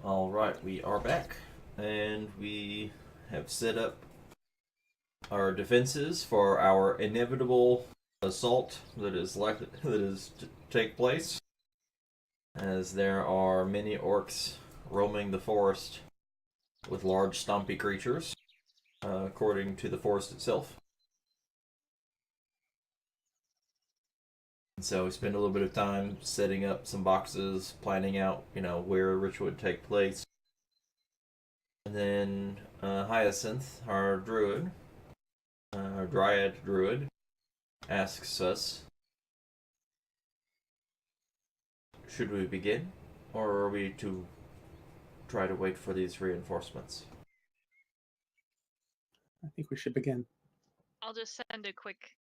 Alright, we are back. And we have set up our defenses for our inevitable assault that is likely to take place. As there are many orcs roaming the forest with large stompy creatures, according to the forest itself. And so we spend a little bit of time setting up some boxes, planning out, where a ritual would take place. And then Hyacinth, our druid, our dryad druid, asks us, should we begin, or are we to try to wait for these reinforcements? I think we should begin. I'll just send a quick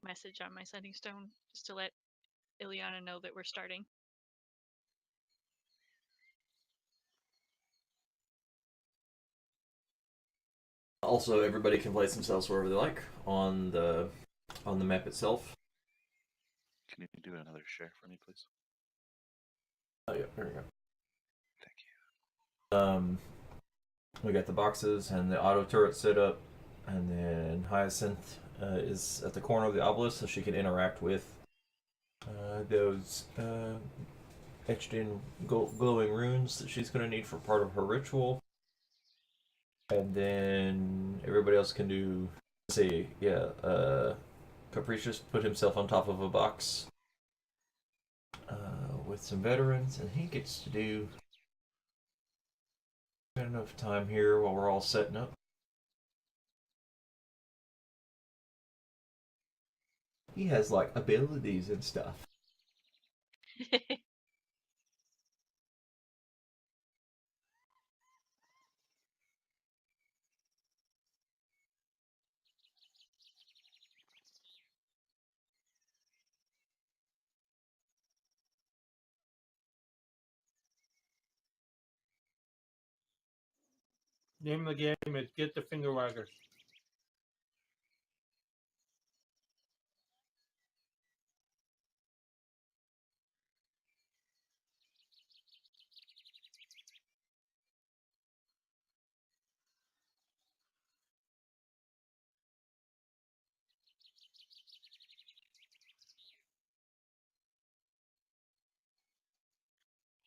message on my sending stone just to let Ileana know that we're starting. Also, everybody can place themselves wherever they like on the map itself. Can you do another share for me, please? Oh yeah, there you go. Thank you. We got the boxes and the auto turret set up, and then Hyacinth is at the corner of the obelisk, so she can interact with those etched in glowing runes that she's going to need for part of her ritual. And then everybody else can do, Capricious put himself on top of a box with some veterans, and he gets to do. Got enough time here while we're all setting up. He has like abilities and stuff. Name of the game is Get the Finger Waggers.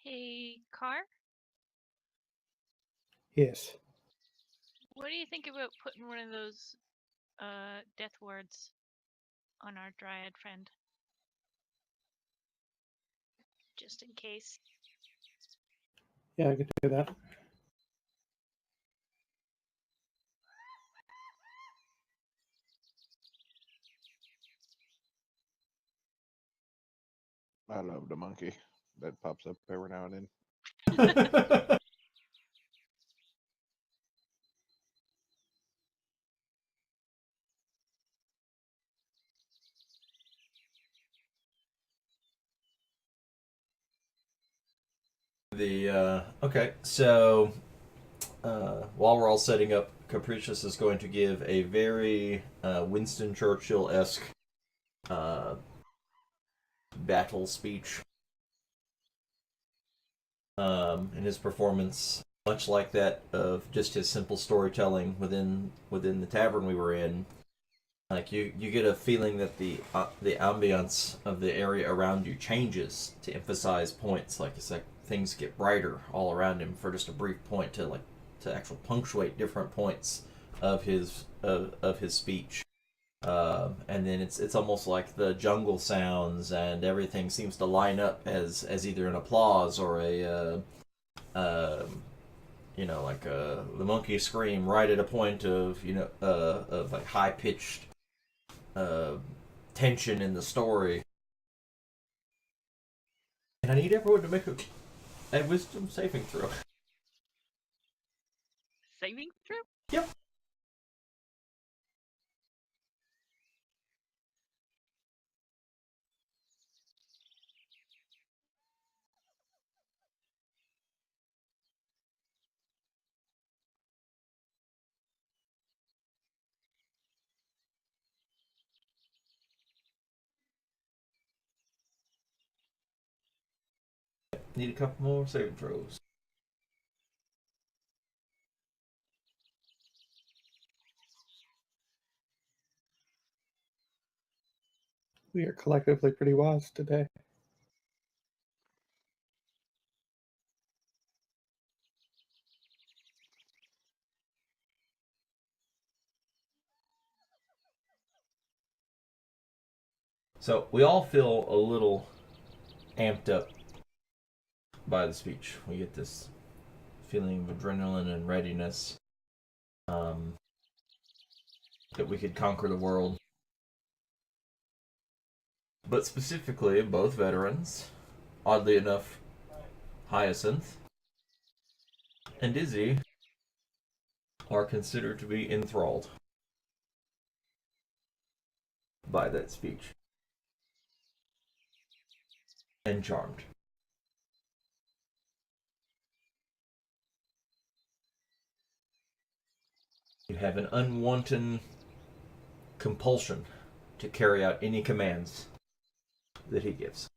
Hey, Car, Yes. what do you think about putting one of those death wards on our dryad friend? Just in case. Yeah, I could do that. I love the monkey that pops up every now and then. Okay, so while we're all setting up, Capricious is going to give a very Winston Churchill-esque uh, battle speech. In his performance, much like that of just his simple storytelling within the tavern we were in. Like you get a feeling that the ambiance of the area around you changes to emphasize points. Like it's like things get brighter all around him for just a brief point to actually punctuate different points of his speech. And then it's almost like the jungle sounds and everything seems to line up as either an applause or a the monkey scream right at a point of of like high pitched tension in the story. And I need everyone to make a wisdom saving throw. Saving throw? Yep. Need a couple more saving throws. We are collectively pretty wise today. So we all feel a little amped up by the speech. We get this feeling of adrenaline and readiness, that we could conquer the world. But specifically, both veterans, oddly enough, Hyacinth and Izzy, are considered to be enthralled by that speech and charmed. You have an unwanted compulsion to carry out any commands that he gives.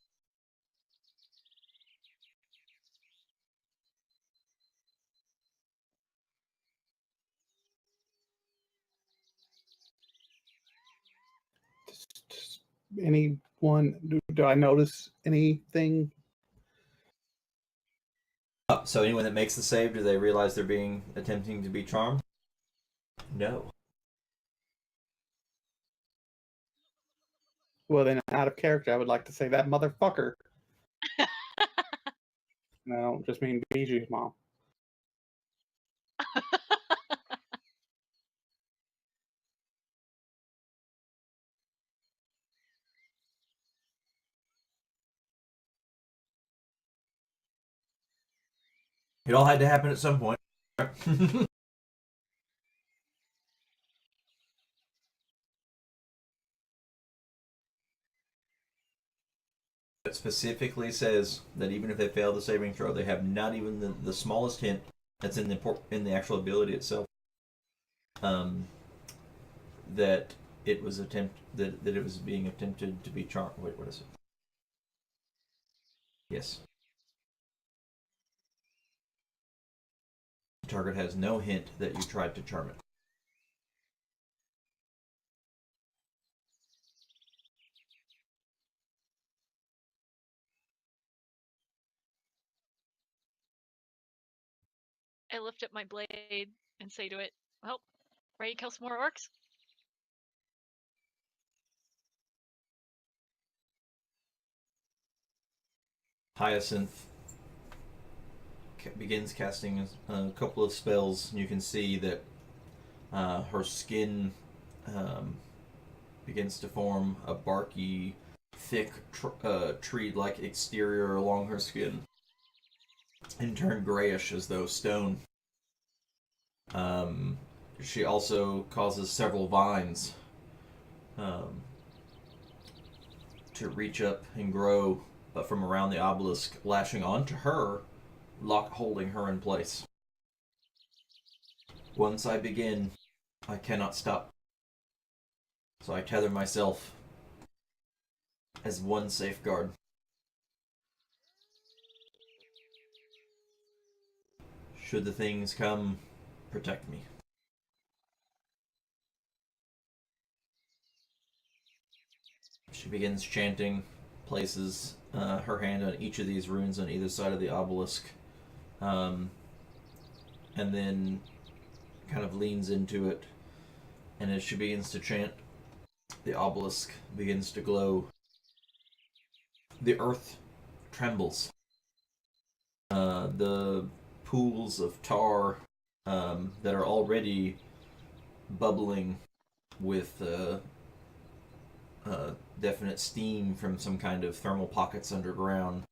Just anyone? Do I notice anything? So anyone that makes the save, do they realize they're attempting to be charmed? No. Well, then, out of character, I would like to say that motherfucker. And I don't just mean Biju's mom. It all had to happen at some point. It specifically says that even if they fail the saving throw, they have not even the smallest hint that's in the actual ability itself. That it was that it was being attempted to be charmed. Wait, what is it? Yes. The target has no hint that you tried to charm it. I lift up my blade and say to it, well, ready to kill some more orcs? Hyacinth begins casting a couple of spells. You can see that her skin begins to form a barky, thick, tree-like exterior along her skin and turn grayish as though stone. She also causes several vines to reach up and grow from around the obelisk, lashing onto her, holding her in place. Once I begin, I cannot stop. So I tether myself as one safeguard. Should the things come, protect me. She begins chanting, places her hand on each of these runes on either side of the obelisk, and then kind of leans into it. And as she begins to chant, the obelisk begins to glow. The earth trembles. The pools of tar that are already bubbling with definite steam from some kind of thermal pockets underground.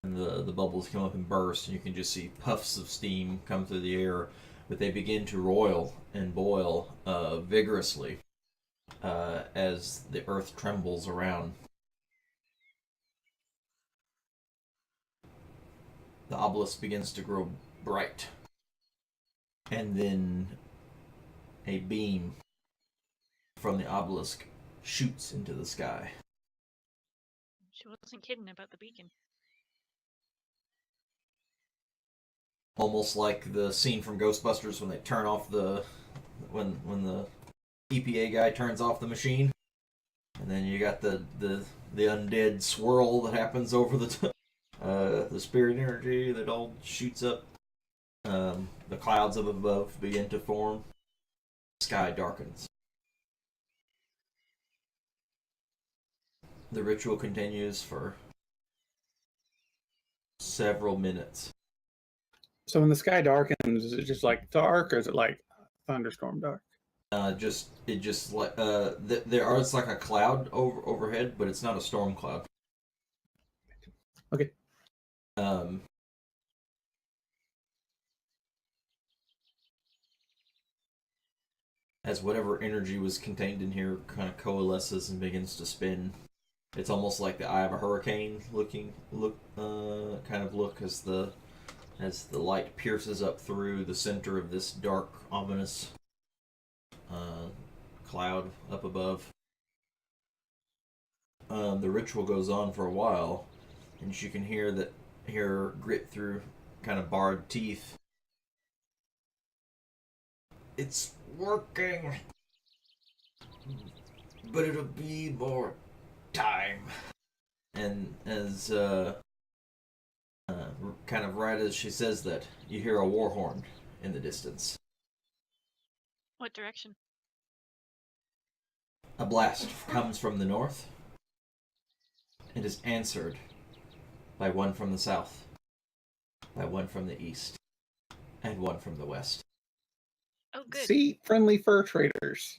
And the bubbles come up and burst, and you can just see puffs of steam come through the air, but they begin to roil and boil vigorously as the earth trembles around. The obelisk begins to grow bright, and then a beam from the obelisk shoots into the sky. She wasn't kidding about the beacon. Almost like the scene from Ghostbusters when they turn off when the EPA guy turns off the machine. And then you got the undead swirl that happens over the spirit energy that all shoots up. The clouds up above begin to form. The sky darkens. The ritual continues for several minutes. So when the sky darkens, is it just like dark, or is it like thunderstorm dark? It's like a cloud overhead, but it's not a storm cloud. Okay. As whatever energy was contained in here kind of coalesces and begins to spin. It's almost like the eye of a hurricane look as the light pierces up through the center of this dark, ominous cloud up above. The ritual goes on for a while, and you can hear grit through kind of barred teeth. It's working, but it'll be more time. And as kind of right as she says that, you hear a war horn in the distance. What direction? A blast comes from the north. It is answered by one from the south, by one from the east, and one from the west. Oh, good. See, friendly fur traders.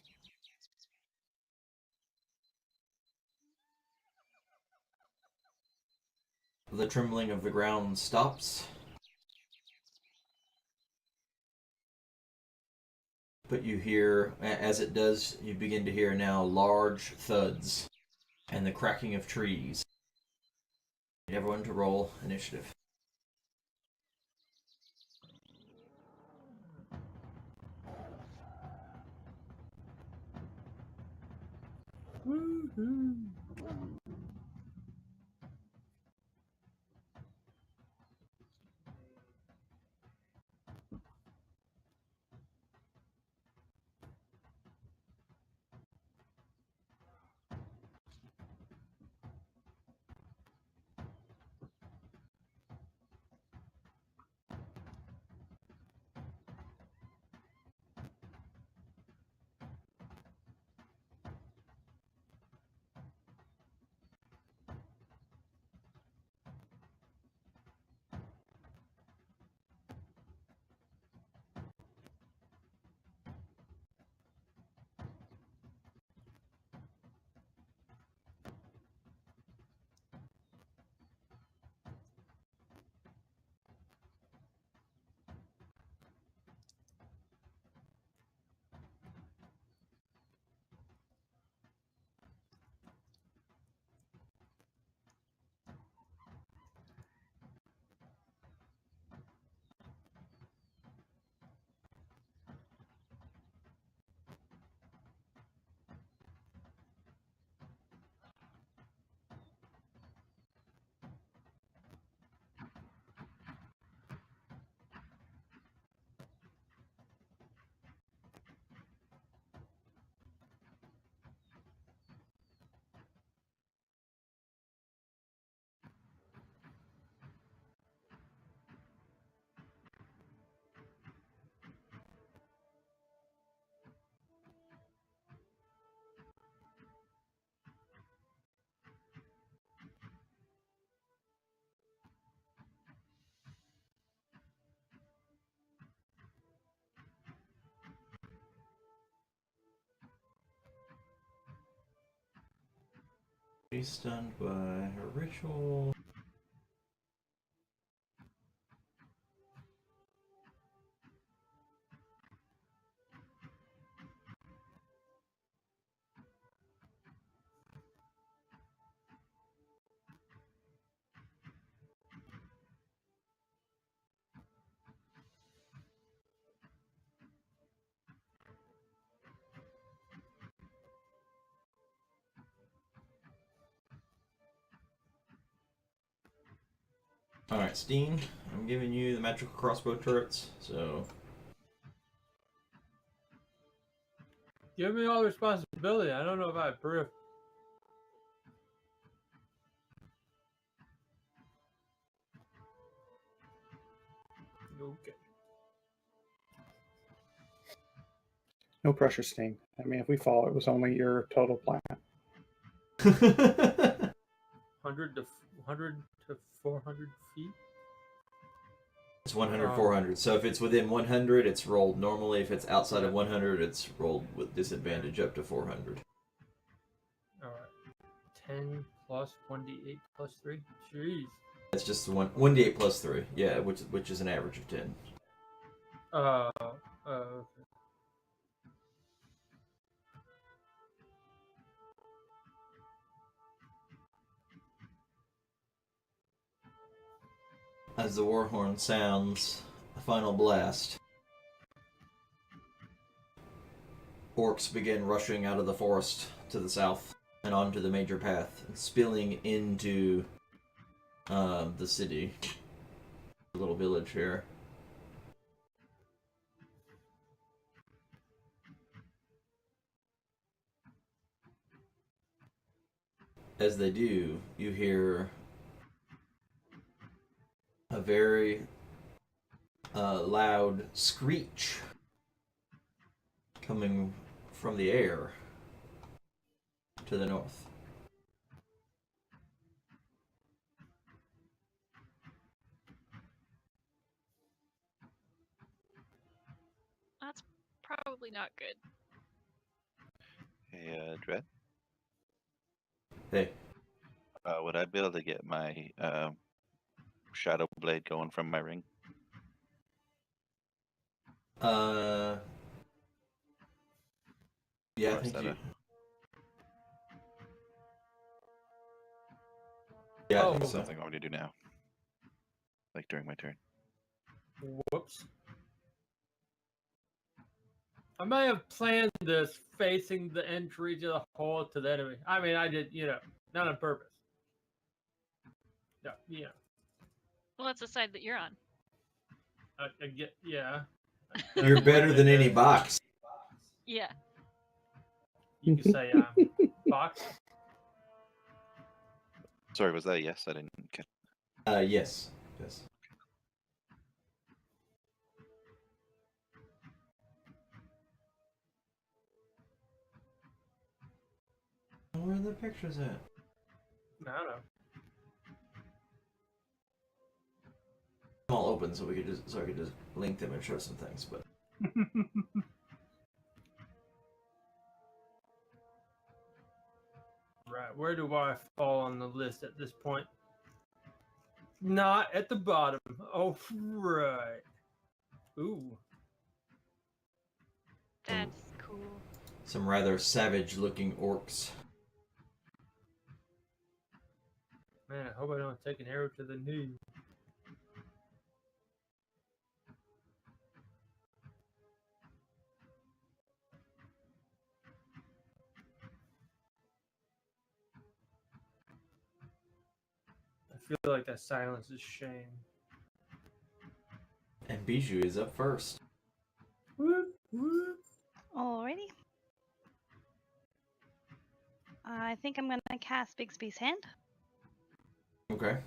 The trembling of the ground stops, but you hear, as it does, you begin to hear now large thuds and the cracking of trees. Everyone to roll initiative. Be stunned by a ritual. Alright, Steen, I'm giving you the magical crossbow turrets, so... Give me all the responsibility. I don't know if I approve. Okay. No pressure, Sting. I mean, if we fall, it was only your total plan. 100 to 400 feet. It's 100, Oh. 400. So if it's within 100, it's rolled normally. If it's outside of 100, it's rolled with disadvantage up to 400. All right. 10 plus 1d8 plus 3. Jeez. It's just 1d8 plus 3. Yeah, which is an average of 10. Okay. As the war horn sounds a final blast, orcs begin rushing out of the forest to the south and onto the major path, spilling into the city. The little village here. As they do, you hear a very loud screech coming from the air to the north. That's probably not good. Hey, Dread, Hey, would I be able to get my shadow blade going from my ring? yeah, Or I is think that you. a- Yeah, I Oh, think so. Something I want me to do now, like during my turn. Whoops. I may have planned this facing the entry to the hole to the enemy. I mean, I did, not on purpose. Yeah. Well, that's the side that you're on. I get, yeah. You're better than any box. Yeah. You could say box. Sorry, was that a yes? I didn't get. Yes. Yes. Where are the pictures at? I don't know. I'm all open, so I could just link them and show some things. But Right, where do I fall on the list at this point? Not at the bottom. Oh, right. Ooh. That's cool. some rather savage-looking orcs. Man, I hope I don't take an arrow to the knee. I feel like that silence is shame. And Bijou is up first. Whoop, whoop. Alrighty. I think I'm gonna cast Bigsby's Hand. Okay.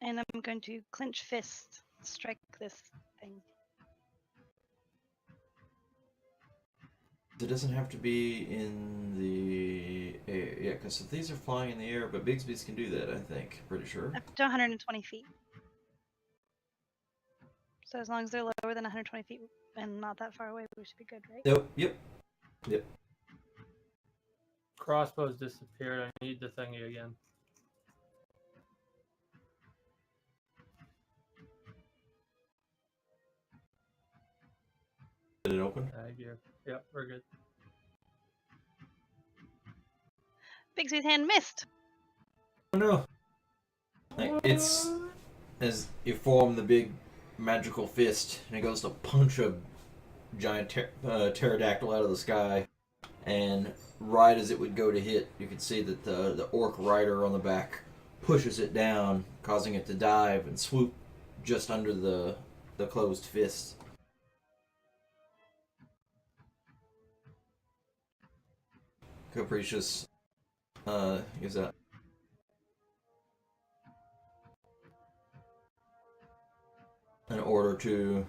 And I'm going to clench fist, strike this thing. It doesn't have to be in the air. Yeah, because these are flying in the air, but Bigsby's can do that, I think. Pretty sure. Up to 120 feet. So as long as they're lower than 120 feet and not that far away, we should be good, right? Yep. Crossbows disappeared. I need the thingy again. Did it open? Thank you. Yep, we're good. Bigsby's Hand missed. Oh no. Like, it's as you form the big magical fist, and it goes to punch a giant pterodactyl out of the sky, and right as it would go to hit, you could see that the orc rider on the back pushes it down, causing it to dive and swoop just under the closed fist. Capricious is that an order to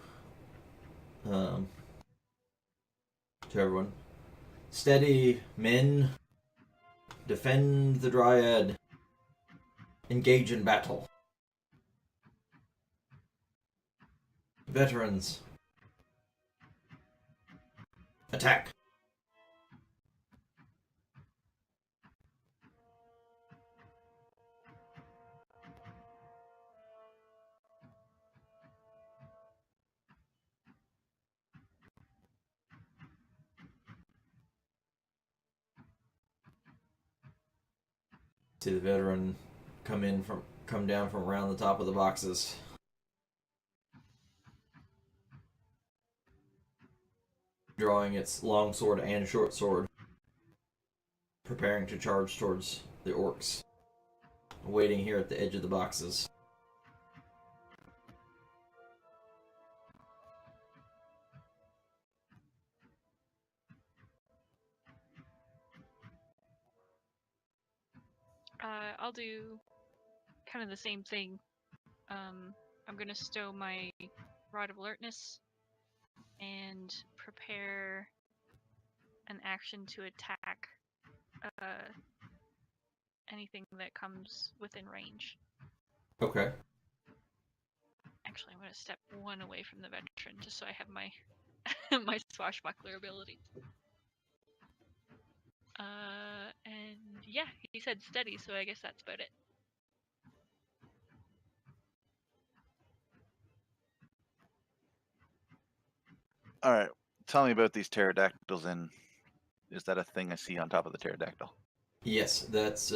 everyone. Steady, men. Defend the dryad. Engage in battle. Veterans. Attack. See the veteran come down from around the top of the boxes. Drawing its long sword and short sword. Preparing to charge towards the orcs. Waiting here at the edge of the boxes. I'll do kind of the same thing. I'm gonna stow my rod of alertness and prepare an action to attack anything that comes within range. Okay. Actually, I'm gonna step one away from the veteran just so I have my my swashbuckler ability. And yeah, he said steady, so I guess that's about it. All right. Tell me about these pterodactyls, and is that a thing I see on top of the pterodactyl? Yes, that's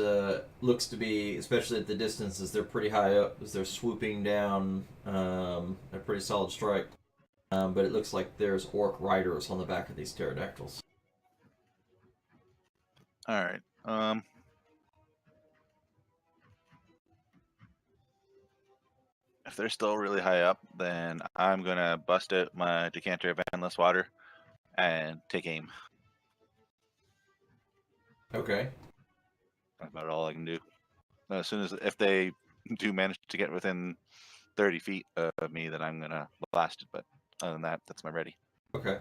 looks to be, especially at the distances, they're pretty high up as they're swooping down a pretty solid strike. But it looks like there's orc riders on the back of these pterodactyls. All right. If they're still really high up, then I'm gonna bust out my decanter of endless water and take aim. Okay. That's about all I can do. As soon as if they do manage to get within 30 feet of me, then I'm gonna blast it. But other than that, that's my ready. Okay.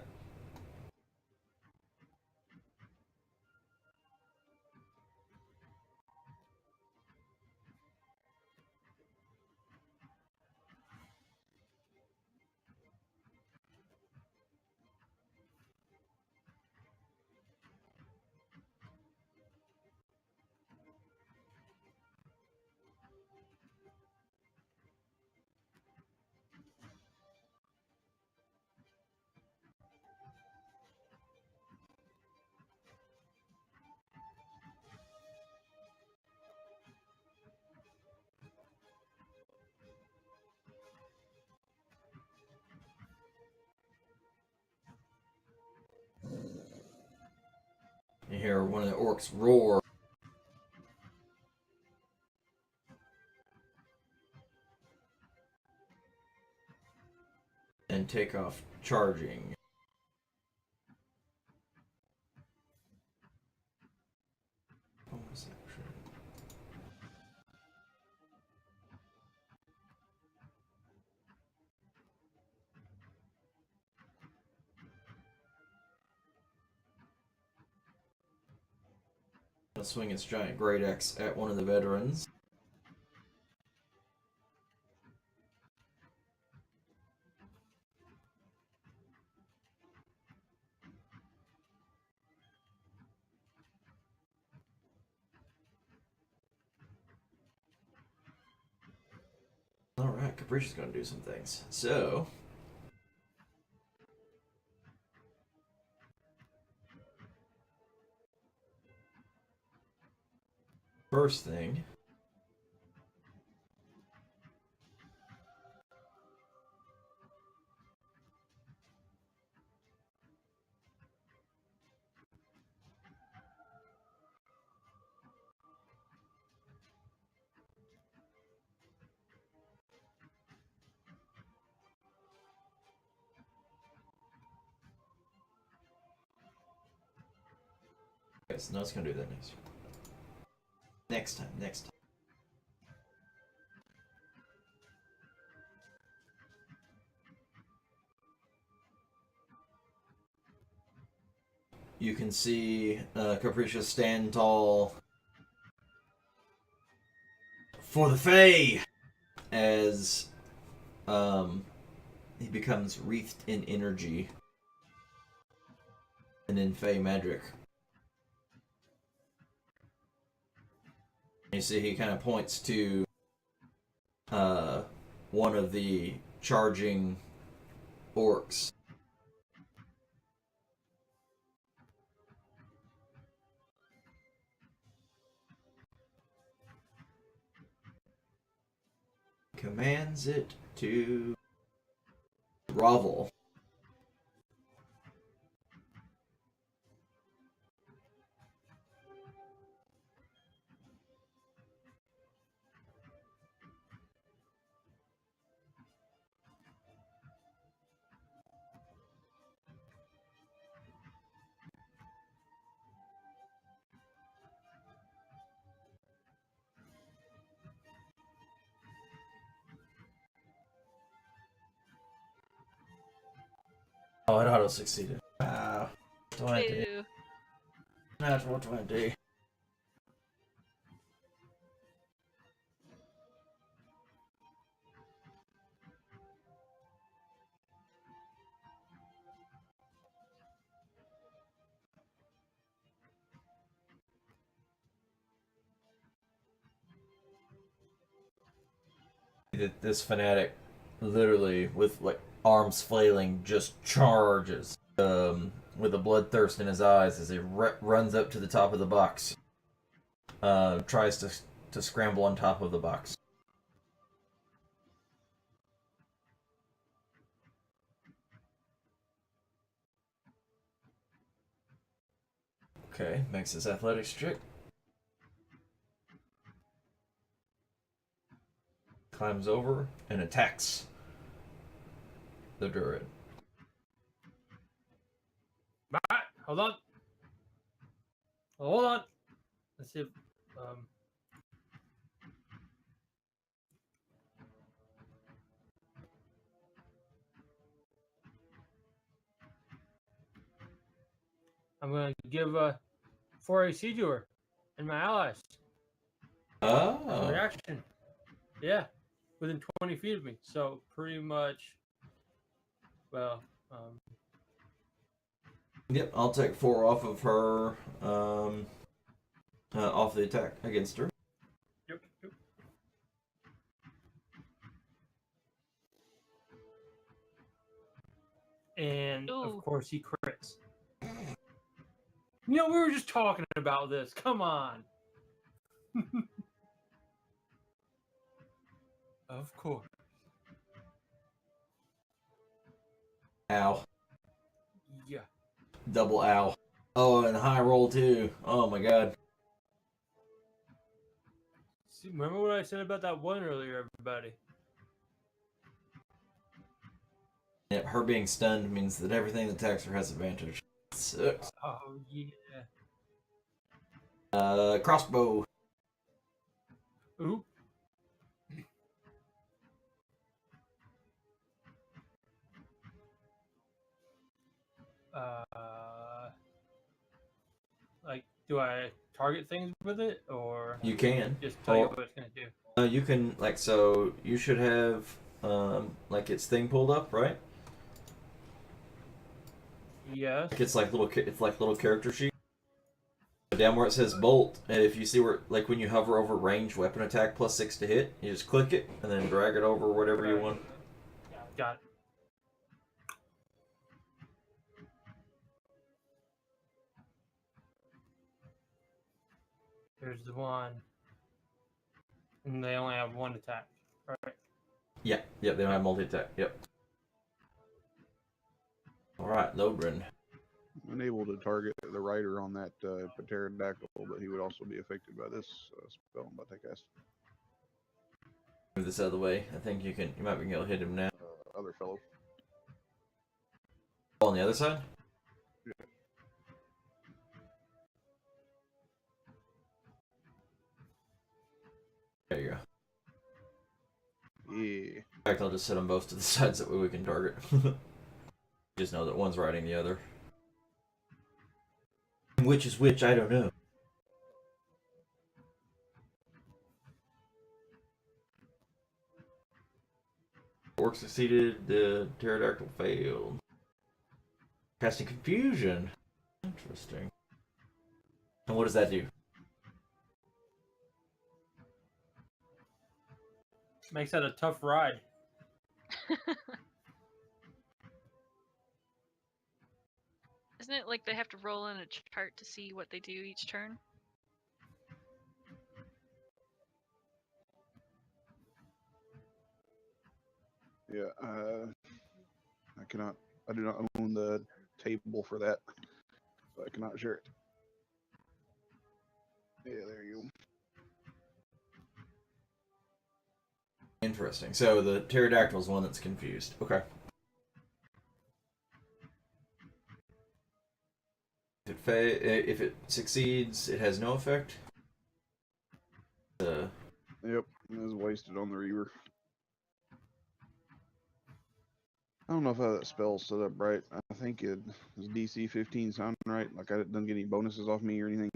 You hear one of the orcs roar. And take off charging. Bonus action. It'll swing its giant great axe at one of the veterans. Alright, Capricious gonna do some things. So, first thing, guys. No, it's gonna do that next time. Next time. You can see Capricious stand tall for the Fae as he becomes wreathed in energy and in Fae magic. You see he kind of points to one of the charging orcs. Commands it to grovel. Oh, it auto succeeded. Wow. 20. Boo. Natural 20. This fanatic, literally, with like arms flailing, just charges with a bloodthirst in his eyes as he runs up to the top of the box. Tries to scramble on top of the box. Okay, makes his athletics check. Climbs over and attacks the druid. Alright, hold on. Hold on. Let's see if I'm gonna give 4 AC to her and my allies. Oh. Reaction. Yeah. Within 20 feet of me. So pretty much Yep, I'll take 4 off of her, off the attack against her. Yep. And Ooh. of course he crits. You know, we were just talking about this. Come on. Of course. Ow. Yeah. Double ow. Oh, and high roll too. Oh my god. See, remember what I said about that one earlier, everybody? Yep, her being stunned means that everything that attacks her has advantage. Sucks. Oh, yeah. Crossbow. Ooh. Like, do I target things with it, or You can. just tell you Or- what it's gonna do? You can, like, so you should have, like, its thing pulled up, right? Yes. Like, it's like little character sheet. Down where it says bolt, and if you see where, like, when you hover over range weapon attack +6 to hit, you just click it and then drag it over whatever you want. Got it. Here's the one. And they only have one attack. Alright. Yeah, they don't have multi attack. Yep. All right, Lobrin. Unable to target the rider on that pterodactyl, but he would also be affected by this spell I'm about to cast. Move this out of the way. I think you might be able to hit him now. Other fellow. On the other side? Yeah. Yeah. In fact, I'll just set them both to the sides that way we can target. Just know that one's riding the other. Which is which, I don't know. Orc succeeded, the pterodactyl failed. Casting confusion. Interesting. And what does that do? Makes that a tough ride. Isn't it like they have to roll in a chart to see what they do each turn? Yeah. I do not own the table for that, so I cannot share it. Yeah, there you go. Interesting. So the pterodactyl is one that's confused. Okay. If it succeeds, it has no effect. Yep, it was wasted on the Reaver. I don't know if that spell's set up right. I think it was DC 15 sound right. Like I didn't get any bonuses off me or anything.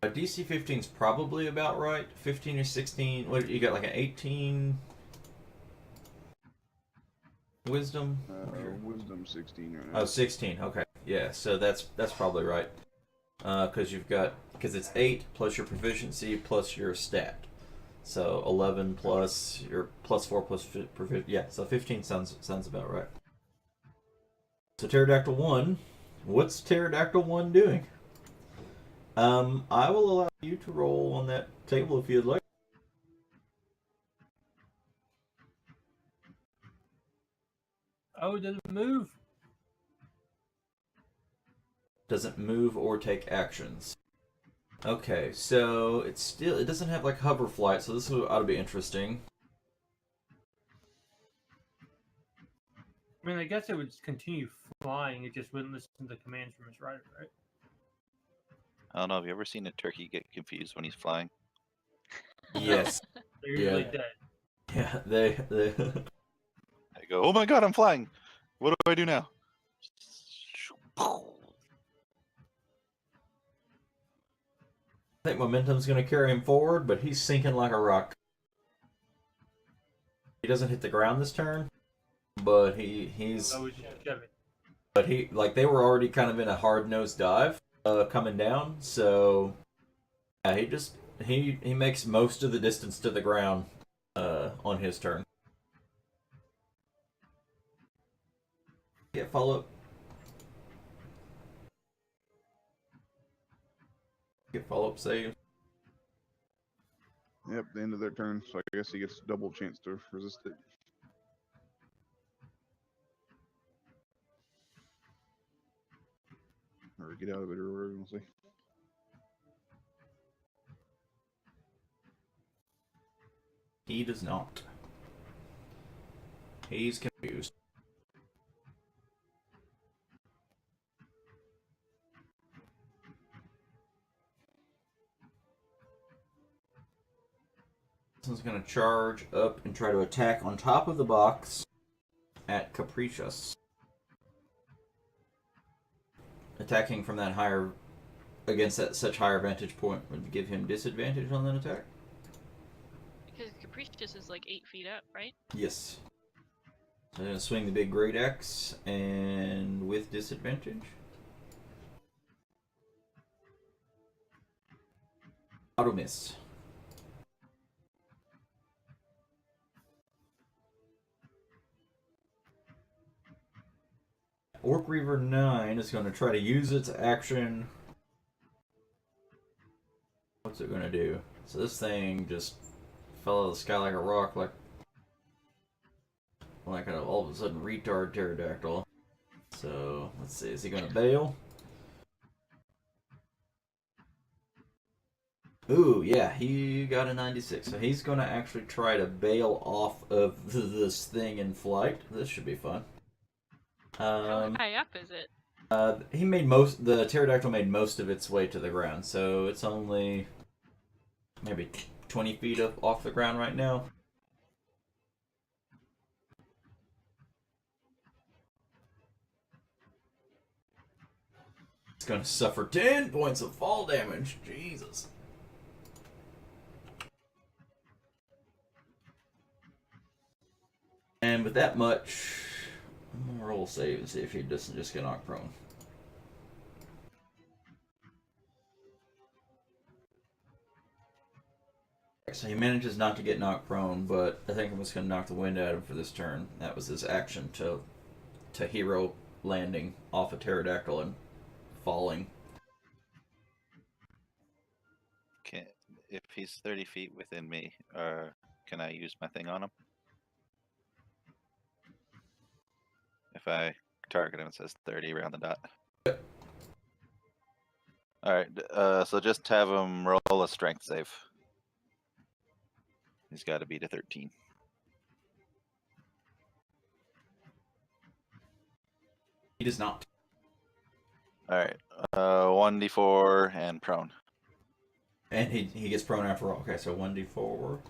DC 15 is probably about right. 15 or 16. What you got? Like an 18 wisdom. Wisdom 16 right now. Oh, 16. Okay. Yeah. So that's probably right. Because it's 8 plus your proficiency plus your stat. So 11 plus your plus 4 plus proficiency. Yeah. So 15 sounds about right. So pterodactyl 1. What's pterodactyl 1 doing? I will allow you to roll on that table if you'd like. Oh, it doesn't move. Doesn't move or take actions. Okay, so it doesn't have like hover flight, so this ought to be interesting. I mean, I guess it would continue flying. It just wouldn't listen to the commands from its rider, right? I don't know. Have you ever seen a turkey get confused when he's flying? Yes. They're usually Yeah. dead. Yeah, they I go, oh my god, I'm flying. What do I do now? I think momentum's going to carry him forward, but he's sinking like a rock. He doesn't hit the ground this turn, but he's So we just shove it. but they were already kind of in a hard-nosed dive coming down, so yeah, he makes most of the distance to the ground on his turn. Yeah, follow up. Get follow-up save. Yep, the end of their turn, so I guess he gets double chance to resist it. Or get out of it, or whatever you want to say. He does not. He's confused. This one's going to charge up and try to attack on top of the box at Capricious. Attacking from that higher, against such higher vantage point would give him disadvantage on that attack? Because Capricious is like 8 feet up, right? Yes. So I'm going to swing the big great axe, and with disadvantage. Auto miss. Orc Reaver 9 is going to try to use its action. What's it going to do? So this thing just fell out of the sky like a rock, like an all of a sudden retard pterodactyl. So let's see, is he going to bail? Ooh, yeah, he got a 96. So he's going to actually try to bail off of this thing in flight. This should be fun. How high up is it? The pterodactyl made most of its way to the ground, so it's only maybe 20 feet up off the ground right now. It's gonna suffer 10 points of fall damage. Jesus. And with that much, I'm gonna roll save and see if he doesn't just get knocked prone. So he manages not to get knocked prone, but I think I'm just gonna knock the wind out of him for this turn. That was his action to hero landing off a pterodactyl and falling. If he's 30 feet within me, can I use my thing on him? If I target him, it says 30 around the dot. Alright, so just have him roll a strength save. He's got to beat a 13. He does not. Alright, 1d4 and prone. And he gets prone after all. Okay, so 1d4.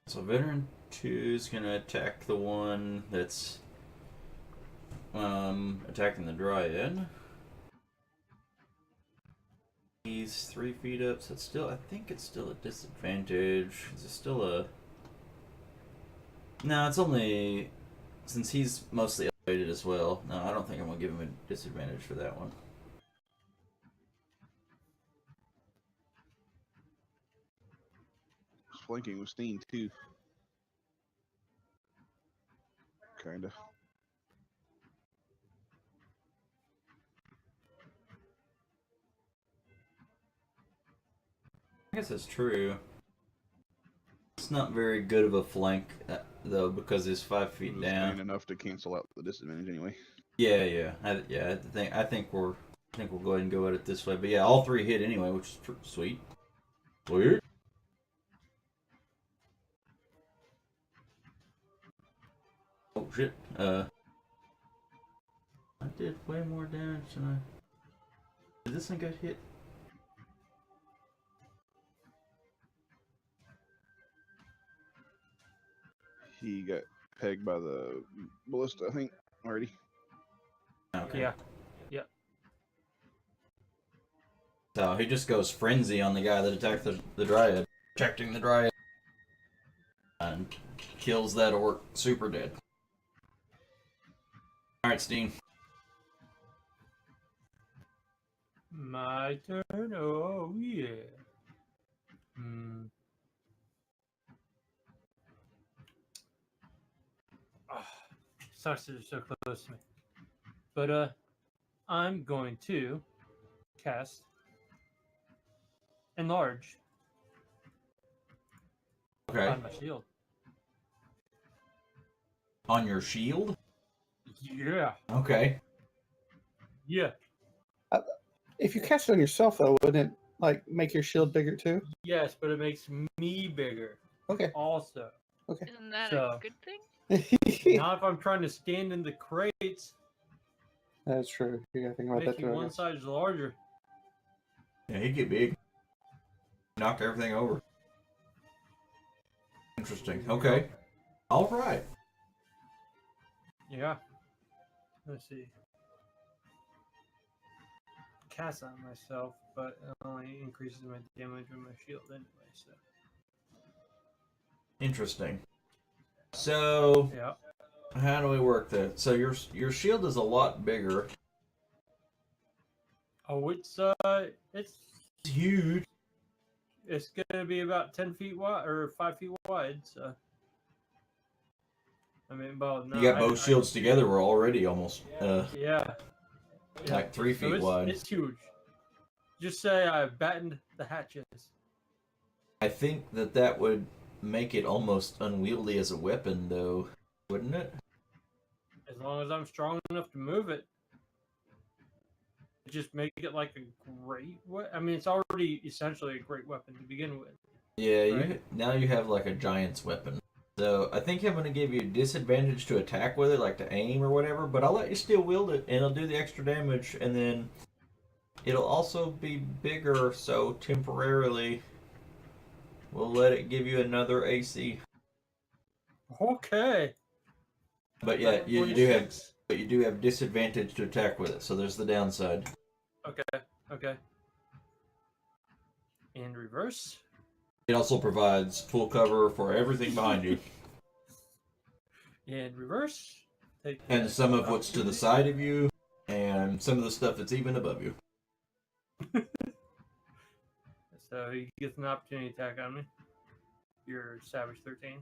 So veteran 2 is gonna attack the one that's attacking the dryad. He's 3 feet up, so it's still, I think it's still a disadvantage. Is it still a... No, it's only... Since he's mostly elevated as well. No, I don't think I'm gonna give him a disadvantage for that one. Flanking with Steen too. Kinda. I guess that's true. It's not very good of a flank, though, because it's 5 feet down. Enough to cancel out the disadvantage anyway. Yeah. I think we'll go ahead and go at it this way. But yeah, all 3 hit anyway, which is sweet. Weird. Oh shit. I did way more damage than I. Did this thing get hit? He got pegged by the ballista, I think, already. Okay. Yeah. So he just goes frenzy on the guy that attacked the dryad, protecting the dryad, and kills that orc super dead. Alright, Steen. My turn. Oh yeah. Sucks that they're so close to me. But I'm going to cast Enlarge Okay. on my shield. On your shield? Yeah. Okay. Yeah. If you cast it on yourself, though, wouldn't it like make your shield bigger too? Yes, but it makes me bigger. Okay. Also. Isn't that So- a good thing? Not if I'm trying to stand in the crates, That's true. You gotta think about that making too. I one guess. size larger. Yeah, he'd get big. Knocked everything over. Interesting. Okay. Alright. Yeah. Let's see. Cast on myself, but it only increases my damage with my shield anyway, so. Interesting. So, Yeah. how do we work that? So your shield is a lot bigger. Oh, it's It's huge. it's gonna be about 10 feet wide or 5 feet wide, so. I mean, well, no. You got both shields together. We're already almost Yeah. like 3 feet So wide. it's huge. Just say I battened the hatches. I think that would make it almost unwieldy as a weapon, though, wouldn't it? As long as I'm strong enough to move it. Just make it like a great weapon. I mean, it's already essentially a great weapon to begin with. Yeah, Right. now you have like a giant's weapon. So I think I'm going to give you disadvantage to attack with it, like to aim or whatever, but I'll let you still wield it, and it'll do the extra damage, and then it'll also be bigger, so temporarily we'll let it give you another AC. Okay. But yeah, you do have 26. but you do have disadvantage to attack with it, so there's the downside. Okay. And reverse. It also provides full cover for everything behind you, And reverse. Take and that some of what's to the opportunity. side of you, and some of the stuff that's even above you. So he gets an opportunity attack on me. You're Savage 13.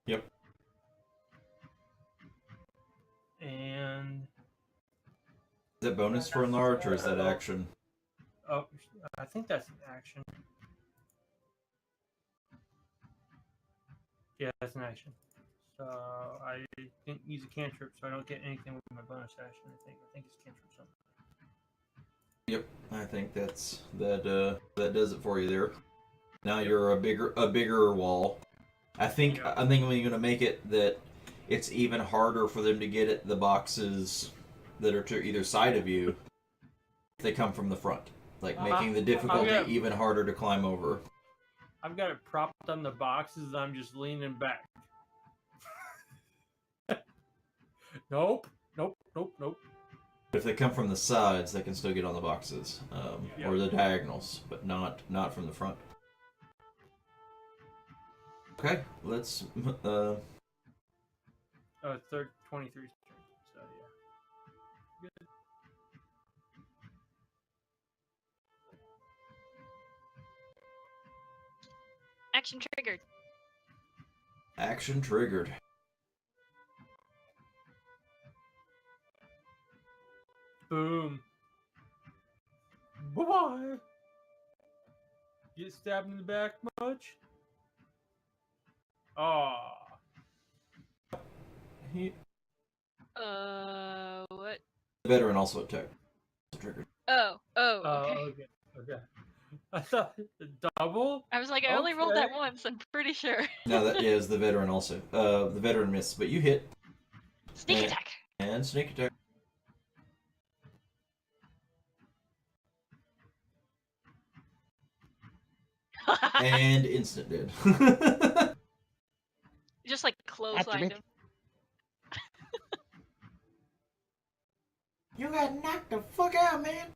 Yep. And Is that bonus for enlarge, or is that action? oh, I think that's an action. Yeah, that's an action. So I didn't use a cantrip, so I don't get anything with my bonus action. I think it's cantrip something. Yep, I think that does it for you there. Now you're a bigger wall. I think Yeah. we're gonna make it that it's even harder for them to get at the boxes that are to either side of you if they come from the front, like making the difficulty Okay. even harder to climb over. I've got it propped on the boxes. I'm just leaning back. Nope. If they come from the sides, they can still get on the boxes, Yep. or the diagonals, but not from the front. Okay, let's. Third 23's turn. So yeah. Good. Action triggered. Action triggered. Boom. Bye bye. Get stabbed in the back much? Aw. What? The veteran also attacked. Triggered. Oh, okay. Okay. I thought double? I was like, I only rolled that Okay. once, I'm pretty sure. No, that is the veteran also. The veteran missed, but you hit Sneak Eh. attack! and sneak attack. And instant dead. Just like clotheslined him. You got knocked the fuck out, man.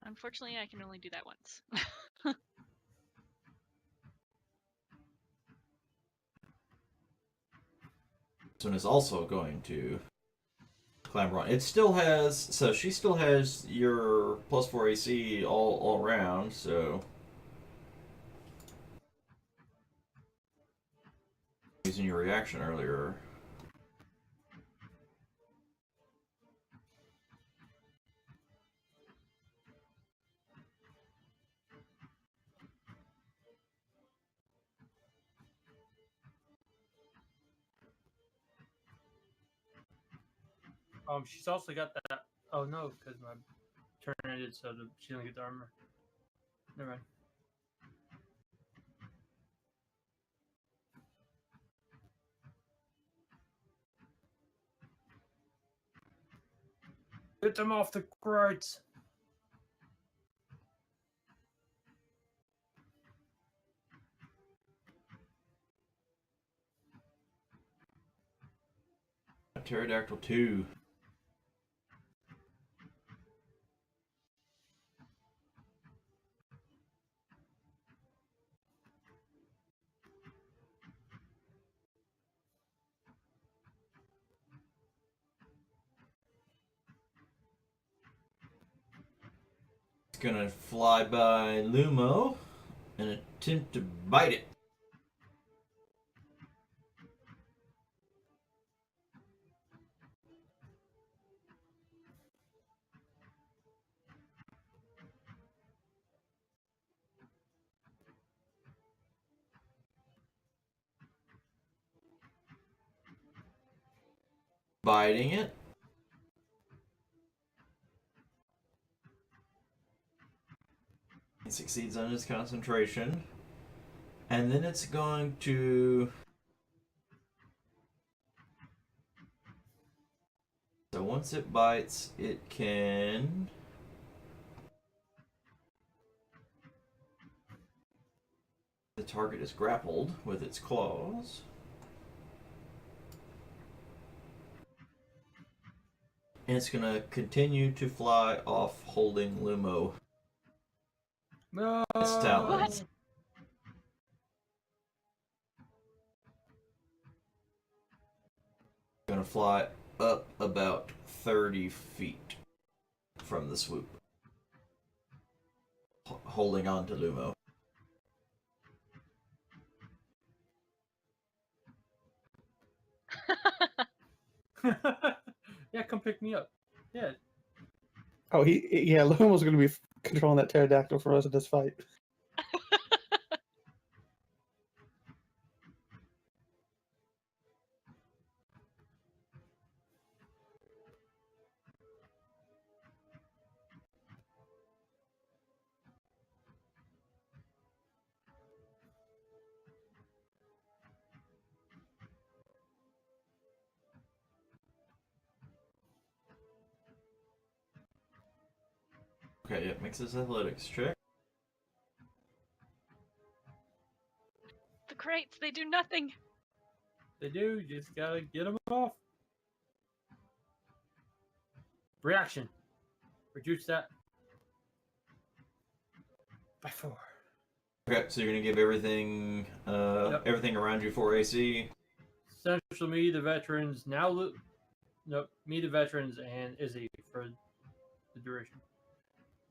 Unfortunately, I can only do that once. This one is also going to clamber on. It still has, so she still has your +4 AC all around, so. Using your reaction earlier. She's also got that. Oh no, because my turn ended, so she doesn't get the armor. Never mind. Get them off the crates. Pterodactyl 2. It's gonna fly by Lumo and attempt to bite it. Biting it. He succeeds on his concentration. And then it's going to... So once it bites, it can... The target is grappled with its claws. And it's going to continue to fly off holding Lumo. No. Its talons. What? Going to fly up about 30 feet from the swoop. Holding on to Lumo. Yeah, come pick me up. Yeah. Oh, yeah, Lumo's going to be controlling that pterodactyl for us in this fight. Okay, it makes its athletics check. The crates, they do nothing. They do. You just gotta get them off. Reaction. Reduce that by 4. Okay, so you're gonna give everything, everything around you 4 AC. Essentially, me, the veterans, nope, me, the veterans, and Izzy for the duration.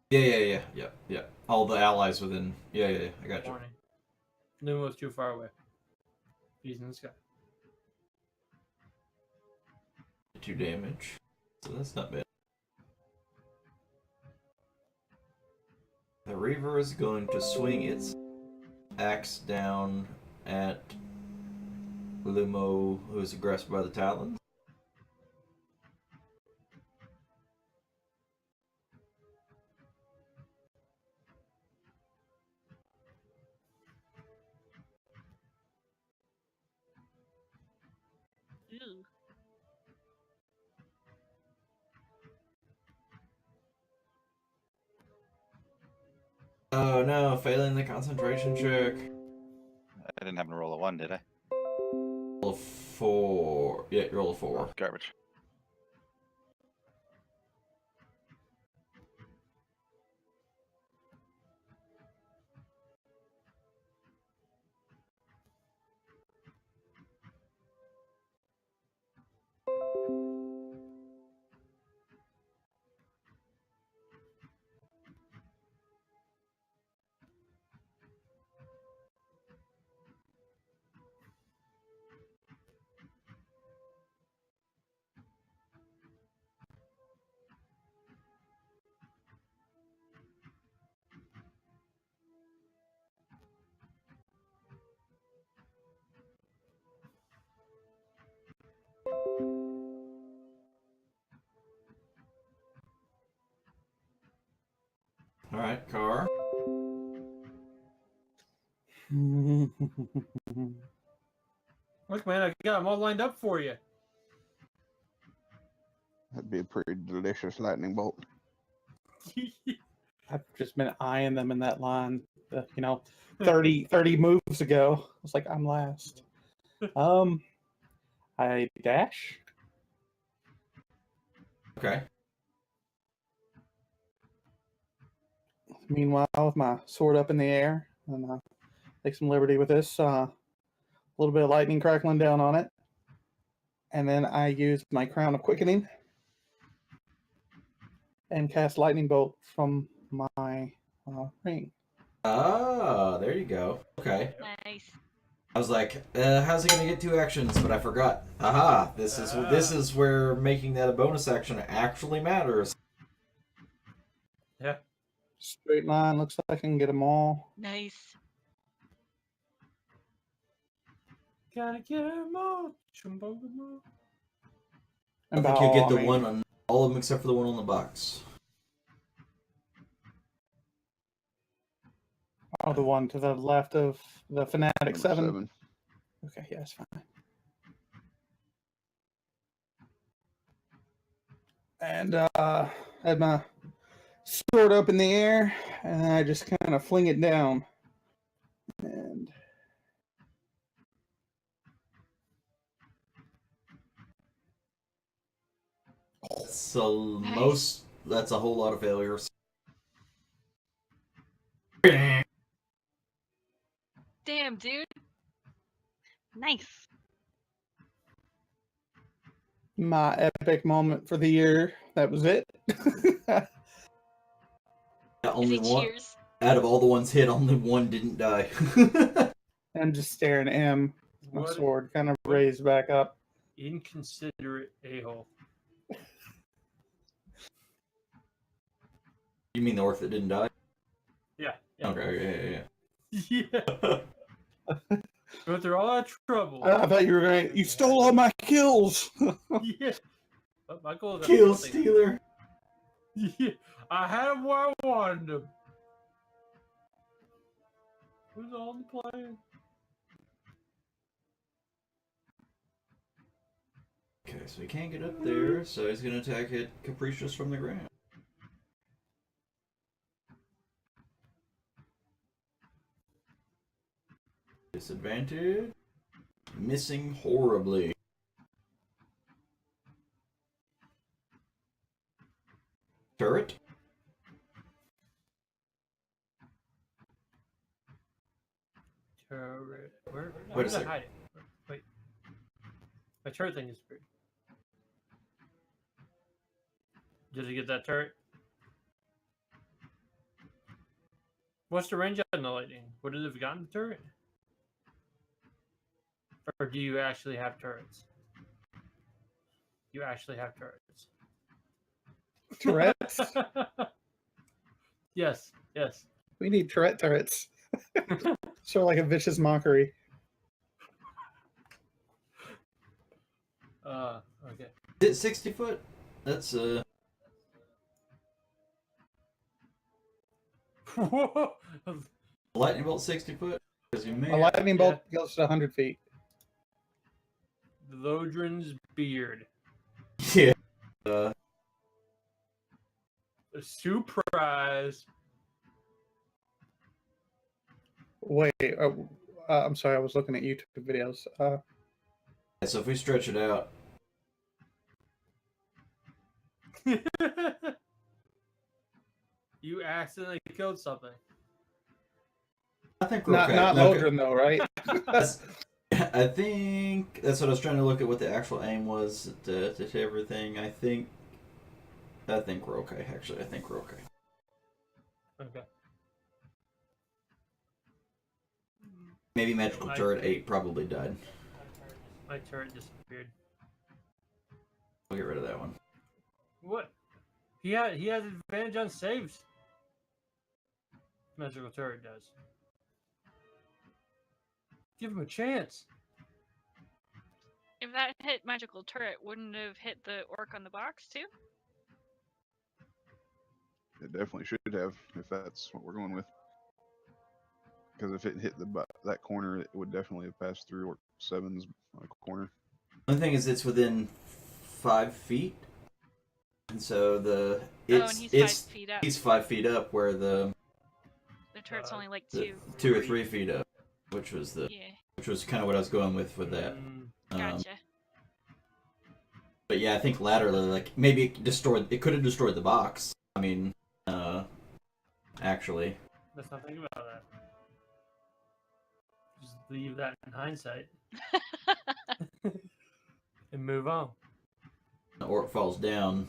Yeah. All the allies within. Yeah. I got you. Warning. Lumo's too far away. He's in the sky. 2 damage. So that's not bad. The Reaver is going to swing its axe down at Lumo, who is aggressed by the Talons. Ew. Oh no, failing the concentration check. I didn't happen to roll a 1, did I? Roll a 4. Yeah, roll a 4. Garbage. Alright, Car. Look, man, I got them all lined up for you. That'd be a pretty delicious lightning bolt. I've just been eyeing them in that line, 30 moves ago. I was like, I'm last. I dash. Okay. Meanwhile, with my sword up in the air, and take some liberty with this. A little bit of lightning crackling down on it. And then I use my Crown of Quickening and cast Lightning Bolt from my ring. Ah, there you go. Okay. Nice. I was like, how's he gonna get 2 actions? But I forgot. Aha! This is where making that a bonus action actually matters. Yeah. Straight line. Looks like I can get them all. Nice. Gotta get 'em all. Chumbo them all. I And think by you get all, the I mean- one on all of them except for the one on the box. Oh, the one to the left of the Fanatic Number 7. Okay, yeah, it's fine. And I had my sword up in the air, and I just kind of fling it down. And So Nice. that's a whole lot of failures. Damn, dude. Nice. my epic moment for the year. That was it. Yeah, only Is he one cheers? out of all the ones hit, only one didn't die. I'm just staring at him. My What sword kind of raised back up. inconsiderate a-hole. You mean the orc that didn't die? Yeah. Yeah. Okay, Yeah. Go through all that trouble. I thought you were going. You stole all my kills. Yeah. But my goal is Kill nothing. stealer. Yeah. I had him where I wanted him. Who's on the plane? Okay, so he can't get up there, so he's gonna attack it capricious from the ground. Disadvantage. Missing horribly. Turret. Turret. Where Wait a did I sec. hide it? Wait. My turret thing is disappeared. Did he get that turret? What's the range on the lightning? Would it have gotten the turret? Or do you actually have turrets? You actually have turrets. Tourette's? Yes, yes. We need turrets. Sort of like a vicious mockery. Okay. Is it 60 foot? That's lightning bolt 60 foot? Because you may A lightning bolt goes to 100 feet. Lodrin's beard. Yeah. A surprise. Wait, I'm sorry, I was looking at YouTube videos. So if we stretch it out, You accidentally killed something. I think we're Not okay. not Okay. Lodrin though, right? I think that's what I was trying to look at what the actual aim was to everything. I think we're okay. Actually, I think we're okay. Okay. Maybe magical turret 8 probably died. My turret disappeared. We'll get rid of that one. What? He has advantage on saves. Magical turret does. Give him a chance. If that hit magical turret, wouldn't it have hit the orc on the box too? It definitely should have, if that's what we're going with. Because if it hit that corner, it would definitely have passed through Orc 7's corner. The thing is, it's within 5 feet, and so and he's 5 feet up. He's 5 feet up, where the turret's only like the 2. 2 or 3 feet up, which was Yeah, kind of what I was going with that. gotcha. But yeah, I think laterally, like maybe it could have destroyed the box. I mean, actually. Let's not think about that. Just leave that in hindsight and move on. The orc falls down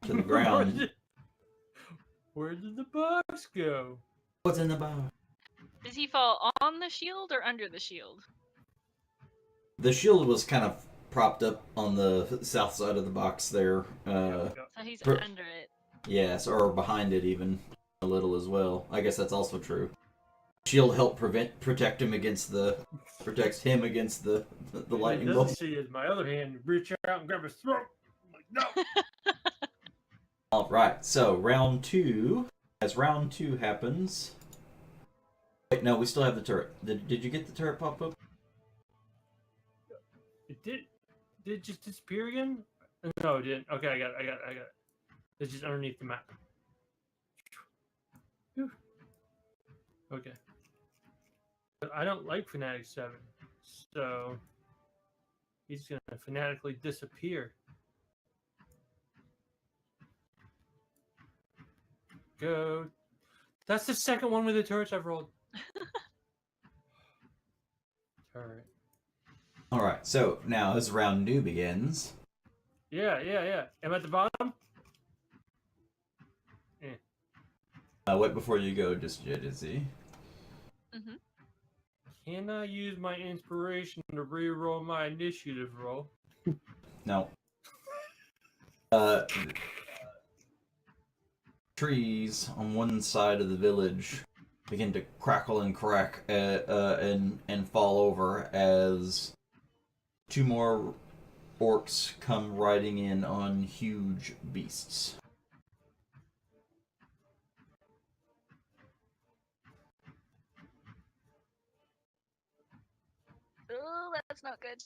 to the ground. Where did the box go? What's in the box? Does he fall on the shield or under the shield? The shield was kind of propped up on the south side of the box there. Yep. So he's Per- under it. Yes, or behind it even a little as well. I guess that's also true. Shield helped protect him against the lightning It doesn't bolts. see is my other hand reach out and grab his throat. I'm like, no. All right, so round 2. As round 2 happens. Wait, no, we still have the turret. Did you get the turret pop up? It did it just disappear again? No, it didn't. Okay, I got it. It's just underneath the map. Whew. Okay. But I don't like Fanatic 7, so he's gonna fanatically disappear. Go. That's the second one with the turrets I've rolled. Turret. All right, so now as round 2 begins. Yeah. Am I at the bottom? Wait before you go, just Jizzy. Mm-hmm. Can I use my inspiration to re-roll my initiative roll? No. Trees on one side of the village begin to crackle and crack and fall over as 2 more orcs come riding in on huge beasts. Oh, that's not good.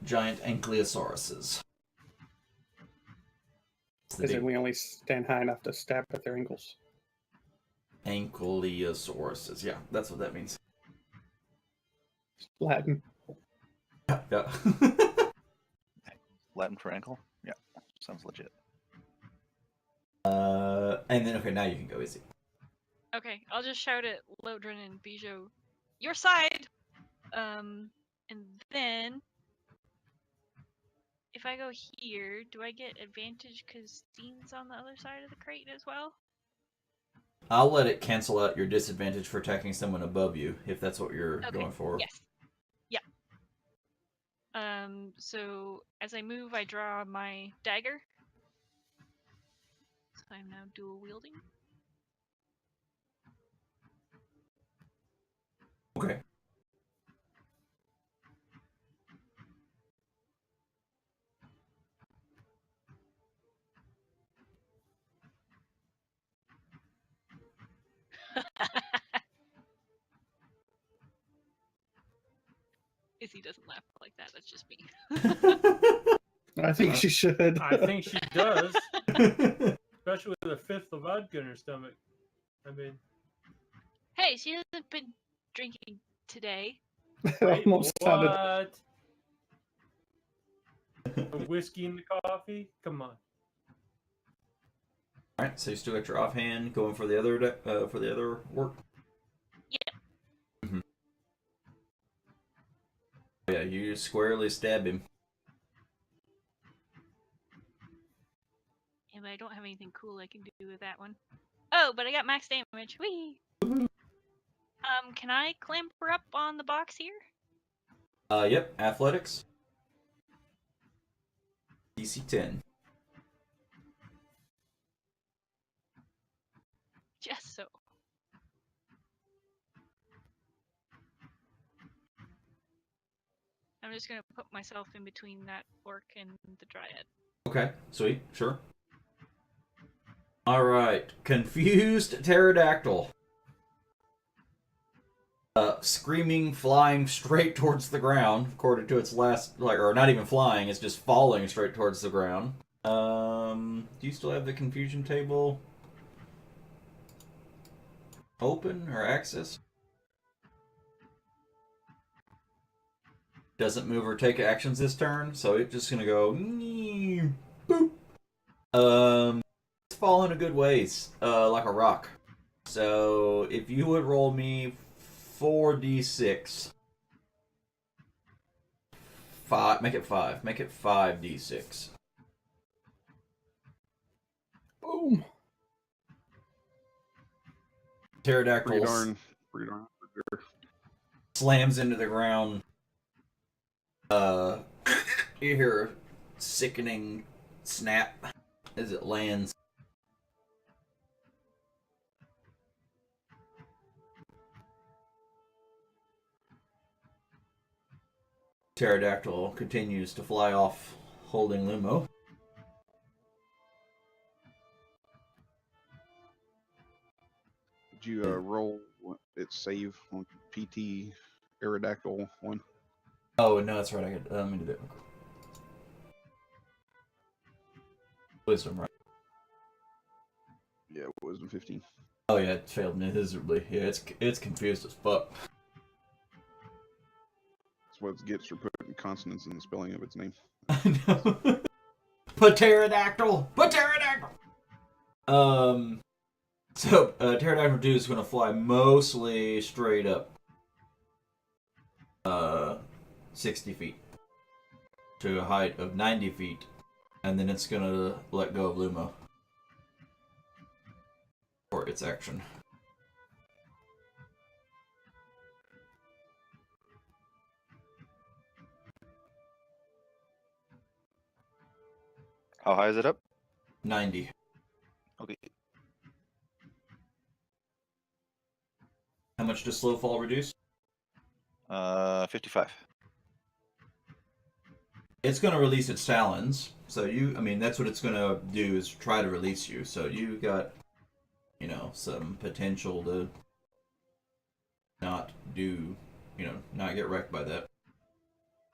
Giant ankylosauruses. Because then we only stand high enough to stab at their ankles. Ankylosauruses. Yeah, that's what that means. Latin. Yeah. Latin for ankle? Yeah, sounds legit. And then, okay, now you can go easy. Okay, I'll just shout at Lodrin and Bijou, your side! And then, if I go here, do I get advantage because Dean's on the other side of the crate as well? I'll let it cancel out your disadvantage for attacking someone above you, if that's what you're going for. Yes. Yeah. So as I move, I draw my dagger. So I'm now dual wielding. Okay. Izzy doesn't laugh like that. That's just me. I think she should. I think she does, especially with a fifth of vodka in her stomach. I mean, Hey, she hasn't been drinking today. It almost sounded. what? A whiskey in the coffee? Come on. All right, so you still got your offhand going for the other work. Yeah. Mm-hmm. Yeah, you squarely stab him. Yeah, but I don't have anything cool I can do with that one. Oh, but I got max damage. Whee! Can I clamber up on the box here? Yep, athletics. DC 10. Just so. I'm just gonna put myself in between that orc and the dryad. Okay, sweet, sure. Alright, confused pterodactyl. Screaming, flying straight towards the ground, according to its last, or not even flying, it's just falling straight towards the ground. Do you still have the confusion table open or access? Doesn't move or take actions this turn, so it's just gonna go boop. It's falling a good ways, like a rock. So if you would roll me 4d6, make it 5d6. Boom. Pterodactyl pretty darn sure. slams into the ground. You hear a sickening snap as it lands. Pterodactyl continues to fly off, holding Lumo. Did you roll it save on PT Aerodactyl one? Oh no, that's right. Let me do that. Wisdom, right? Yeah, wisdom 15. Oh yeah, it failed miserably. Yeah, it's confused as fuck. That's what it gets for putting consonants in the spelling of its name. I know. Pterodactyl! Pterodactyl! So Pterodactyl 2 is going to fly mostly straight up 60 feet to a height of 90 feet, and then it's going to let go of Lumo for its action. How high is it up? 90. Okay. How much does slow fall reduce? 55. It's going to release its talons. So that's what it's going to do, is try to release you. So you got, some potential to not get wrecked by that.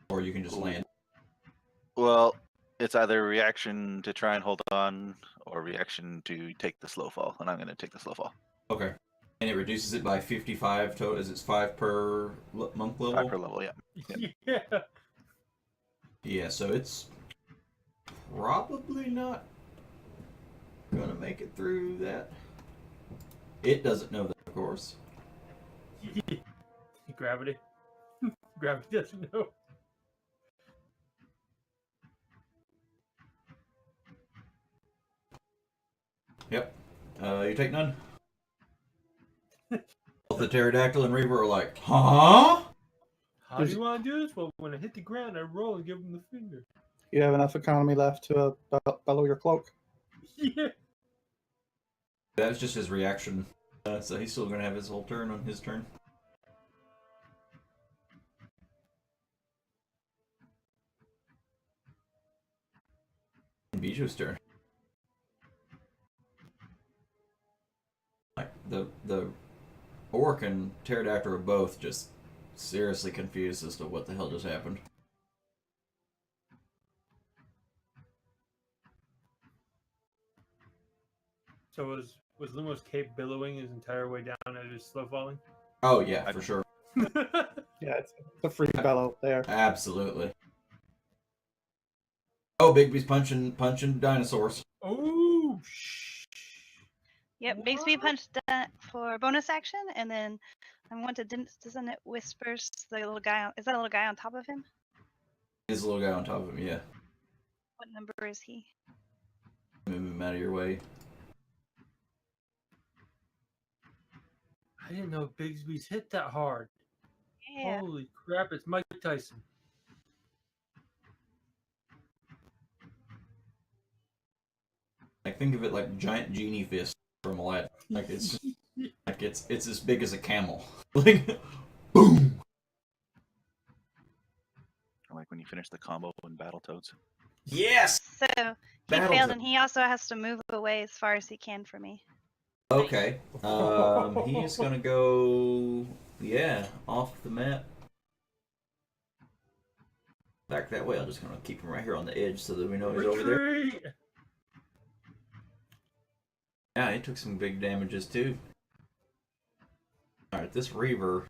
Or you can just land. Well, it's either reaction to try and hold on or reaction to take the slow fall, and I'm going to take the slow fall. Okay. And it reduces it by 55 total. Is it 5 per monk level? 5 per level, yeah. Yeah. Yeah, so it's probably not gonna make it through that. It doesn't know that, of course. Gravity. Gravity doesn't know. Yep. You take none? Both the pterodactyl and Reaver are like, huh? How do you want to do this? Well, when I hit the ground, I roll and give him the finger. You have enough economy left to bellow your cloak. Yeah. That was just his reaction. So he's still gonna have his whole turn on his turn. Biju's turn. Like the orc and pterodactyl are both just seriously confused as to what the hell just happened. So was Lumo's cape billowing his entire way down as he was slow falling? Oh yeah, for sure. Yeah, it's a free bellow there. Absolutely. Oh, Bigby's punching dinosaurs. Oh, Yep, Bigsby punched that for bonus action, and then I want to doesn't it whispers the little guy? Is that a little guy on top of him? There's a little guy on top of him, yeah. What number is he? Move him out of your way. I didn't know Bigsby's hit that hard. Yeah. Holy crap, it's Mike Tyson. Like, think of it like giant genie fist from Aladdin. Like it's as big as a camel. Like, boom. Like when you finish the combo in Battletoads. Yes. So he failed, and he also has to move away as far as he can from me. Okay. He's gonna go. Yeah, off the map. Back that way. I'm just gonna keep him right here on the edge so that we know he's over there. Yeah, he took some big damages too. Alright, this Reaver.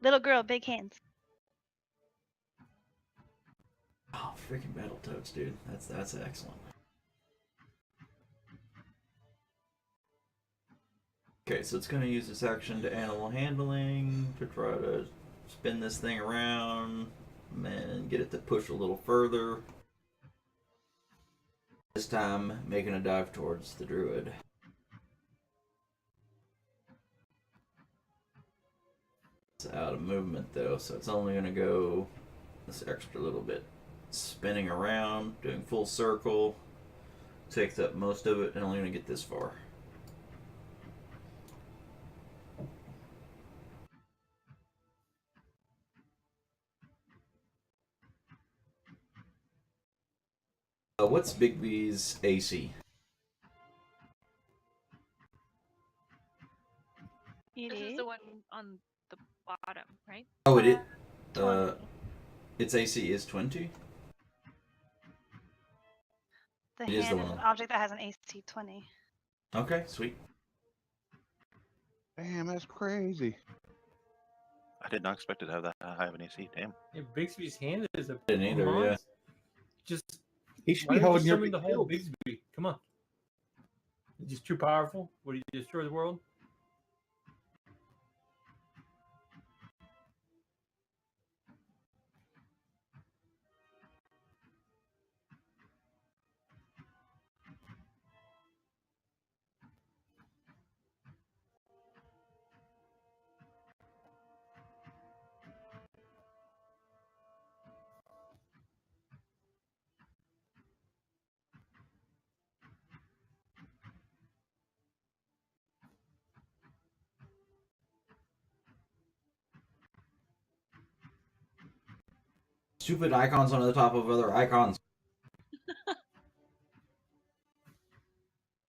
Little girl, big hands. Oh, freaking Battletoads, dude. That's excellent. Okay, so it's gonna use this action to animal handling to try to spin this thing around and get it to push a little further. This time, making a dive towards the druid. It's out of movement though, so it's only gonna go this extra little bit. Spinning around, doing full circle, takes up most of it, and only gonna get this far. What's Big B's AC? It This is is the one on the bottom, right? Oh, it is. 20. Its AC is 20. The it is the hand is one an on- object that has an AC 20. Okay, sweet. Damn, that's crazy. I did not expect it to have that high of an AC. Damn. Yeah, Bixby's hand is a Didn't either, come on. yeah. Just He should why be don't you holding your summon the big whole shield. Bixby? Come on. He's just too powerful. Would he destroy the world? Stupid icons on the top of other icons.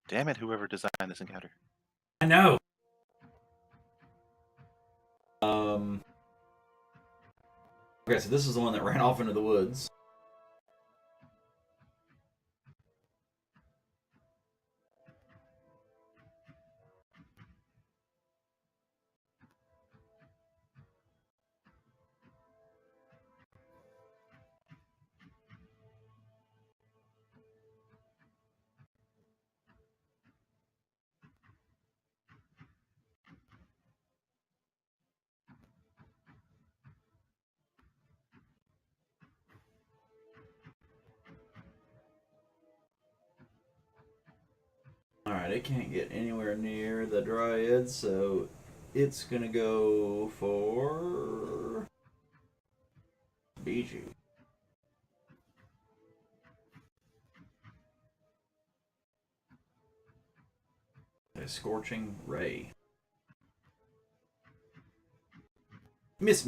Damn it, whoever designed this encounter. I know. Okay, so this is the one that ran off into the woods. Alright, it can't get anywhere near the dryad, so it's gonna go for Bijou. A scorching ray. Miss.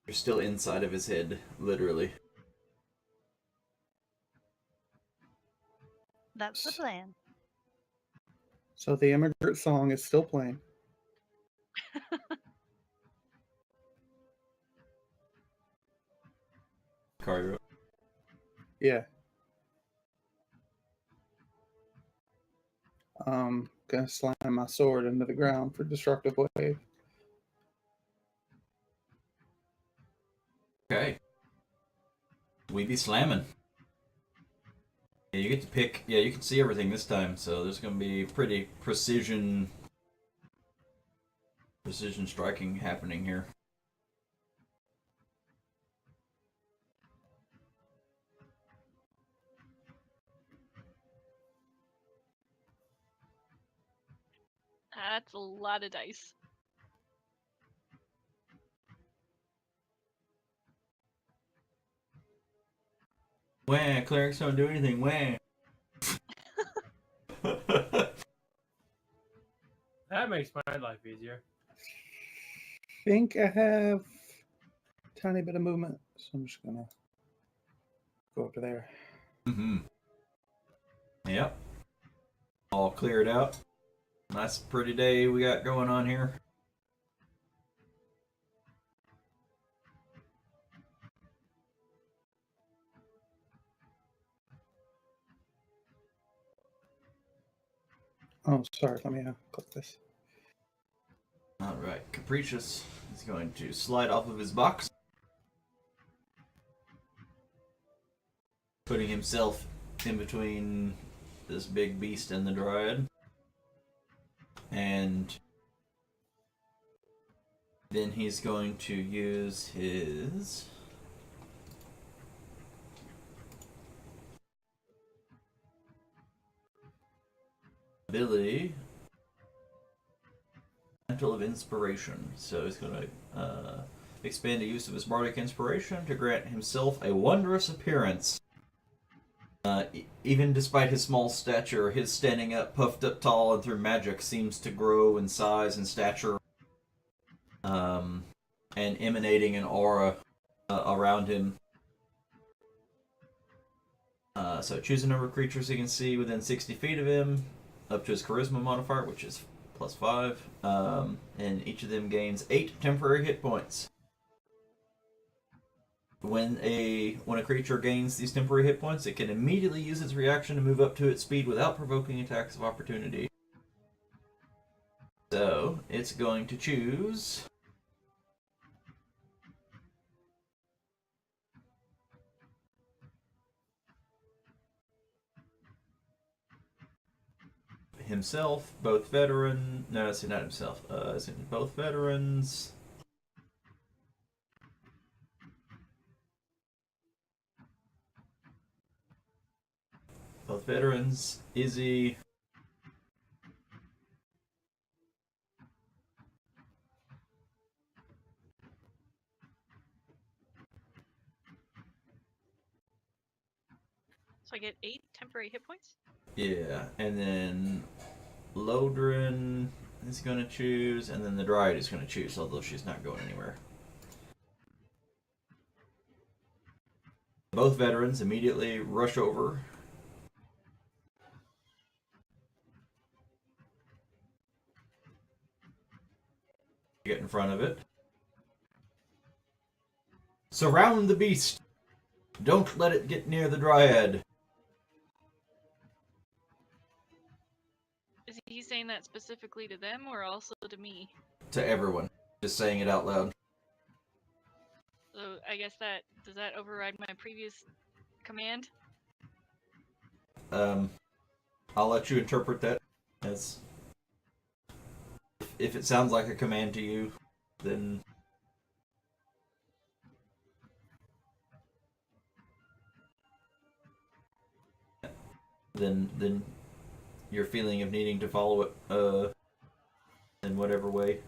You're still inside of his head, literally. That's the plan. So the immigrant song is still playing. Cairo. Yeah. Gonna slam my sword into the ground for destructive wave. Okay. We be slamming. Yeah, you get to pick. Yeah, you can see everything this time, so there's gonna be pretty precision striking happening here. That's a lot of dice. Wah, clerics don't do anything. Wah. That makes my life easier. Think I have a tiny bit of movement, so I'm just gonna go up to there. Mm-hmm. Yep. All cleared out. Nice pretty day we got going on here. Oh, sorry. Let me click this. Alright, Capricious is going to slide off of his box, putting himself in between this big beast and the dryad. And then he's going to use his ability Mantle of Inspiration. So he's going to expand the use of his bardic inspiration to grant himself a wondrous appearance. Even despite his small stature, his standing up, puffed up tall, and through magic seems to grow in size and stature, and emanating an aura around him. So choose a number of creatures he can see within 60 feet of him, up to his charisma modifier, which is +5, and each of them gains 8 temporary hit points. When a creature gains these temporary hit points, it can immediately use its reaction to move up to its speed without provoking attacks of opportunity. So it's going to choose himself, both veteran. No, it's not himself. It's both veterans. Both veterans, Izzy, So I get 8 temporary hit points? yeah, and then Lodrin is going to choose, and then the dryad is going to choose, although she's not going anywhere. Both veterans immediately rush over. Get in front of it. Surround the beast. Don't let it get near the dryad. Is he saying that specifically to them or also to me? To everyone. Just saying it out loud. So I guess does that override my previous command? I'll let you interpret that as if it sounds like a command to you, then your feeling of needing to follow it in whatever way.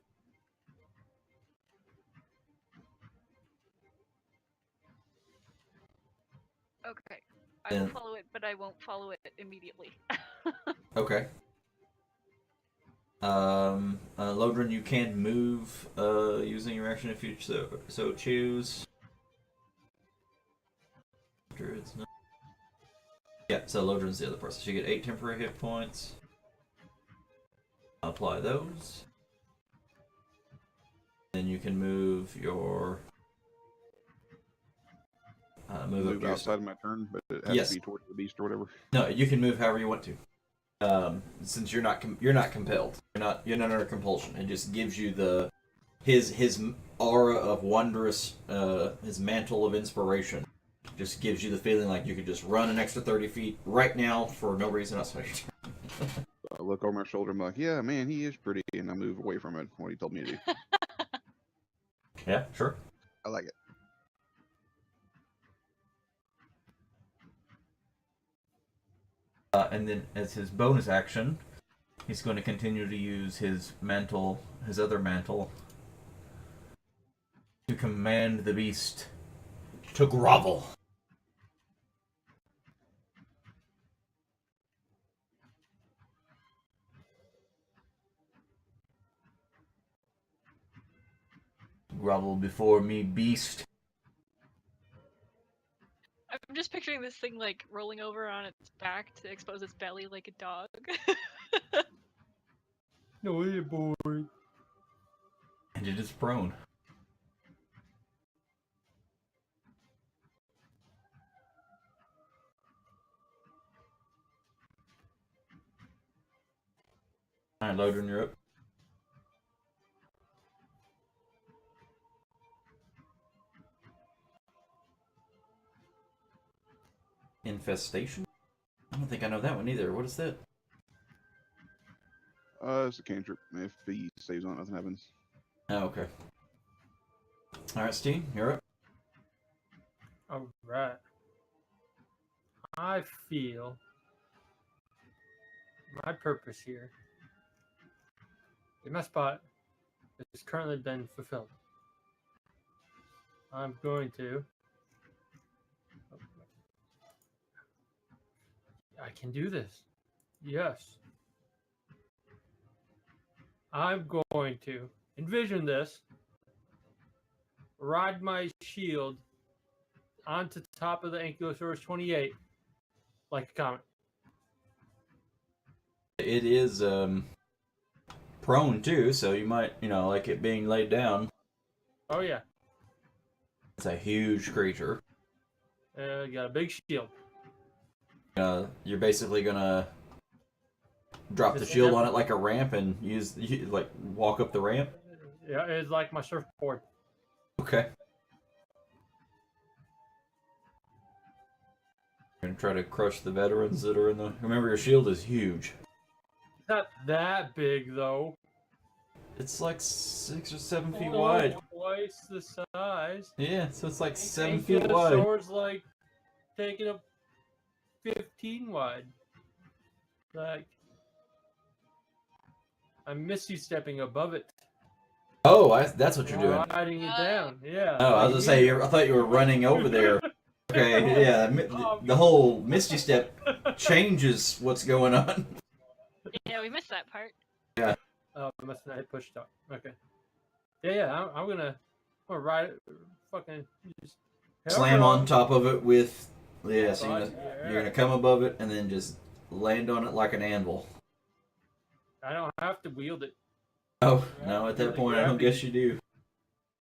Okay. I will follow it, but I won't follow it immediately. Okay. Lodrin, you can move using your action if you so choose. Druid's not. Yeah, so Lodrin's the other person. So you get 8 temporary hit points. Apply those. Then you can move your move outside of my turn, but it has to be towards the beast or whatever. No, you can move however you want to. Since you're not compelled, you're not under compulsion. It just gives you his aura of wondrous, his mantle of inspiration. Just gives you the feeling like you could just run an extra 30 feet right now for no reason outside your turn. I look over my shoulder. I'm like, yeah, man, he is pretty, and I move away from it. What he told me to do. Yeah, sure. I like it. And then as his bonus action, he's going to continue to use his mantle, his other mantle, to command the beast to grovel. Grovel before me, beast. I'm just picturing this thing like rolling over on its back to expose its belly like a dog. No, you're bored. And it is prone. Alright, Lodrin, you're up. Infestation? I don't think I know that one either. What is that? It's a cantrip. If he stays on, nothing happens. Oh, okay. Alright, Steve, you're up. Alright. I feel my purpose here. In my spot, It's currently been fulfilled. I'm going to. I can do this. Yes. I'm going to envision this. Ride my shield onto the top of the Ankylosaurus 28 like a comet. It is prone too, so you might, like it being laid down. Oh yeah. It's a huge creature. Got a big shield. You're basically gonna drop the Just shield have- on it like a ramp and walk up the ramp. Yeah, it's like my surfboard. Okay. You're gonna try to crush the veterans that are in the. Remember, your shield is huge. Not that big though. It's like 6 or 7 feet wide. Twice the size. Yeah, so it's like 7 feet wide. Ankylosaur's like taking up 15 wide. Like I miss you stepping above it. Oh, that's what you're doing. Riding it down. Yeah. Oh, I was gonna say, I thought you were running over there. Okay, yeah, the whole Misty Step changes what's going on. Yeah, we missed that part. Oh, I must not have pushed up. Okay. Yeah. I'm gonna ride it. Fucking just Slam on top of it with, so Yeah. you're gonna come above it and then just land on it like an anvil. I don't have to wield it. Oh, no, at that point, I don't guess you do.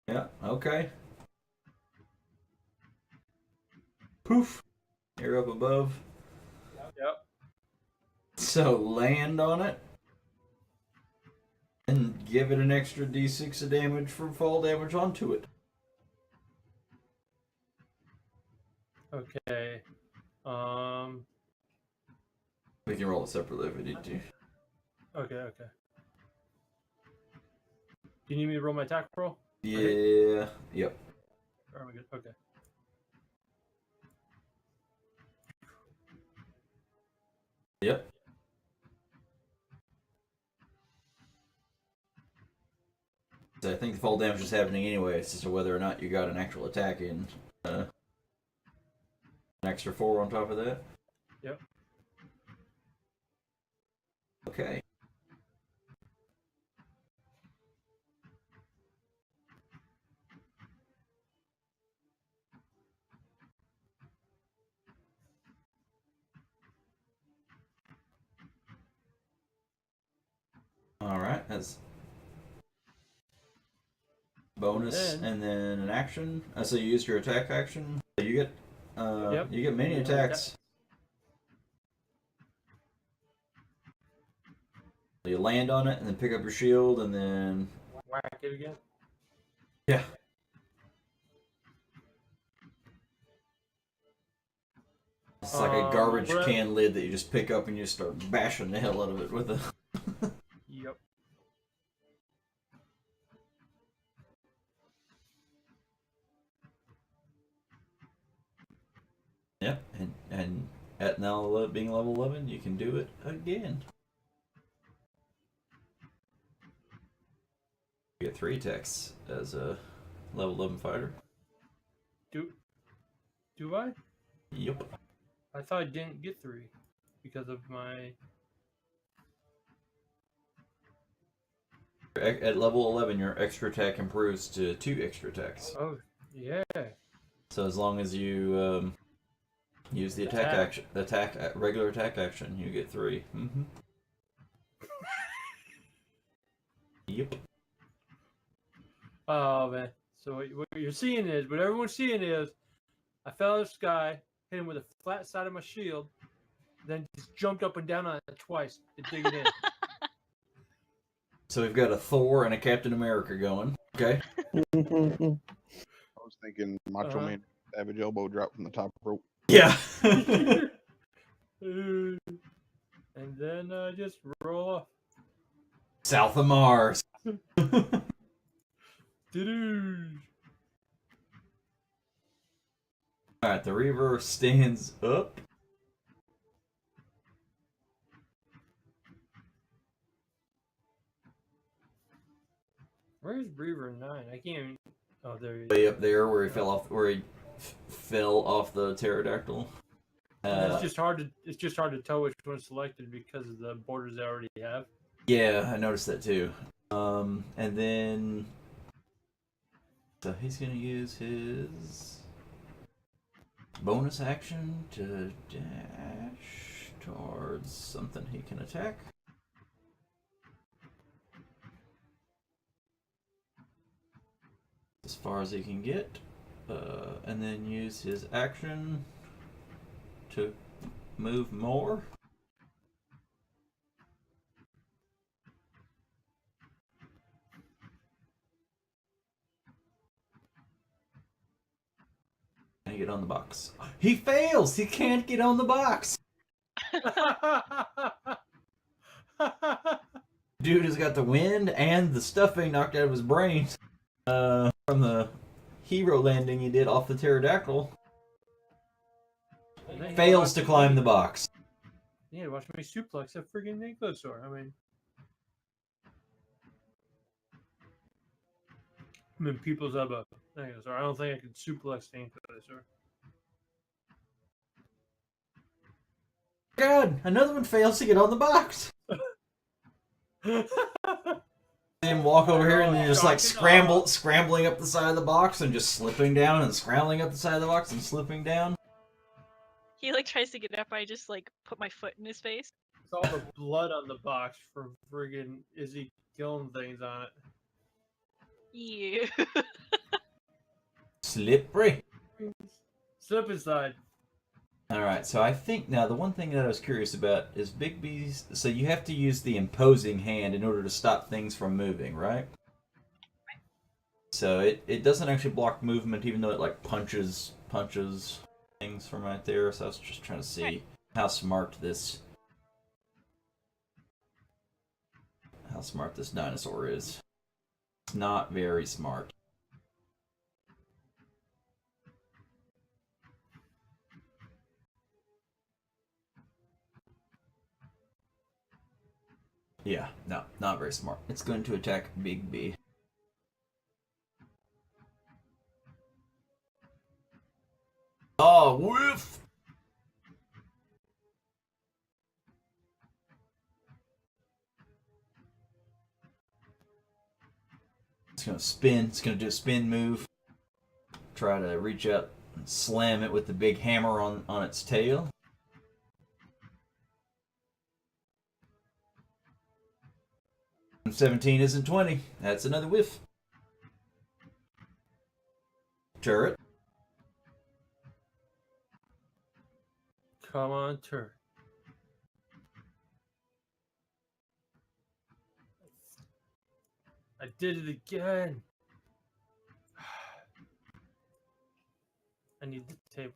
Yeah, okay. Poof. You're up above. Yep. So land on it. And give it an extra d6 of damage from fall damage onto it. Okay. We can roll it separately if we need to. Okay. Do you need me to roll my attack roll? Yeah. Yep. Or am I good? Okay. Yep. So I think the fall damage is happening anyway. It's just whether or not you got an actual attack in. An extra 4 on top of that. Yep. Okay. Alright, that's bonus and then an action. So you used your attack action. So you get Yep. you get many attacks. So you land on it and then pick up your shield and then Whack it again. yeah. It's like a garbage Brett. can lid that you just pick up and you start bashing the hell out of it with a. Yep. Yep, and at now being level 11, you can do it again. You get 3 attacks as a level 11 fighter. Do I? Yep. I thought I didn't get 3 because of my. At level 11, your extra attack improves to 2 extra attacks. Oh yeah. So as long as you use the regular attack action, you get 3. Mm-hmm. Yep. Oh man. So what you're seeing is, what everyone's seeing is, I fell out of the sky, hit him with the flat side of my shield, then just jumped up and down on it twice to dig it in. So we've got a Thor and a Captain America going. Okay. I was thinking Macho Uh-huh. Man Savage elbow drop from the top rope. Yeah. And then just roll off. South of Mars. Doo-doo. Alright, the Reaver stands up. Where's Reaver 9? I can't even. Oh, there he is. Way up there where he fell off, fell off the pterodactyl. It's just hard to tell which one's selected because of the borders they already have. Yeah, I noticed that too. And then so he's gonna use his bonus action to dash towards something he can attack. As far as he can get, and then use his action to move more. And get on the box. He fails! He can't get on the box! Dude has got the wind and the stuffing knocked out of his brains from the hero landing he did off the pterodactyl. Fails to climb the box. Yeah, watch me suplex a freaking ankylosaur. I mean, people's up a ankylosaur. I don't think I could suplex the ankylosaur. God, another one fails to get on the box. Him walk over here and then just like scrambling up the side of the box and just slipping down and scrambling up the side of the box and slipping down. He like tries to get up. I just like put my foot in his face. It's all the blood on the box from friggin' Izzy killing things on it. Ew. Slippery. Slip inside. Alright, so I think now the one thing that I was curious about is Big B's. So you have to use the imposing hand in order to stop things from moving, right? So it doesn't actually block movement even though it like punches things from right there. So I was just trying to see how smart this dinosaur is. It's not very smart. Yeah, no, not very smart. It's going to attack Big B. Oh, whiff! It's going to spin. It's going to do a spin move. Try to reach up and slam it with the big hammer on its tail. And 17 isn't 20. That's another whiff. Turret. Come on, turret. I did it again. I need the table.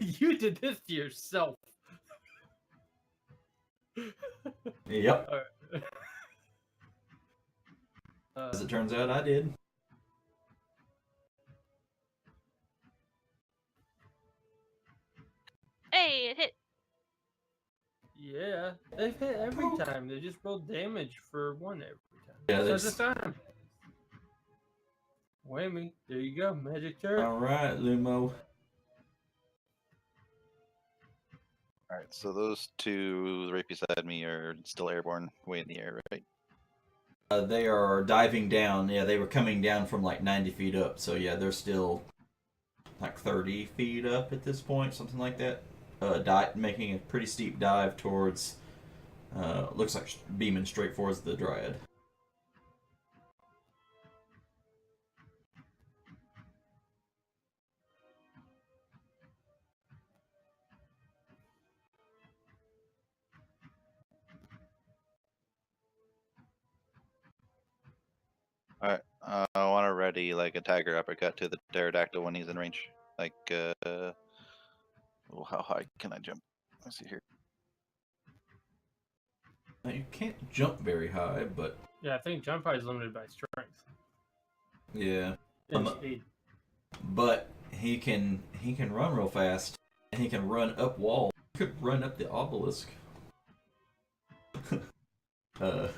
You did this to yourself. Yep. Right. As it turns out, I did. Hey, it hit. Yeah, they've hit every time. They just roll damage for one every time. Yeah, So that's- this time. Whammy. There you go. Magic turret. Alright, Lumo. Alright, so those two right beside me are still airborne, way in the air, right? They are diving down. Yeah, they were coming down from like 90 feet up. So yeah, they're still like 30 feet up at this point, something like that. Making a pretty steep dive towards, looks like beaming straight towards the dryad. Alright, I want to ready like a tiger uppercut to the pterodactyl when he's in range. Like, oh, how high can I jump? Let's see here. Now, you can't jump very high, but Yeah, I think jump height is limited by strength. yeah. And speed. But he can run real fast, and he can run up walls. He could run up the obelisk. That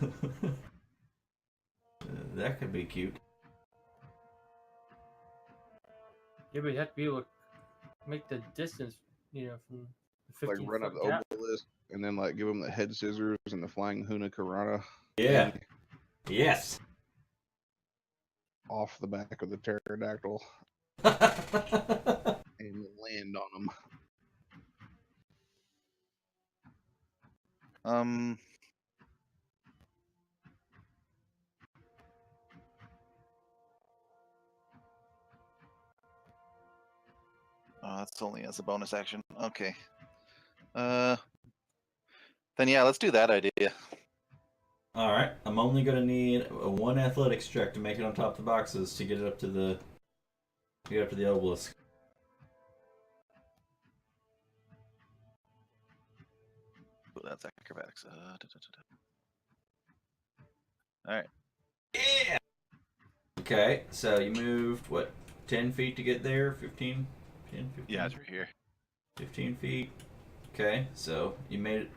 could be cute. Yeah, but you have to be able to make the distance, from the Like 15 run up foot the gap. obelisk and then like give him the head scissors and the flying Huna Yeah. Yes. off the back of the pterodactyl and land on him. Oh, that's only as a bonus action. Okay. Then yeah, let's do that idea. All right. I'm only gonna need a 1 athletics check to make it on top of the boxes to get it up to the obelisk. Oh, that's acrobatics. All right. Yeah. Okay. So you moved what? 10 feet to get there. 15. 10, 15. Yeah, it's right here. 15 feet. Okay. So you made it.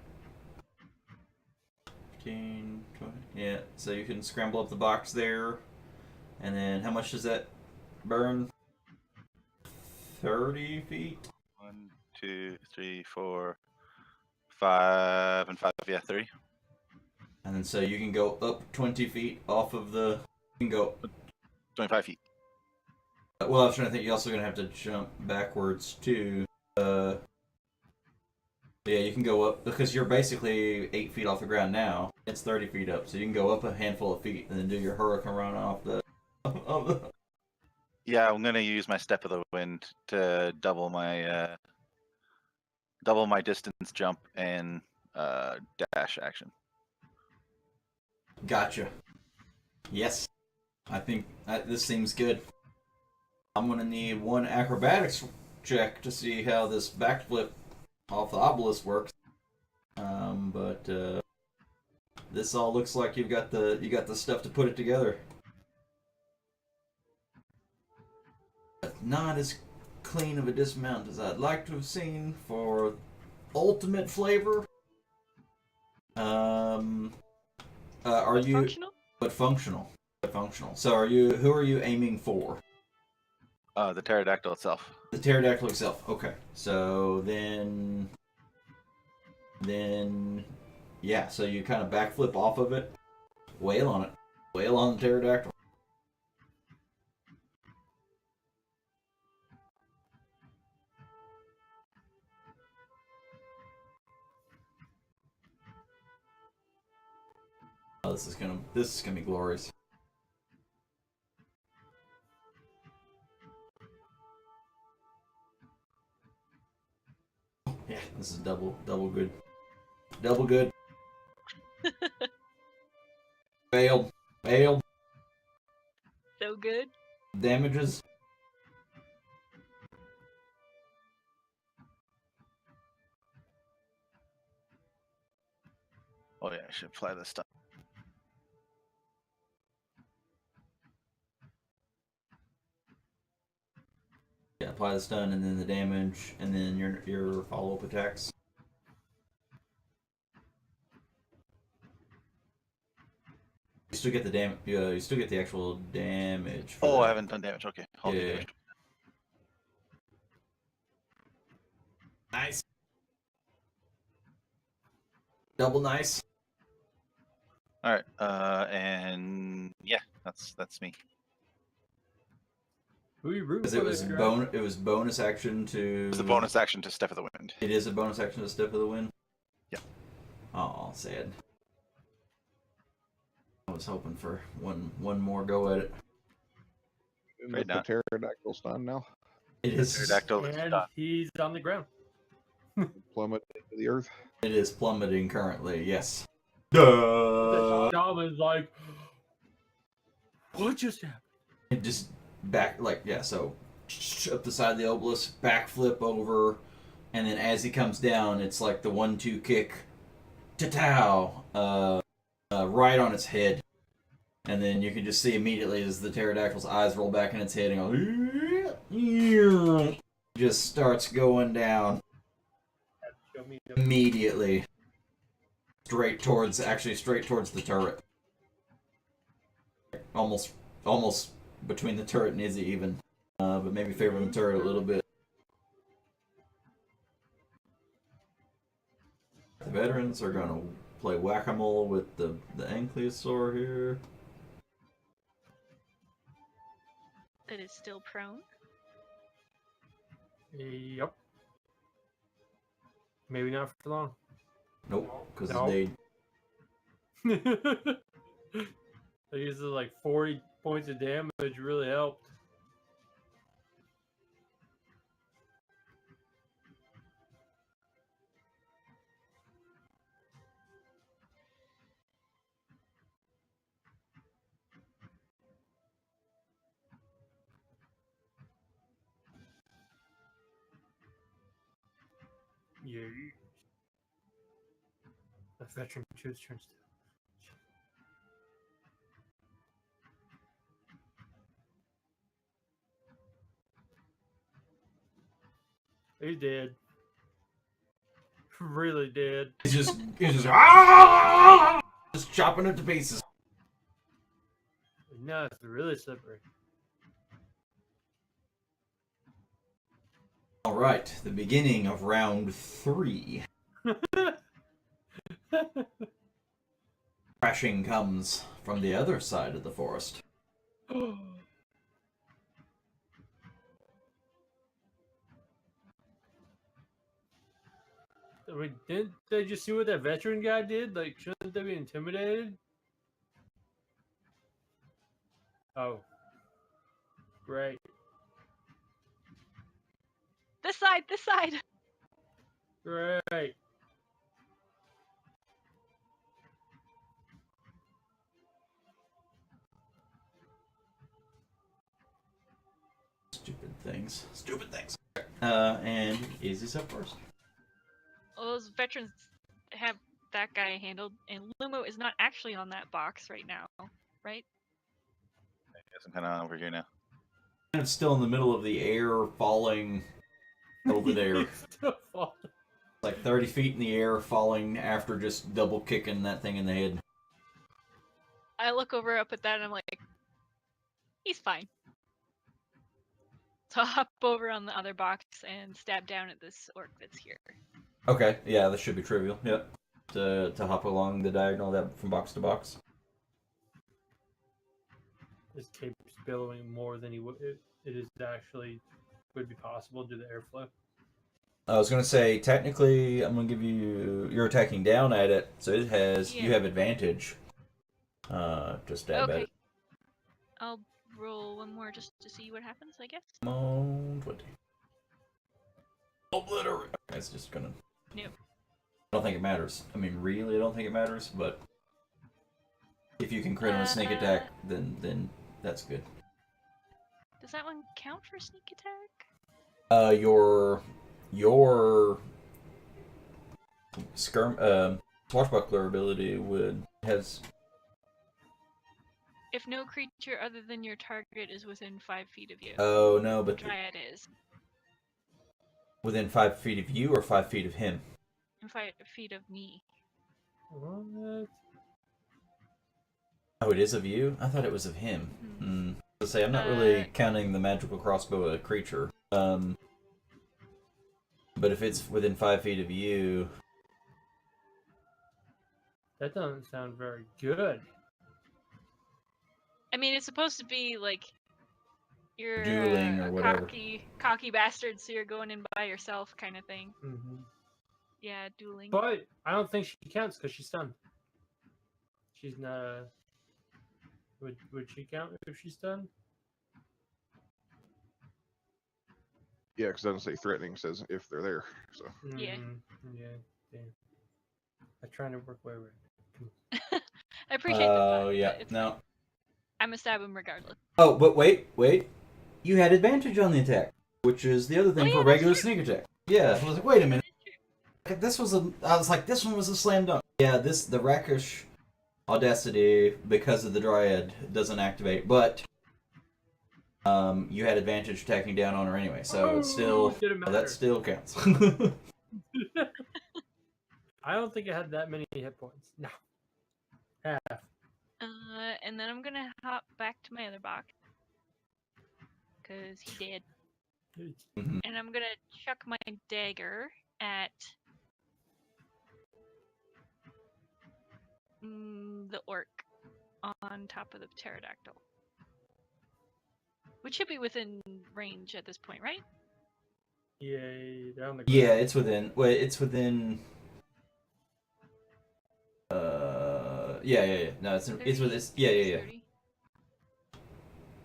15, 20. Yeah. So you can scramble up the box there, and then how much does that burn? 30 feet. 1, 2, 3, 4, 5, and 5. Yeah, 30. And then so you can go up 20 feet off of the. You can go. 25 feet. Well, I was trying to think. You're also gonna have to jump backwards too. Yeah, you can go up because you're basically 8 feet off the ground now. It's 30 feet up, so you can go up a handful of feet and then do your hurricane run off the. Yeah, I'm gonna use my step of the wind to double my distance jump and dash action. Gotcha. Yes, I think this seems good. I'm gonna need 1 acrobatics check to see how this backflip off the obelisk works. But this all looks like you got the stuff to put it together. But not as clean of a dismount as I'd like to have seen for ultimate flavor. Are you Functional? but functional? But functional. So who are you aiming for? The pterodactyl itself. The pterodactyl itself. Okay. So then yeah, so you kind of backflip off of it, wail on it. Wail on the pterodactyl. Oh, this is gonna be glorious. Yeah, this is double good. Double good. Failed. So good. Damages. Oh yeah, I should apply this stuff. Yeah, apply the stun and then the damage and then your follow-up attacks. You still get the you still get the actual damage. For Oh, that. I haven't done damage. Okay, I'll do Yeah. damage. Nice. Double nice. All right, and yeah, that's me. Who are you rooting Because for? it was bonus action to. It's a bonus action to Step of the Wind. It is a bonus action to Step of the Wind. Yeah. Oh, sad. I was hoping for one more go at it. Isn't Right that the pterodactyl stun now? It is. Pterodactyl is And done. he's on the ground. Plummet into the earth. It is plummeting currently. Yes. The shaman's like, what just happened? It just back so up the side of the obelisk, backflip over, and then as he comes down, it's like the 1-2 kick, ta-tow, right on its head, and then you can just see immediately as the pterodactyl's eyes roll back in its head and go, just starts going down Show me immediately. straight towards the turret. Almost between the turret and Izzy even. But maybe favoring the turret a little bit. The veterans are gonna play whack-a-mole with the ankylosaur here. That is still prone. Yep. Maybe not for long. Nope, because No. they. I used like 40 points of damage. Really helped. Yeah. The veteran choose turns. He did. Really did. He's just just chopping it to pieces. No, it's really slippery. All right, the beginning of round 3. Crashing comes from the other side of the forest. I mean, didn't they just see what that veteran guy did? Like, shouldn't they be intimidated? Oh. Great. This side, this side. Great. Stupid things. Stupid things. And Izzy's up first. Well, those veterans have that guy handled, and Lumo is not actually on that box right now, right? Yes, I'm kind of over here now. Kind of still in the middle of the air, falling over there. Still falling. Like 30 feet in the air, falling after just double kicking that thing in the head. I look over up at that and I'm like, he's fine. So I'll hop over on the other box and stab down at this orc that's here. Okay, yeah, that should be trivial. Yep. To hop along the diagonal that from box to box. This cape's billowing more than he would. It is actually would be possible due to airflow. I was gonna say, technically, I'm gonna give you. You're attacking down at it, so it has. Yeah. You have advantage. Just stab at Okay. it. I'll roll one more just to see what happens, I guess. Come on, 20. Obliterate. It's just gonna. Nope. I don't think it matters. I mean, really, I don't think it matters. But if you can crit on a sneak attack, then that's good. Does that one count for sneak attack? Your swashbuckler ability has. If no creature other than your target is within 5 feet of you. Oh no, but Dryad is. within 5 feet of you or 5 feet of him. In 5 feet of me. What? Oh, it is of you? I thought it was of him. Hmm. To say, I'm not really counting the magical crossbow a creature. But if it's within 5 feet of you, That doesn't sound very good. I mean, it's supposed to be like you're Dueling or a whatever. cocky bastard, so you're going in by yourself, kind of thing. Mm-hmm. Yeah, dueling. But I don't think she counts because she's stunned. She's not a. Would she count if she's stunned? Yeah, because it doesn't say threatening, it says if they're there. So Yeah. Yeah. Damn. I'm trying to work my way around. I appreciate the thought. oh yeah, but it's no. fine. I'm gonna stab him regardless. Oh, but wait. You had advantage on the attack, which is the other thing Oh, for yeah, regular that's true. sneak attack. Yeah, I was like, wait a minute. This was I was like, this one was a slam dunk. Yeah, the rakish audacity because of the dryad doesn't activate, but you had advantage attacking down on her anyway, so it's still Didn't matter. that still counts. I don't think it had that many hit points. No. Half. And then I'm gonna hop back to my other box. Because he did. Mhm. And I'm gonna chuck my dagger at the orc on top of the pterodactyl. Which should be within range at this point, right? Yay, down the ground. Yeah, it's within. Well, it's within. Yeah. No, it's 30? within. Yeah. 30?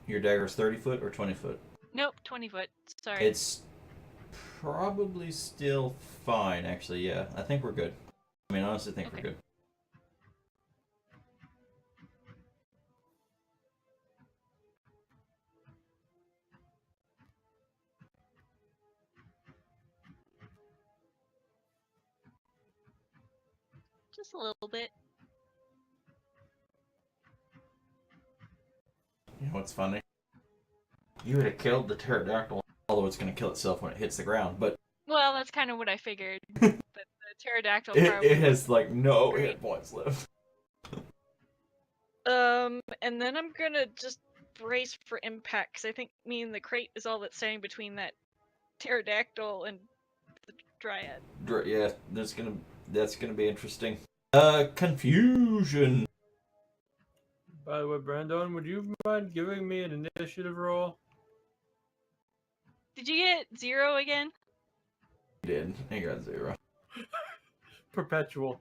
Your dagger's 30 foot or 20 foot. Nope, 20 foot. Sorry. It's probably still fine, actually. Yeah, I think we're good. I mean, honestly, I think we're Okay. good. Just a little bit. You know what's funny? You would have killed the pterodactyl, although it's going to kill itself when it hits the ground. But Well, that's kind of what I figured. But the pterodactyl probably it has like no Great. hit points left. And then I'm gonna just brace for impact, because I think me and the crate is all that's standing between that pterodactyl and the dryad. Yeah, that's gonna be interesting. Confusion. By the way, Brandon, would you mind giving me an initiative roll? Did you get 0 again? He did. He got 0. Perpetual.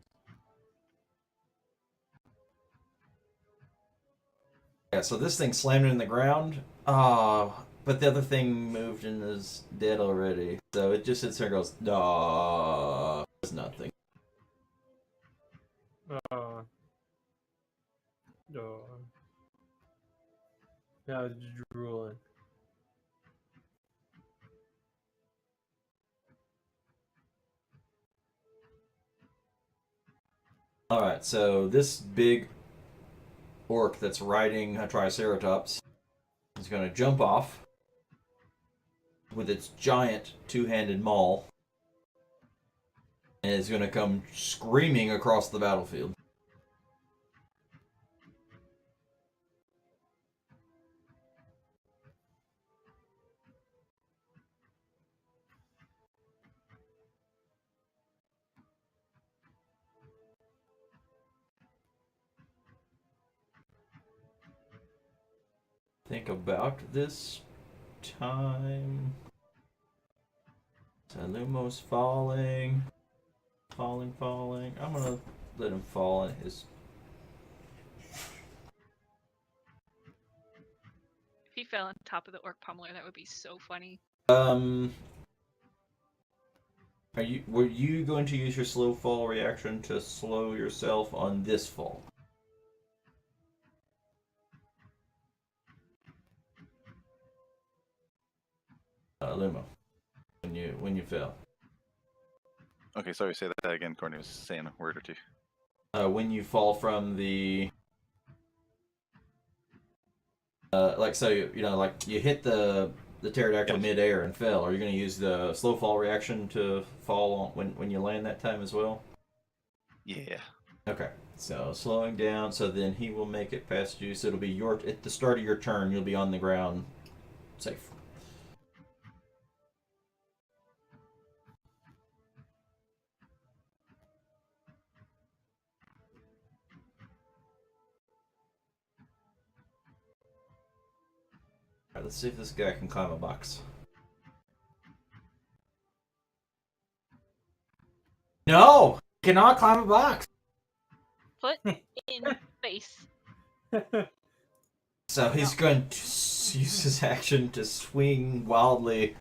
Yeah, so this thing slammed in the ground. But the other thing moved and is dead already. So it just sits there and goes, nah. It's nothing. No. Yeah, I was drooling. Alright, so this big orc that's riding a Triceratops is going to jump off with its giant two-handed maul and is going to come screaming across the battlefield. Think about this time. Salumo's falling. Falling. I'm gonna let him fall on his. If he fell on top of the orc pummeler, that would be so funny. Were you going to use your slow fall reaction to slow yourself on this fall? Lumo. When you fell. Okay, sorry, say that again. Courtney was saying a word or two. When you fall from the like so like you hit the pterodactyl midair and fell. Are you going to use the slow fall reaction to fall on when you land that time as well? Yeah. Okay, so slowing down, so then he will make it past you. So it'll be at the start of your turn. You'll be on the ground, safe. Alright, let's see if this guy can climb a box. No! Cannot climb a box! Foot in face. So he's going to use his action to swing wildly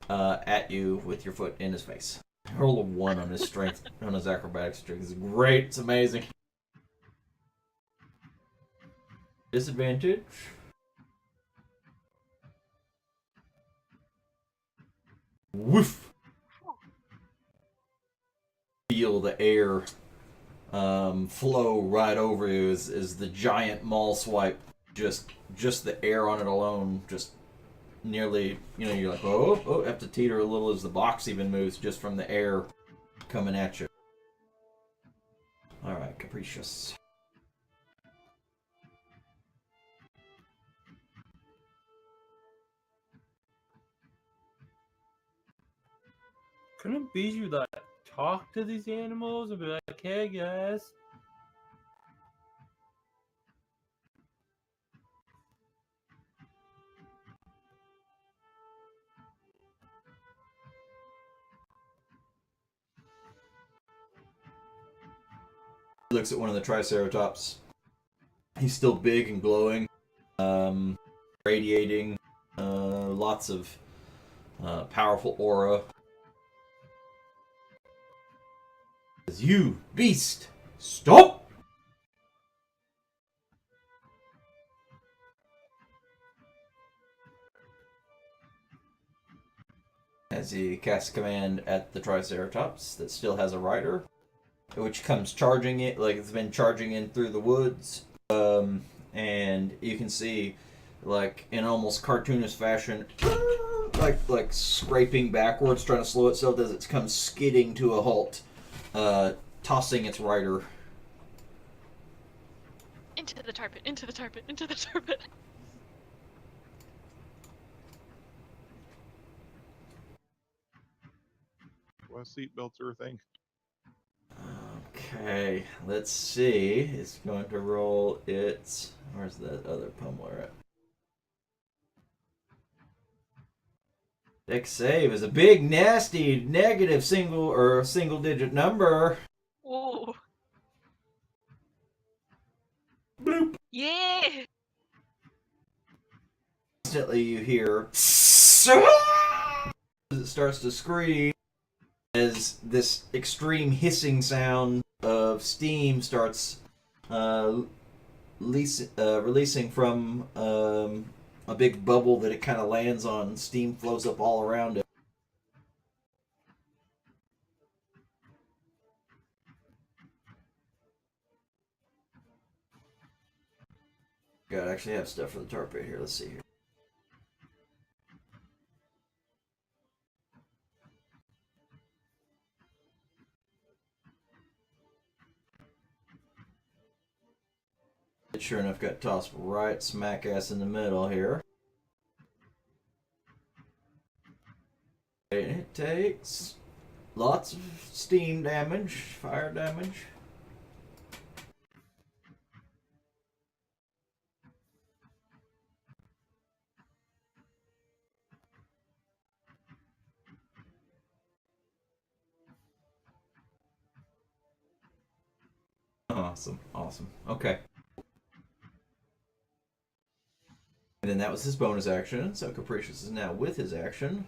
at you with your foot in his face. Roll a 1 on his strength, on his acrobatic strength. It's great, it's amazing. Disadvantage. Woof! Feel the air flow right over you as the giant maul swipe, just the air on it alone, just nearly, you're like, oh, have to teeter a little as the box even moves just from the air coming at you. capricious. Couldn't Bijou like talk to these animals and be like, "Hey guys"? He looks at one of the Triceratops. He's still big and glowing, radiating lots of powerful aura. Says, "You beast, stop!" As he casts command at the Triceratops that still has a rider, which comes charging it, like it's been charging in through the woods. And you can see, like in almost cartoonish fashion, like scraping backwards, trying to slow itself as it comes skidding to a halt, tossing its rider. Into the tar pit, into the tar pit, into the tar pit. Well, seatbelts are a thing. Okay, let's see. It's going to roll its. Where's that other pummeler at? Dex save is a big, nasty, negative single digit number. Whoa. Bloop. Yeah! Instantly, you hear as it starts to scream as this extreme hissing sound of steam starts releasing from a big bubble that it kind of lands on. Steam flows up all around it. God, I actually have stuff for the tarp right here. Let's see here. It sure enough got tossed right smack ass in the middle here. And it takes lots of steam damage, fire damage. Awesome. Okay. And then that was his bonus action, so Capricious is now with his action.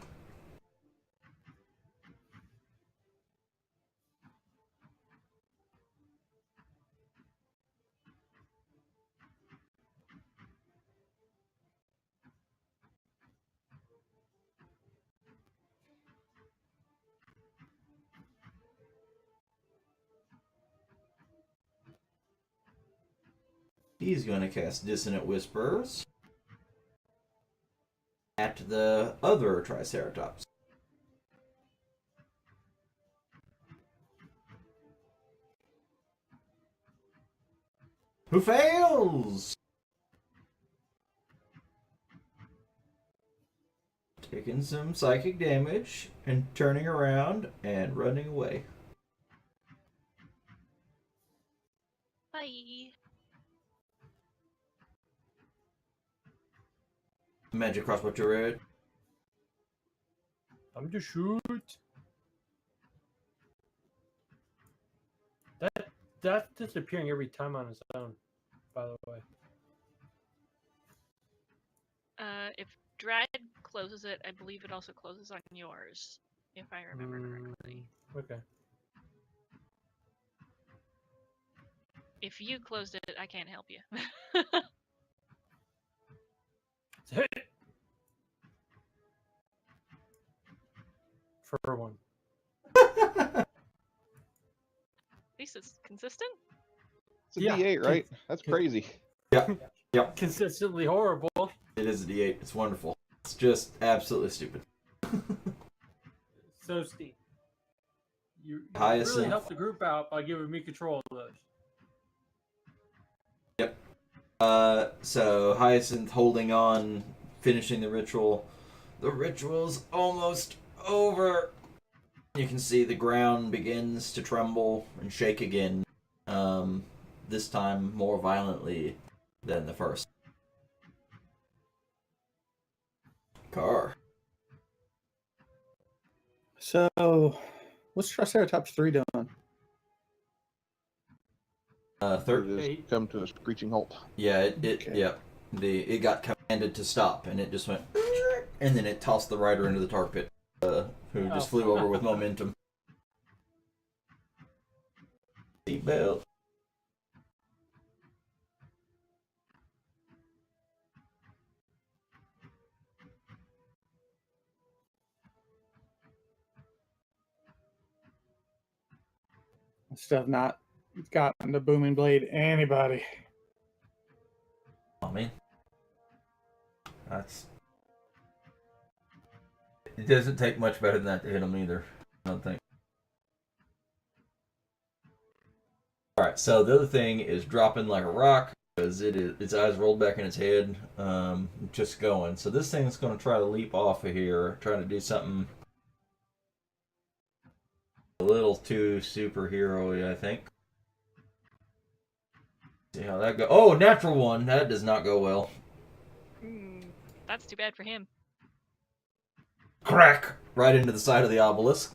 He's going to cast Dissonant Whispers at the other Triceratops. Who fails? Taking some psychic damage and turning around and running away. Bye. Magic crossbow druid. I'm to shoot. That's disappearing every time on its own, by the way. If Dryad closes it, I believe it also closes on yours, if I remember correctly. Okay. If you closed it, I can't help you. Hit it! For one. At least it's consistent. It's a Yeah. D8, right? That's crazy. Yep. Consistently horrible. It is a D8. It's wonderful. It's just absolutely stupid. So Steve, you really Hyacinth. helped the group out by giving me control of those. So Hyacinth holding on, finishing the ritual. The ritual's almost over. You can see the ground begins to tremble and shake again. This time more violently than the first. Car. So, what's Triceratops 3 doing? Third. It has Eight. come to a screeching halt. Yeah, Okay. yeah. It got commanded to stop, and it just went, and then it tossed the rider into the tar pit, who just Oh. flew over with momentum. Seatbelt. Stuff not gotten the booming blade anybody. Oh man, that's. It doesn't take much better than that to hit him either. I don't think. All right, so the other thing is dropping like a rock because its eyes rolled back in its head, just going. So this thing's going to try to leap off of here, trying to do something a little too superhero-y, I think. See how that goes. Oh, natural one. That does not go well. That's too bad for him. Crack! Right into the side of the obelisk.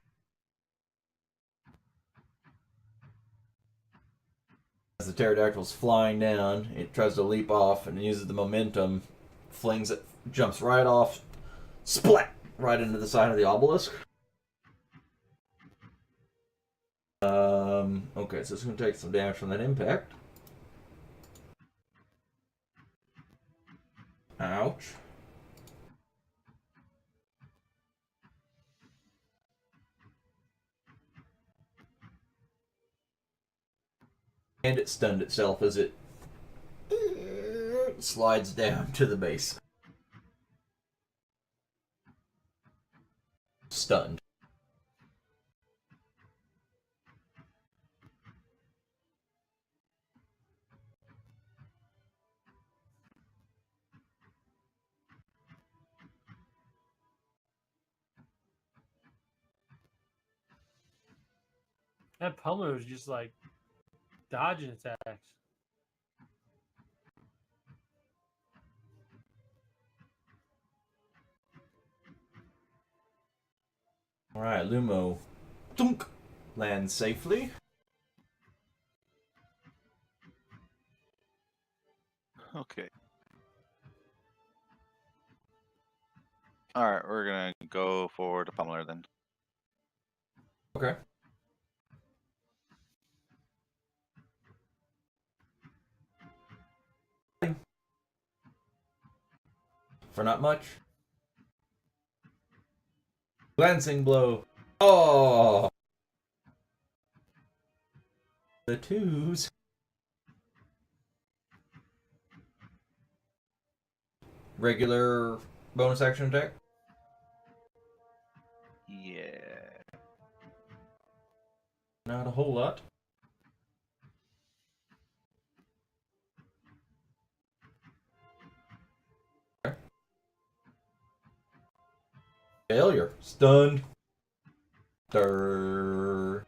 As the pterodactyl's flying down, it tries to leap off and uses the momentum, flings it, jumps right off, splat! Right into the side of the obelisk. Okay, so it's going to take some damage from that impact. Ouch. And it stunned itself as it slides down to the base. Stunned. That pummeler was just like dodging attacks. Alright, Lumo. Dunk! Lands safely. Okay. All right, we're gonna go for the pummeler then. Okay. For not much. Glancing blow. Oh! The twos. Regular bonus action attack. Yeah. Not a whole lot. Failure. Stunned. Durr.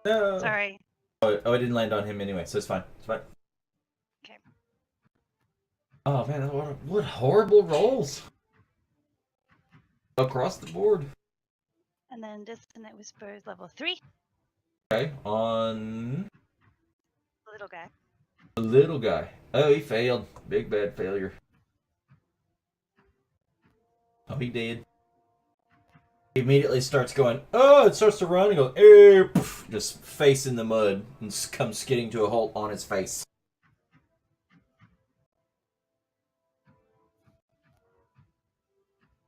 No. Sorry. Oh, I didn't land on him anyway, so it's fine. It's fine. Okay. Oh man, what horrible rolls across the board. And then Dissonant Whispers level 3. Okay, on The little guy. the little guy. Oh, he failed. Big bad failure. Oh, he did. He immediately starts going, oh, it starts to run and goes, poof, just face in the mud and comes skidding to a halt on its face.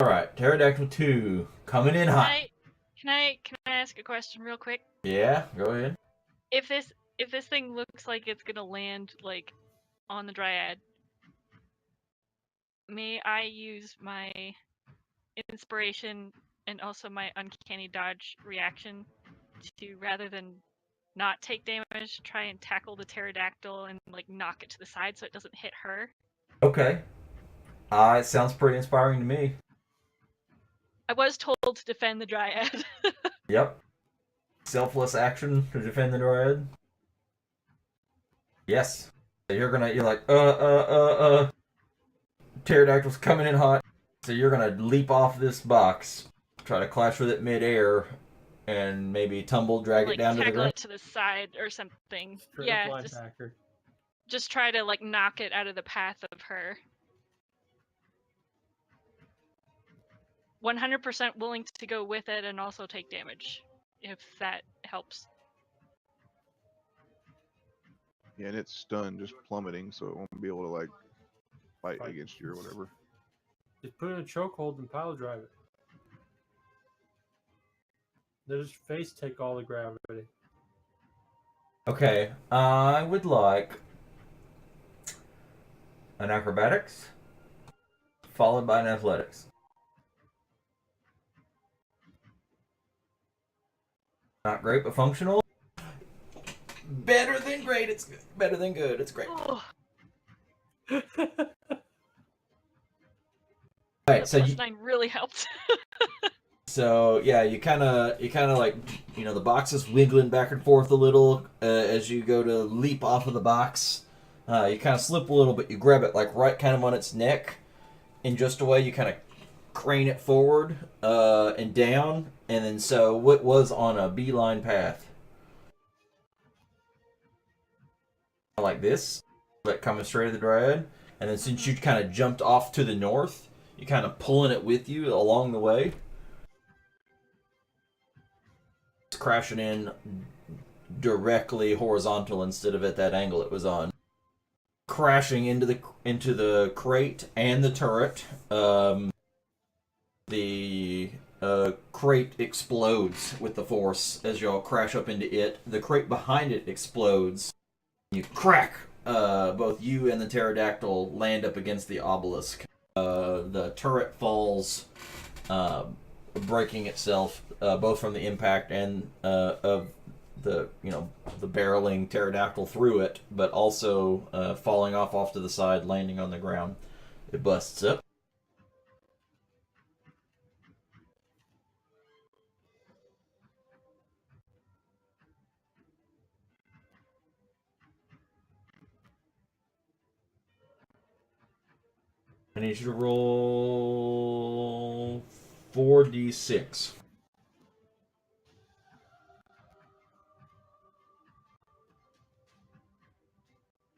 Alright, Pterodactyl 2, coming in hot. Can I ask a question real quick? Yeah, go ahead. If this thing looks like it's gonna land like on the dryad, may I use my inspiration and also my uncanny dodge reaction to, rather than not take damage, try and tackle the pterodactyl and like knock it to the side so it doesn't hit her? Okay. It sounds pretty inspiring to me. I was told to defend the dryad. Yep. Selfless action to defend the dryad. Yes. So you're like, pterodactyl's coming in hot. So you're gonna leap off this box, try to clash with it mid-air, and maybe drag like it down to the tackle ground. it to the side or something. Straight Yeah, up linebacker. just try to like knock it out of the path of her. 100% willing to go with it and also take damage, if that helps. Yeah, and it's stunned, just plummeting, so it won't be able to like fight against you or whatever. Just put it in a chokehold and pile drive it. Let his face take all the gravity. Okay, I would like an acrobatics, followed by an athletics. Not great, but functional. Better than great. It's good. Better than good. It's great. Oh, Alright, so plus 9 really helped. So yeah, you kind of like, you know, the box is wiggling back and forth a little as you go to leap off of the box. You kind of slip a little, but you grab it like right kind of on its neck, in just a way you kind of crane it forward and down, and then so what was on a beeline path, like this, like coming straight at the dryad, and then since you kind of jumped off to the north, you kind of pulling it with you along the way. Crashing in directly horizontal instead of at that angle it was on, crashing into the crate and the turret. The crate explodes with the force as y'all crash up into it. The crate behind it explodes. You crack. Both you and the pterodactyl land up against the obelisk. The turret falls, breaking itself, both from the impact and of the barreling pterodactyl through it, but also falling off to the side, landing on the ground. It busts up. I need you to roll 4d6.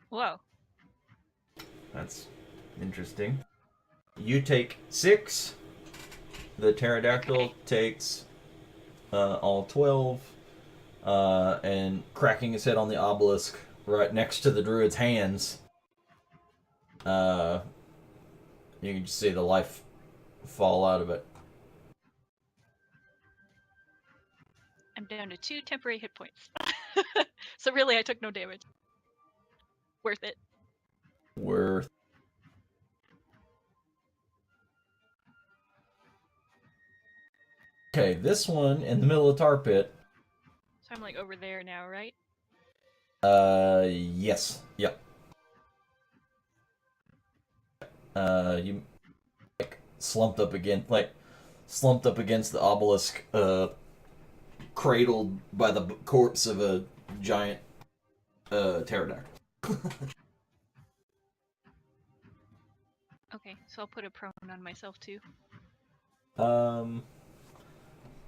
Whoa. That's interesting. You take 6. The pterodactyl takes all 12. And cracking his head on the obelisk right next to the druid's hands, you can just see the life fall out of it. I'm down to 2 temporary hit points. So really, I took no damage. Worth it. Worth. Okay, this one in the middle of the tar pit. So I'm like over there now, right? Yes. Yep. You like slumped up against the obelisk, cradled by the corpse of a giant pterodactyl. Okay, so I'll put a prone on myself too.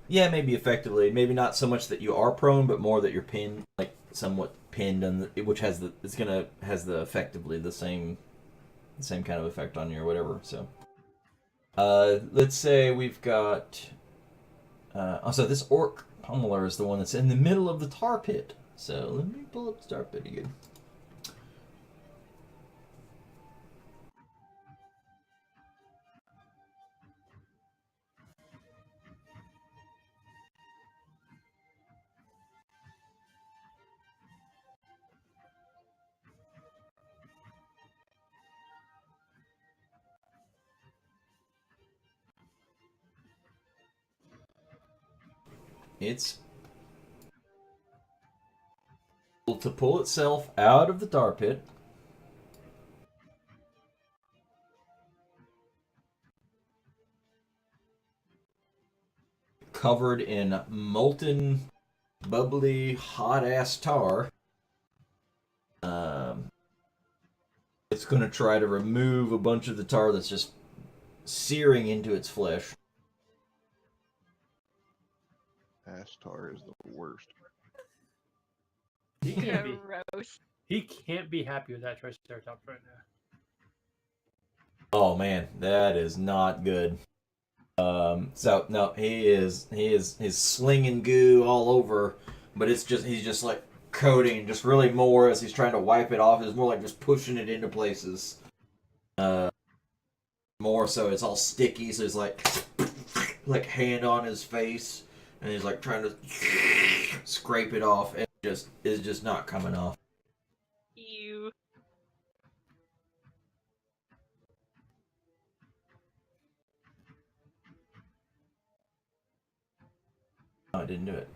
Yeah, maybe effectively. Maybe not so much that you are prone, but more that you're pinned, like somewhat pinned, and which has the effectively the same kind of effect on you or whatever. So, let's say we've got. So this orc pummeler is the one that's in the middle of the tar pit. So let me pull up the tar pit again. it's able to pull itself out of the tar pit. Covered in molten, bubbly, hot-ass tar. It's going to try to remove a bunch of the tar that's just searing into its flesh. Ashtar is the worst. He can't be. Gross. He can't be happy with that Triceratops right now. Oh man, that is not good. So no, he's slinging goo all over, but he's just like coating, just really more as he's trying to wipe it off. It's more like just pushing it into places. More so it's all sticky, so it's like hand on his face, and he's like trying to scrape it off, and it's just not coming off. Ew. No, I didn't do it.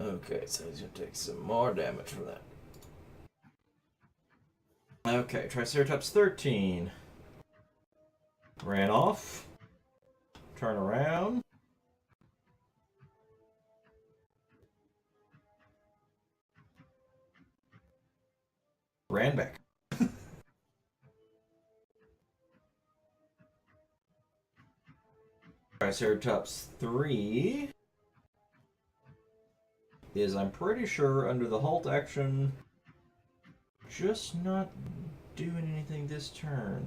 Okay, so he's gonna take some more damage from that. Okay, Triceratops 13. Ran off. Turn around. Ran back. Triceratops 3 is, I'm pretty sure, under the halt action, just not doing anything this turn.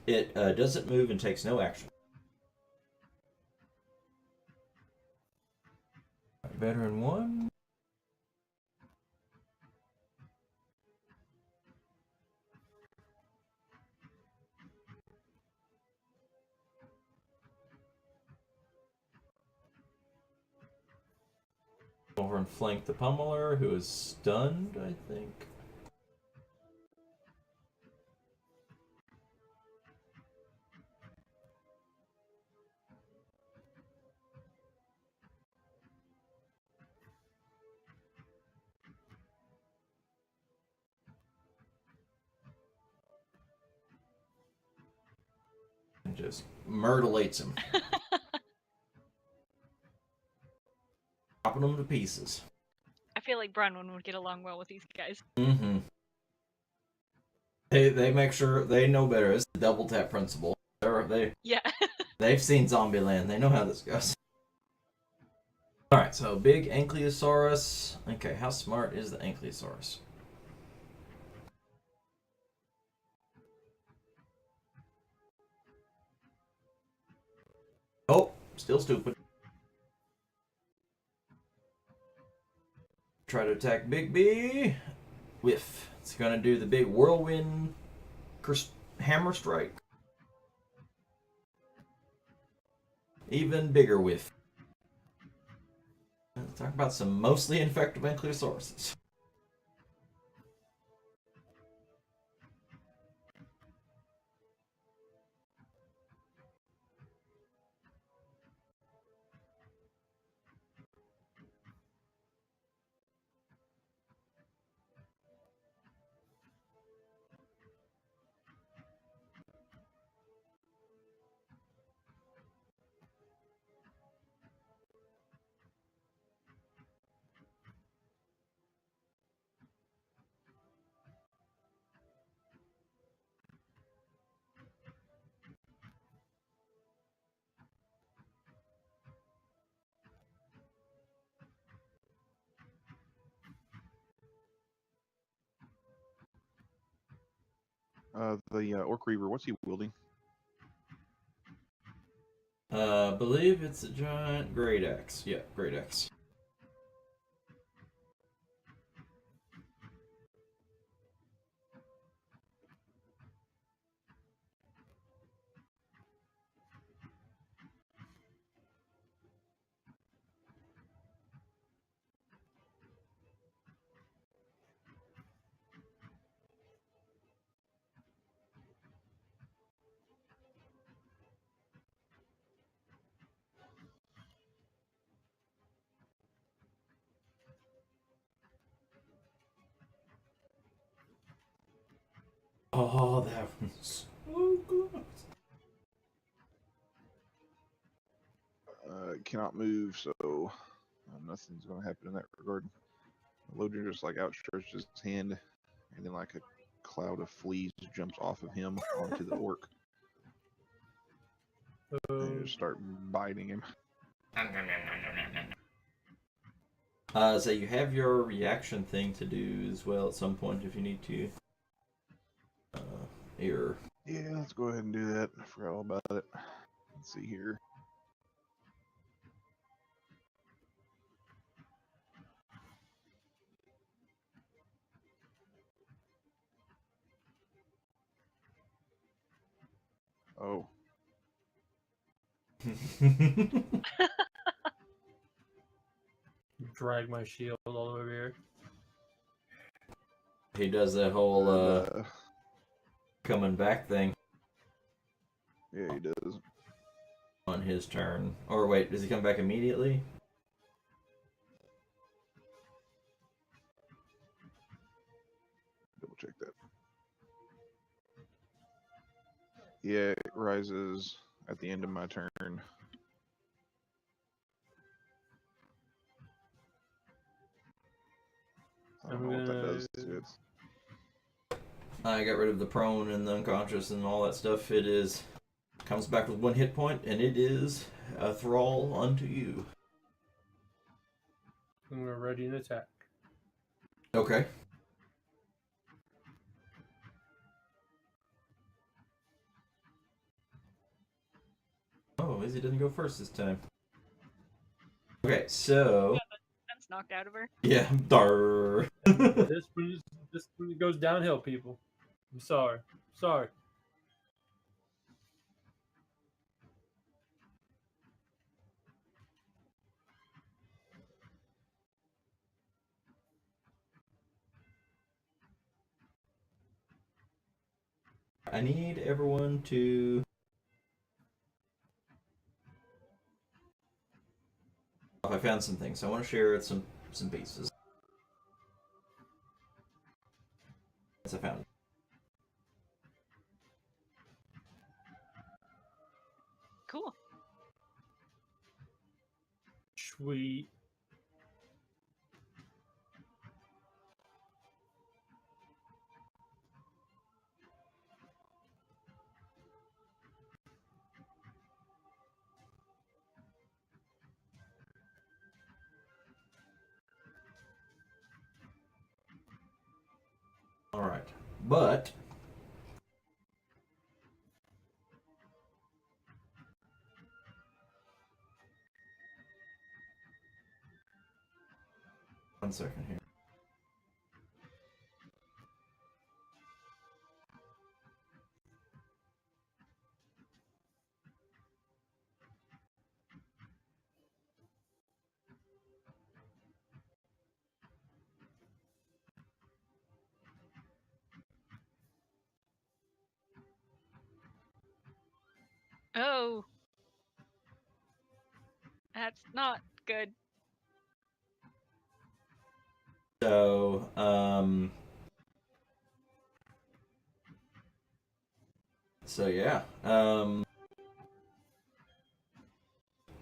It doesn't move and takes no action. Veteran 1. Over and flank the pummeler, who is stunned, I think. And just myrtleates him. Chopping them to pieces. I feel like Bronwyn would get along well with these guys. Mm-hmm. They make sure they know better. It's the double tap principle. Yeah. They've seen Zombieland. They know how this goes. Alright, so big Ankylosaurus. Okay, how smart is the Ankylosaurus? Oh, still stupid. Try to attack Big B. Whiff. It's gonna do the big whirlwind hammer strike. Even bigger whiff. Let's talk about some mostly ineffective Ankylosaurus. The Orc Reaver, what's he wielding? Believe it's a giant great axe. Yeah, great axe. Oh, that one's so good. Cannot move, so nothing's going to happen in that regard. Loader just like outstretches his hand, and then like a cloud of fleas jumps off of him onto the orc, and just start biting him. So you have your reaction thing to do as well at some point if you need to. Here. Yeah, let's go ahead and do that. I forgot all about it. Let's see here. Oh, Drag my shield all over here. He does that whole coming back thing yeah, he does. on his turn. Or wait, does he come back immediately? Double check that. Yeah, it rises at the end of my turn. I don't know what that does to it. I got rid of the prone and the unconscious and all that stuff. It is comes back with 1 hit point, and it is a thrall unto you. And we're ready to attack. Okay. Oh, Izzy didn't go first this time. Okay, so That's knocked out of her. yeah, dar. This when it goes downhill, people. I'm sorry. Sorry. I need everyone to. I found some things. I want to share some pieces. Yes, I found it. Cool. Sweet. All right, but one second here. Oh. That's not good. So, so yeah,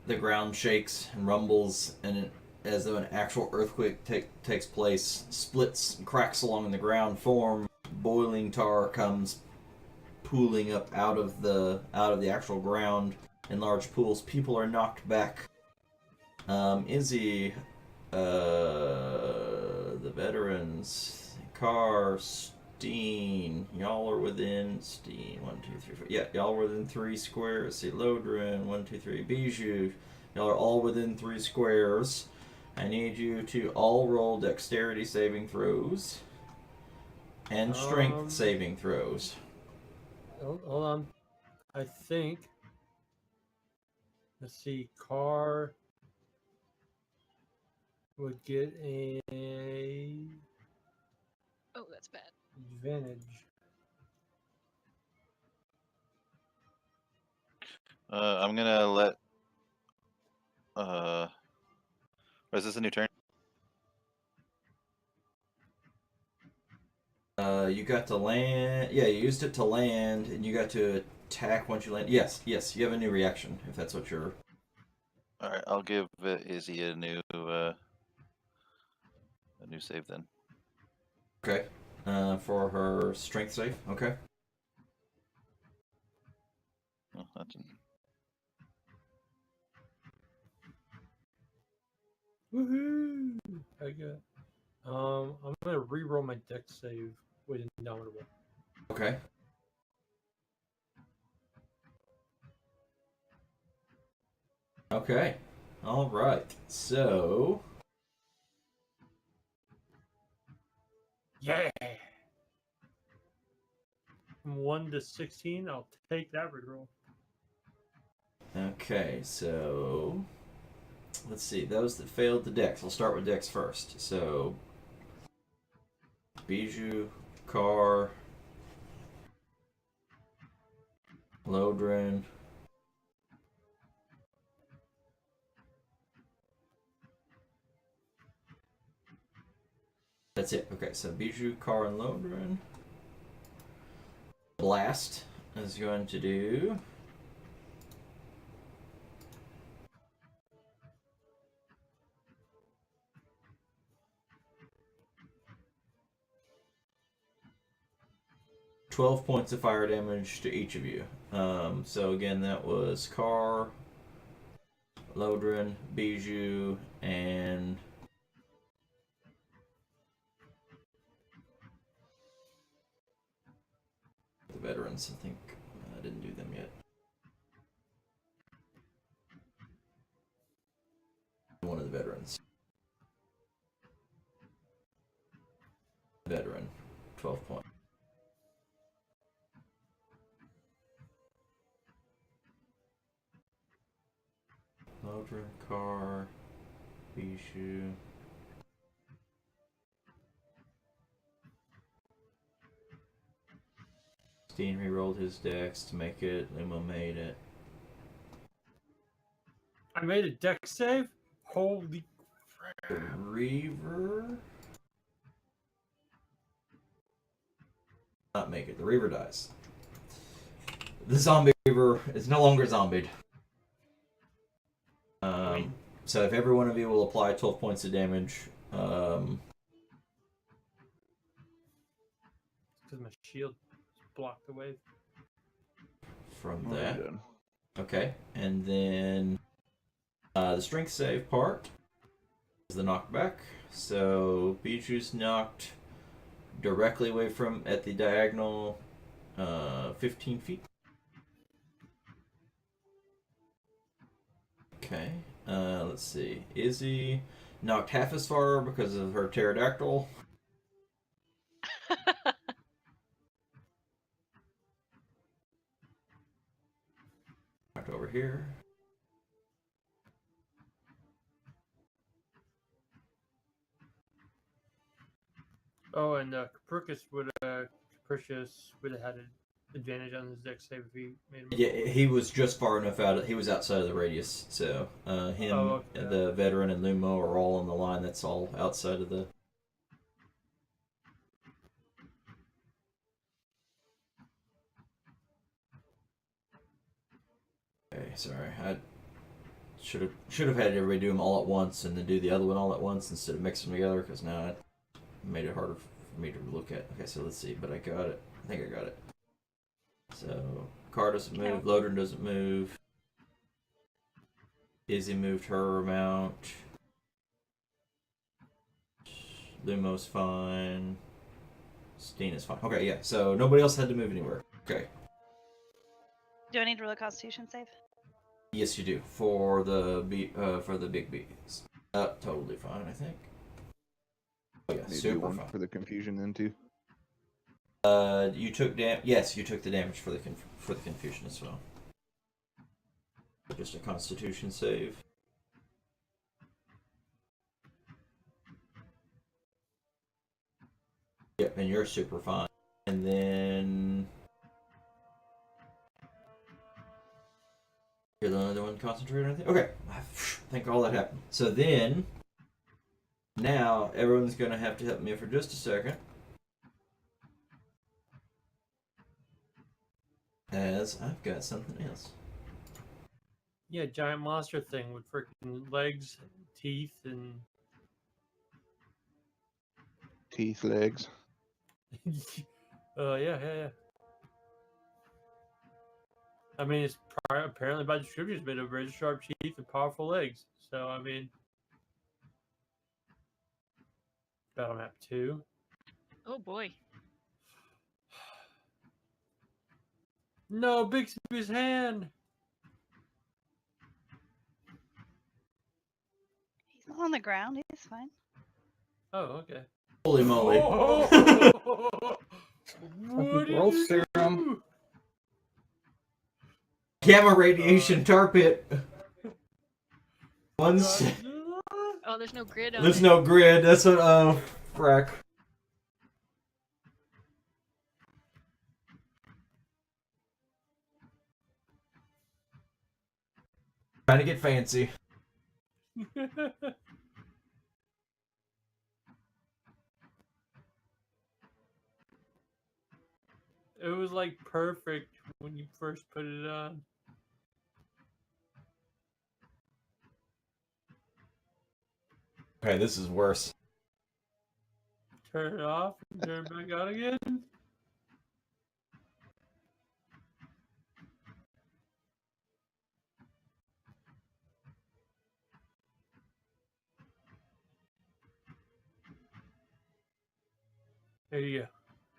the ground shakes and rumbles, and as though an actual earthquake takes place, splits and cracks along the ground form. Boiling tar comes pooling up out of the actual ground in large pools. People are knocked back. Izzy, the veterans, Carr, Steen, y'all are within Steen. 1, 2, 3, 4. Yeah, y'all are within 3 squares. See, Lodrin, 1, 2, 3. Bijou, y'all are all within 3 squares. I need you to all roll dexterity saving throws and strength saving throws. Hold on. I think. Let's see. Carr would get a Oh, that's bad. advantage. I'm gonna let. Is this a new turn? You got to land. Yeah, you used it to land, and you got to attack once you land. Yes, you have a new reaction if that's what you're. All right, I'll give Izzy a new save then. Okay. For her strength save. Okay. Oh, that didn't... Woohoo! I got. I'm gonna re-roll my deck save with Indomitable. Okay. Okay. All right. So. Yeah. From 1 to 16, I'll take that reroll. Okay. So. Let's see. Those that failed the dex. I'll start with dex first. So. Bijou, Car, Lodrin. That's it. Okay, so Bijou, Car, and Lodrin. Blast is going to do. $12 points of fire damage to each of you. So again, that was Car, Lodrin, Bijou, and the veterans. I think I didn't do them yet. One of the veterans. Veteran, 12 points. Lodrin, Car, Bijou. Steen re-rolled his dex to make it. Lumo made it. I made a deck save? Holy The crap. Reaver. Not make it. The Reaver dies. The zombie Reaver is no longer zombied. So if every one of you will apply 12 points of damage, Because my shield blocked the wave. from Already that. done. Okay, and then the strength save part is the knockback. So Bijou's knocked directly away from at the diagonal 15 feet. Okay, let's see. Izzy knocked half as far because of her pterodactyl. Knocked over here. Oh, and Capricious would have had an advantage on his deck save if he made him. Yeah, he was just far enough out. He was outside of the radius, so him, Oh, okay. the veteran, and Lumo are all on the line. That's all outside of the. Okay, sorry. I should have had everybody do them all at once and then do the other one all at once instead of mixing them together because now it made it harder for me to look at. Okay, so let's see. But I got it. I think I got it. So Car doesn't move. Lodrin doesn't move. Izzy moved her amount. Lumo's fine. Steen is fine. Okay, yeah. So nobody else had to move anywhere. Okay. Do I need to roll a Constitution save? Yes, you do for the big bees. Totally fine, I think. Oh yeah, Need to do super one fine. for the confusion then too. You took Yes, you took the damage for the confusion as well. Just a Constitution save. Yep, and you're super fine. And then you're the only one concentrating on anything? Okay. I think all that happened. So then, now everyone's going to have to help me for just a second. has, I've got something else. Yeah, giant monster thing with freaking legs, teeth, and Teeth, legs. yeah. I mean, it's apparently by distributors made of razor sharp teeth and powerful legs. So I mean, Battle Map 2. Oh boy. No, Bixby's hand. He's not on the ground. He's fine. Oh, okay. Holy moly. What did growth you serum. do? Gamma radiation tar pit. Once. Godzilla? Oh, there's no grid on There's it. no grid. That's what. Oh, frack. Trying to get fancy. It was like perfect when you first put it on. Okay, this is worse. Turn it off and turn it back on again. There you go.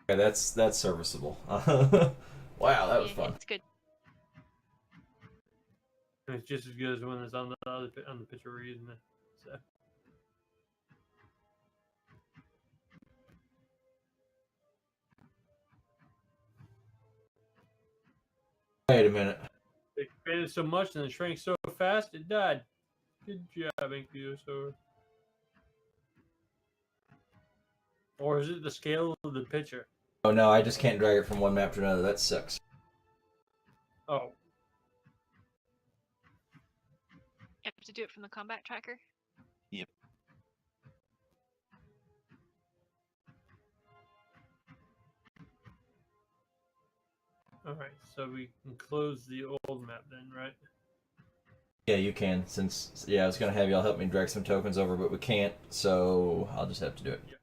Okay, that's serviceable. Wow, that was Yeah, fun. it's good. And it's just as good as the one that's on the picture we're using it. So. Wait a minute. It expanded so much and it shrank so fast it died. Good job, Incubator. Or is it the scale of the picture? Oh no, I just can't drag it from one map to another. That sucks. Oh. You have to do it from the combat tracker. Yep. Alright, so we can close the old map then, right? Yeah, you can. Since I was gonna have y'all help me drag some tokens over, but we can't, so I'll just have to do it. Yeah.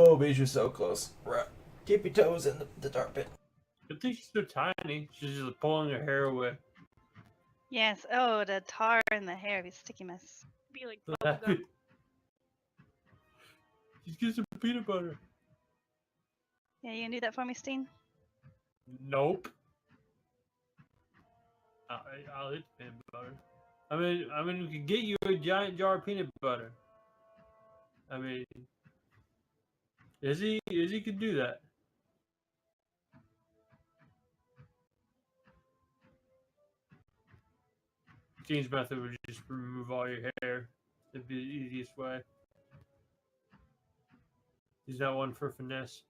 Oh, bees, you're so close. Right. Keep your toes in the tar pit. I think she's so tiny. She's just pulling her hair away. Yes. Oh, the tar in the hair. Be sticky mess. Be like bubblegum. She's getting some peanut butter. Yeah, you gonna do that for me, Steen? Nope. I'll eat the peanut butter. I mean, we could get you a giant jar of peanut butter. I mean, Izzy could do that. Gene's method would just remove all your hair. It'd be the easiest way. He's not one for finesse.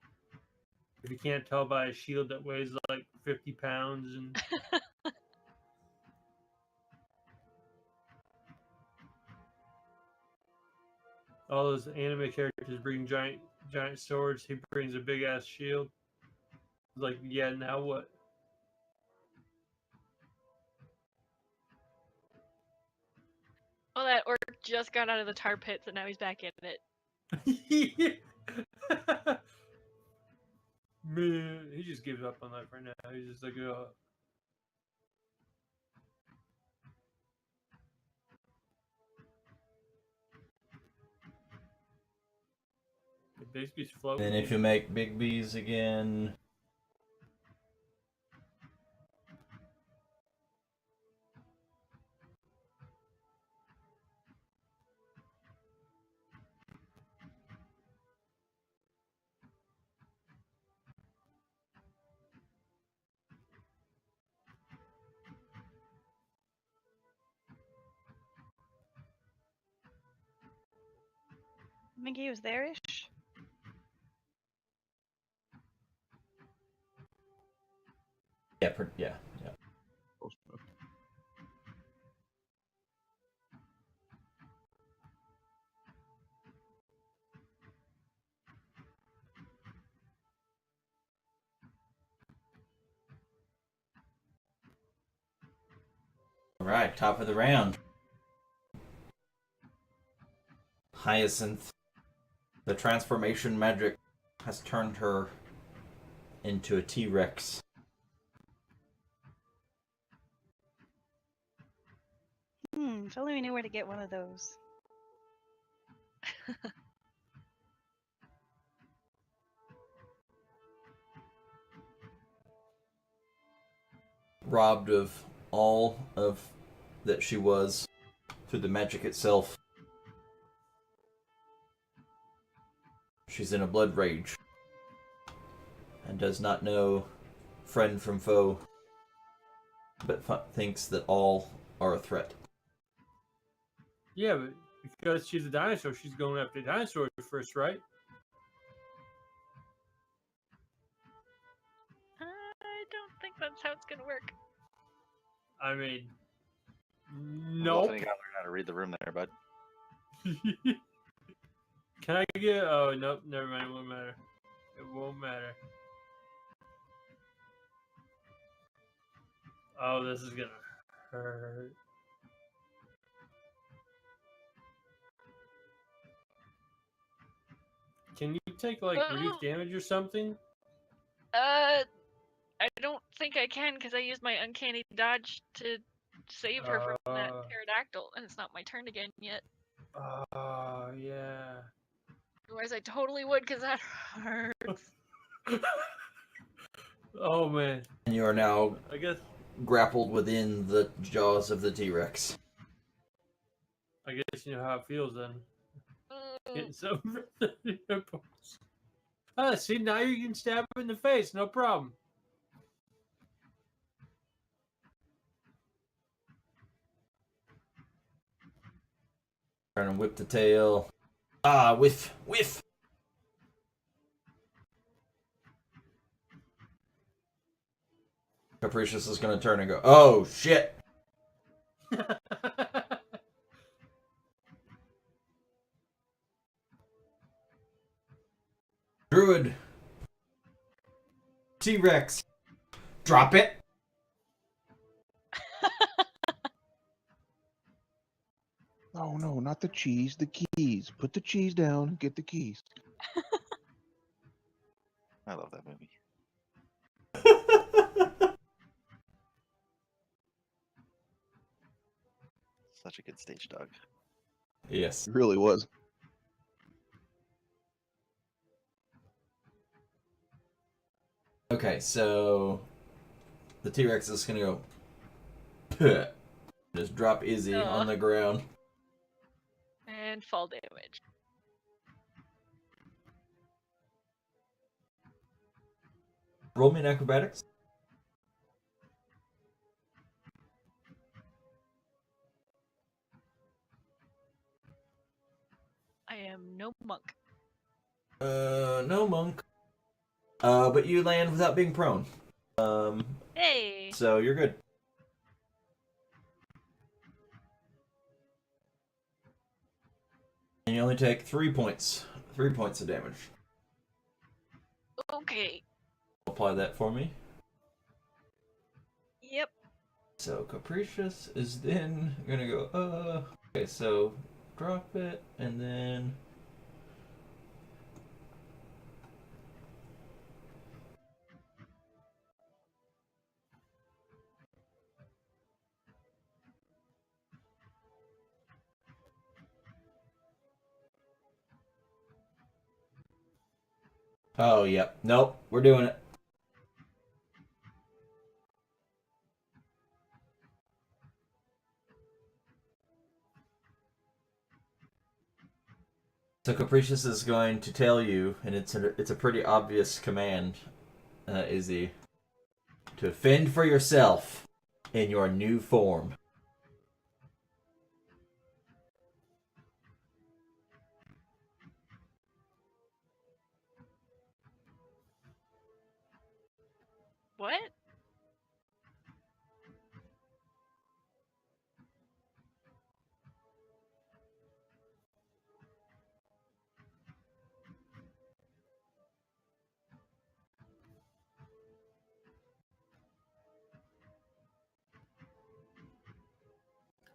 If you can't tell by a shield that weighs like 50 pounds and all those anime characters bring giant swords, he brings a big ass shield. It's like, yeah, now what? Oh, that orc just got out of the tar pits and now he's back in it. Man, he just gives up on life right now. He's just like, oh. Basically floating. And if you make big bees again. I think he was there-ish. Yeah, yeah. Close enough. right, top of the round. Hyacinth. The transformation magic has turned her into a T-Rex. If only we knew where to get one of those. Robbed of all of that she was through the magic itself. She's in a blood rage and does not know friend from foe, but thinks that all are a threat. Yeah, but because she's a dinosaur, she's going after dinosaurs first, right? I don't think that's how it's gonna work. I mean, Well, nope. you gotta learn how to read the room there, bud. Can I get? Oh, nope. Never mind. It won't matter. It won't matter. Oh, this is gonna hurt. Can you take like reduced damage or something? I don't think I can because I used my uncanny dodge to save her from that pterodactyl, and it's not my turn again yet. Oh, yeah. Otherwise, I totally would because that hurts. Oh man. And you are now I guess grappled within the jaws of the T-Rex. you know how it feels then. Mm, Getting so. Ah, see, now you can stab him in the face, no problem. Trying to whip the tail. Ah, whiff, whiff. Capricious is going to turn and go, oh, shit. Druid. T-Rex. Drop it. Oh no, not the cheese, the keys. Put the cheese down, get the keys. I love that movie. Such a good stage dog. Yes. It really was. Okay, so the T-Rex is going to go, Puh. Just drop Izzy on the ground. and fall damage. Roll me an acrobatics. I am no monk. No monk. But you land without being prone. Hey! So you're good. And you only take 3 points. 3 points of damage. Okay. Apply that for me. Yep. So Capricious is then gonna go, Okay, so drop it, and then... Oh, yep. Nope, we're doing it. So Capricious is going to tell you, and it's a pretty obvious command, Izzy, to fend for yourself in your new form. What?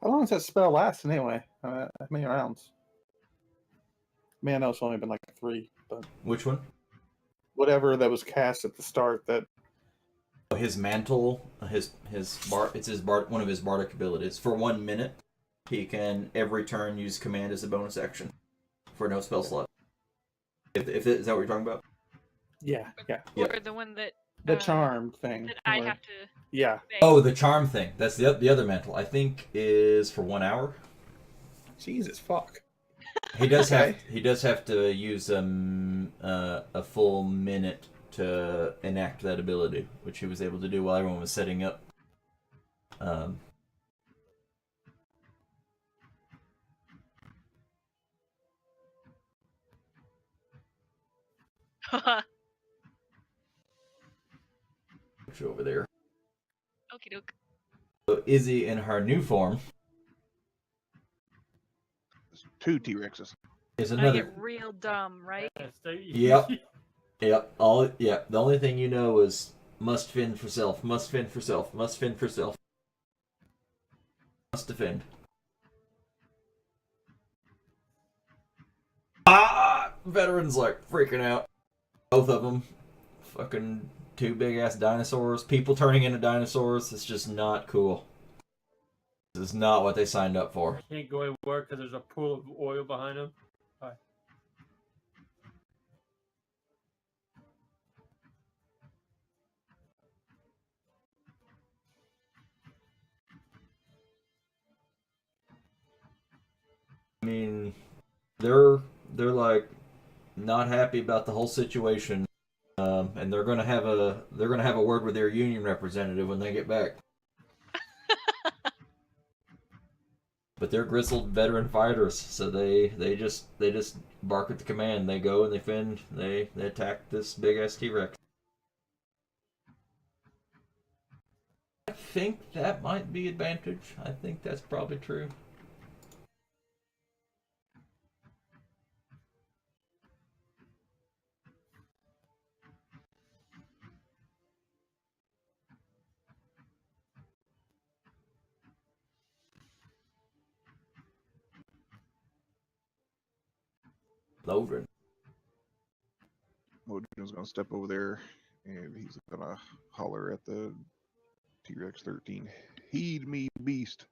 How long does that spell last anyway? How many rounds? I mean, I know it's only been like 3, but Which one? whatever that was cast at the start. That His mantle, his it's his one of his bardic abilities. For 1 minute, he can every turn use command as a bonus action for no spell slot. Is that what you're talking about? yeah. Or the one that The charm thing. that I where- have to Yeah. say. Oh, the charm thing. That's the other mantle. I think is for 1 hour. Jesus fuck. He does Okay. have to use a full minute to enact that ability, which he was able to do while everyone was setting up. Which over there. Okie doke. So Izzy in her new form There's 2 T-Rexes. is I another. get real dumb, right? Yep. Yep. The only thing you know is must fend for self. Must fend for self. Must fend for self. Must defend. Veterans like freaking out. Both of them. Fucking 2 big ass dinosaurs. People turning into dinosaurs. It's just not cool. This is not what they signed up for. Can't go anywhere because there's a pool of oil behind him. I mean, they're like not happy about the whole situation, and they're gonna have a word with their union representative when they get back. But they're grizzled veteran fighters, so they just bark at the command. They go and they fend. They attack this big ass T-Rex. I think that might be advantage. I think that's probably true. Loaded. Modrin's gonna step over there, and he's gonna holler at the T-Rex 13. Heed me, beast!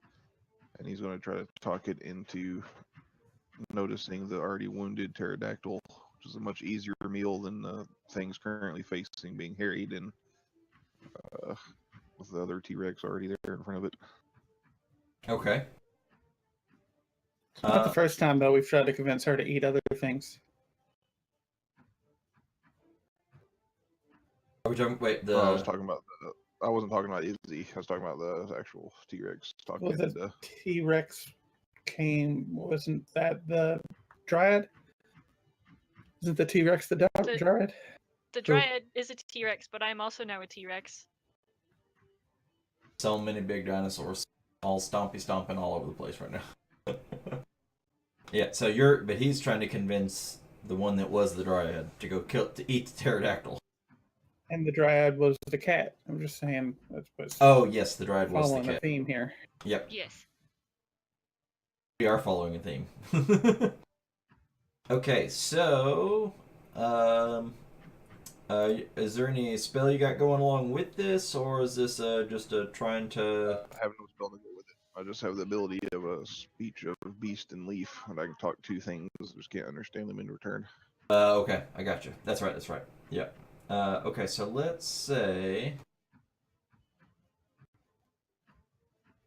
And he's gonna try to talk it into noticing the already wounded pterodactyl, which is a much easier meal than the things currently facing being harried, and with the other T-Rex already there in front of it. Okay. It's not the first time though we've tried to convince her to eat other things. Are we talking? Wait, I was talking about I wasn't talking about Izzy. I was talking about the actual T-Rex. Talking Well, the into T-Rex wasn't that the dryad? Isn't the T-Rex the dryad? The dryad is a T-Rex, but I'm also now a T-Rex. So many big dinosaurs, all stomping all over the place right now. Yeah, but he's trying to convince the one that was the dryad to eat the pterodactyl. And the dryad was the cat. I'm just saying that's what's Oh yes, the dryad was the following a cat. theme here. Yep, Yes. we are following a theme. Okay, so is there any spell you got going along with this, or is this just trying to? I have no spell to go with it. I just have the ability of a speech of beast and leaf, and I can talk 2 things. I just can't understand them in return. Okay, I got you. That's right. Yeah. Okay, so let's say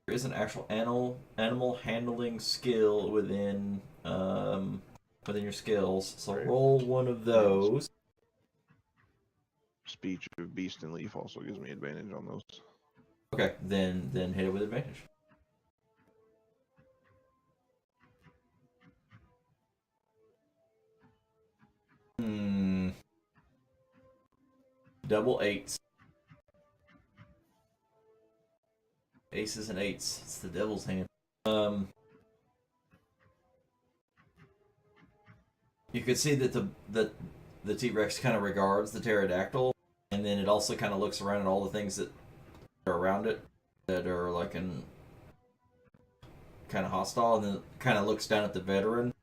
there is an actual animal handling skill within your skills. So roll one of those. Speech of beast and leaf also gives me advantage on those. Okay, then hit it with advantage. Double 8s. Aces and 8s. It's the devil's hand. You can see that the T-Rex kind of regards the pterodactyl, and then it also kind of looks around at all the things that are around it that are like kind of hostile, and then kind of looks down at the veteran,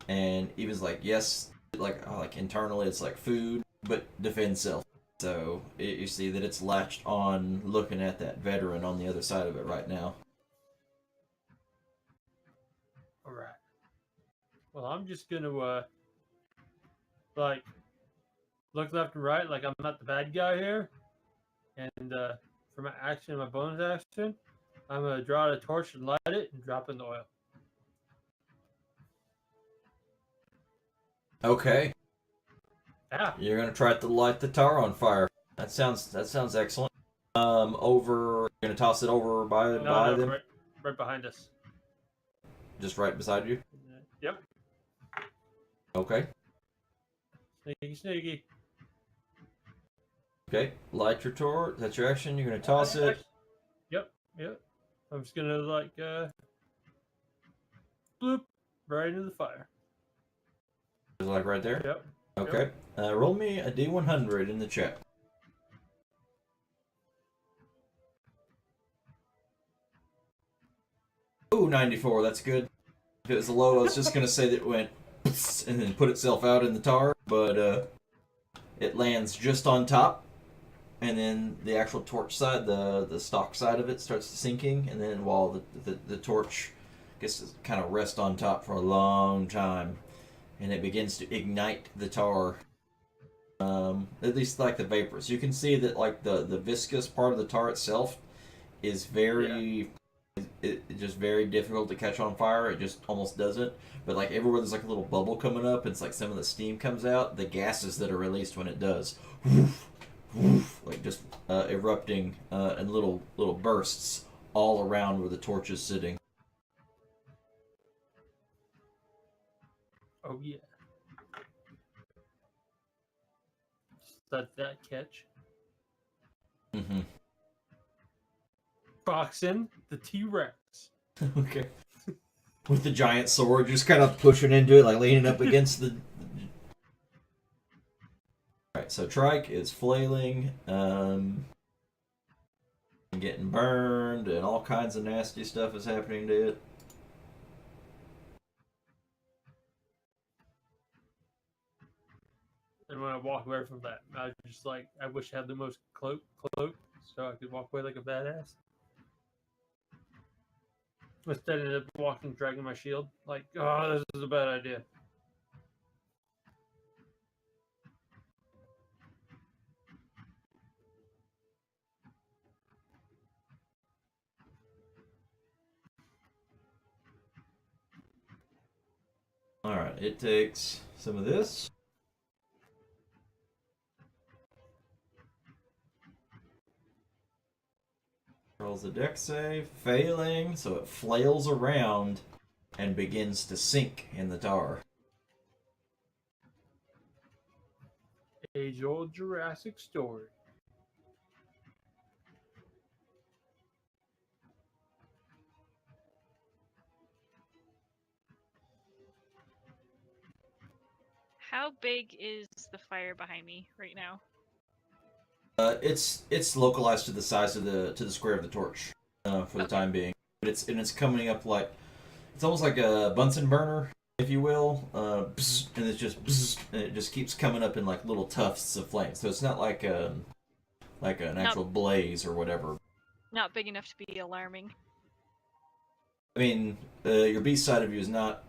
and even's like, yes, like internally it's like food, but defend self. So you see that it's latched on, looking at that veteran on the other side of it right now. All right. Well, I'm just gonna like look left and right, like I'm not the bad guy here. And for my action, my bonus action, I'm gonna draw out a torch and light it and drop in the oil. Okay, Yeah. you're gonna try to light the tar on fire. That sounds excellent. You're gonna toss it over by No, them, right behind us. just right beside you. Yep. Okay. Sneaky. Okay, light your torch. That's your action. You're gonna toss it. Yep. I'm just gonna like bloop right into the fire. Is it like right there? Yep. Okay. Roll me a D100 in the chat. Ooh, 94. That's good. If it was low, I was just gonna say that it went and then put itself out in the tar, but it lands just on top, and then the actual torch side, the stock side of it, starts sinking, and then while the torch gets to kind of rest on top for a long time, and it begins to ignite the tar. At least like the vapors. You can see that like the viscous part of the tar itself is very it's just very difficult to catch on fire. It just almost doesn't. But like everywhere there's like a little bubble coming up, it's like some of the steam comes out. The gases that are released when it does, like just erupting in little bursts all around where the torch is sitting. Oh yeah. Just let that catch. Mm-hmm. Boxing the T-Rex. Okay. With the giant sword, just kind of pushing into it, like leaning up against the. Alright, so Trike is flailing, and getting burned, and all kinds of nasty stuff is happening to it. And when I walk away from that, I just like, I wish I had the most cloak, so I could walk away like a badass. Instead, I ended up walking, dragging my shield. Like, oh, this is a bad idea. Alright, it takes some of this. Rolls a dex save, failing, so it flails around and begins to sink in the tar. Age-old Jurassic story. How big is the fire behind me right now? It's localized to the size of the square of the torch for the time being. But it's coming up like it's almost like a Bunsen burner, if you will. And it's just and it just keeps coming up in like little tufts of flame. So it's not like an actual blaze or whatever. Not big enough to be alarming. I mean, your beast side of you is not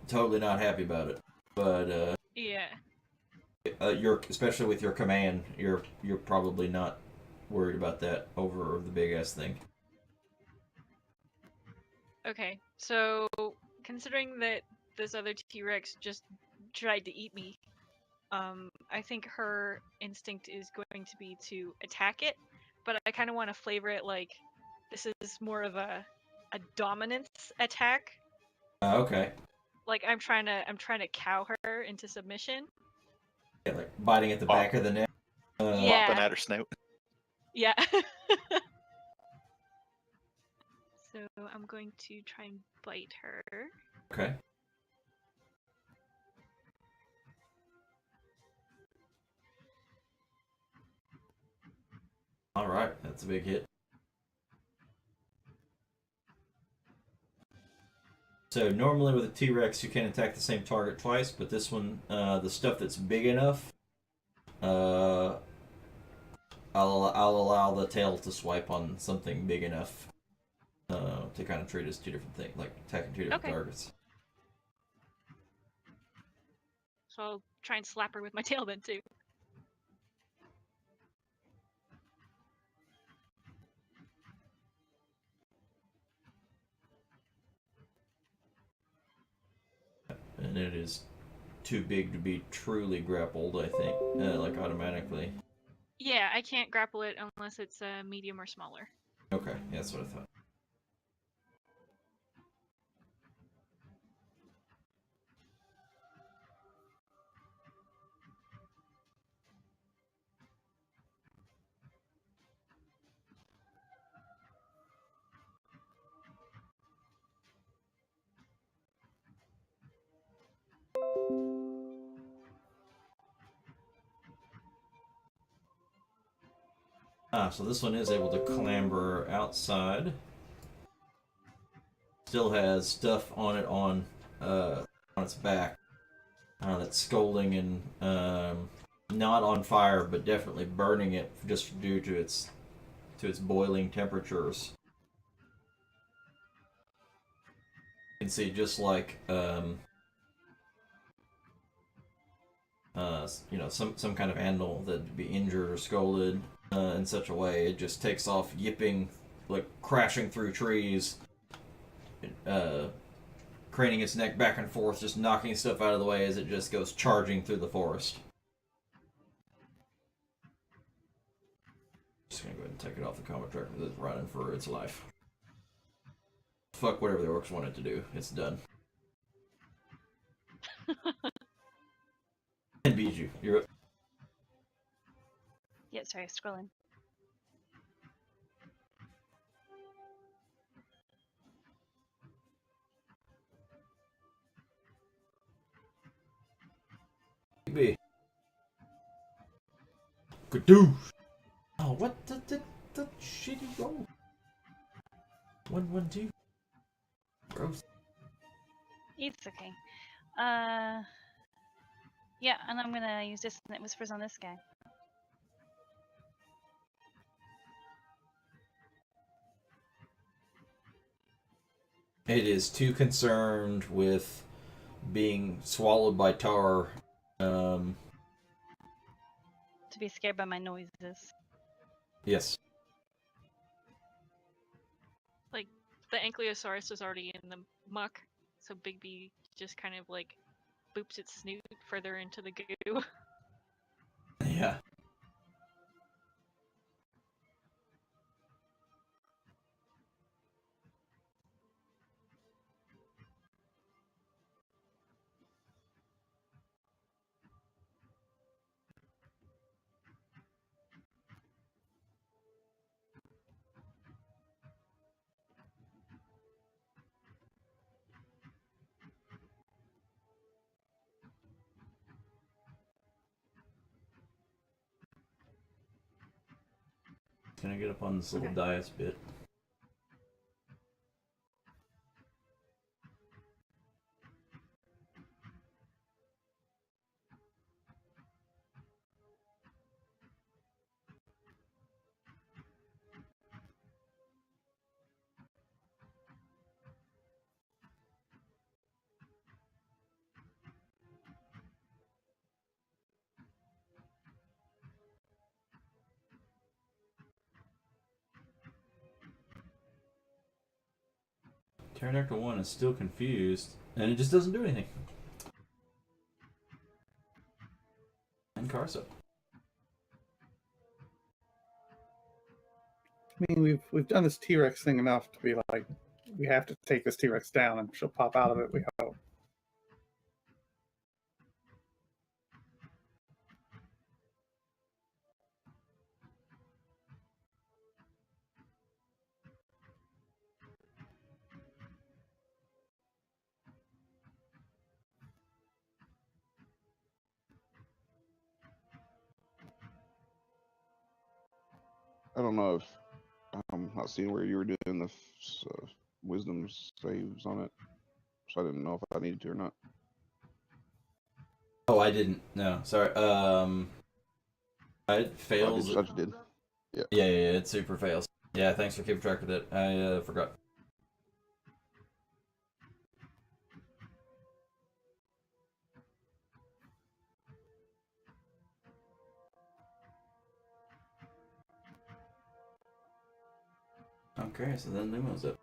totally not happy about it, but Yeah. you're especially with your command, you're probably not worried about that over the big ass thing. Okay, so considering that this other T-Rex just tried to eat me, I think her instinct is going to be to attack it, but I kind of want to flavor it like this is more of a dominance attack. Okay. Like I'm trying to cow her into submission. Yeah, like biting at the back of the neck. Yeah. Popping at her snout. Yeah. So I'm going to try and bite her. Okay. All right, that's a big hit. So normally with a T-Rex you can't attack the same target twice, but this one, the stuff that's big enough, I'll allow the tail to swipe on something big enough to kind of treat as two different things, like attacking two different Okay. targets. So I'll try and slap her with my tail then too. And it is too big to be truly grappled, I think, like automatically. Yeah, I can't grapple it unless it's medium or smaller. Okay, yeah, that's what I thought. So this one is able to clamber outside. Still has stuff on it on its back that's scalding and not on fire, but definitely burning it just due to its boiling temperatures. You can see just like some kind of animal that'd be injured or scalded in such a way, it just takes off yipping, like crashing through trees, craning its neck back and forth, just knocking stuff out of the way as it just goes charging through the forest. Just gonna go ahead and take it off the combat track with it running for its life. Fuck whatever the orcs want it to do. It's done. And Bijou, you're up. Yeah, sorry, scrolling. B. Kadoosh! Oh, what the shitty roll? 1-1-2. Gross. It's okay. Yeah, and I'm gonna use Dissonant Whispers on this guy. It is too concerned with being swallowed by tar. To be scared by my noises. Yes. Like, the Ankylosaurus is already in the muck, so Big B just kind of like boops its snoot further into the goo. Yeah. Can I get up on this little Okay. dais bit? Pterodactyl 1 is still confused, and it just doesn't do anything. And Carso. I mean, we've done this T-Rex thing enough to be like, we have to take this T-Rex down, and she'll pop out of it. We hope. I don't know if I'm not seeing where you were doing the wisdom saves on it. so I didn't know if I needed to or not. Oh, I didn't. No, sorry. It I fails. just did. Yeah, it super fails. Yeah, thanks for keeping track of that. I forgot. Okay, so then Lumo's up.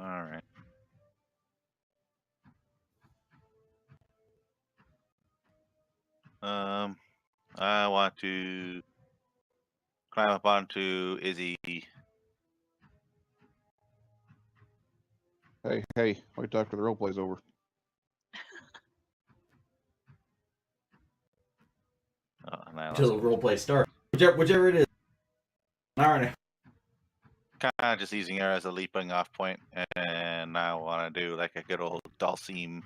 All right. I want to climb up onto Izzy. Hey, wait till after the roleplay's over. Oh, now Until the roleplay starts. Whichever it is. An hour and a half. kind of just using her as a leaping off point, and I want to do like a good old Dalsim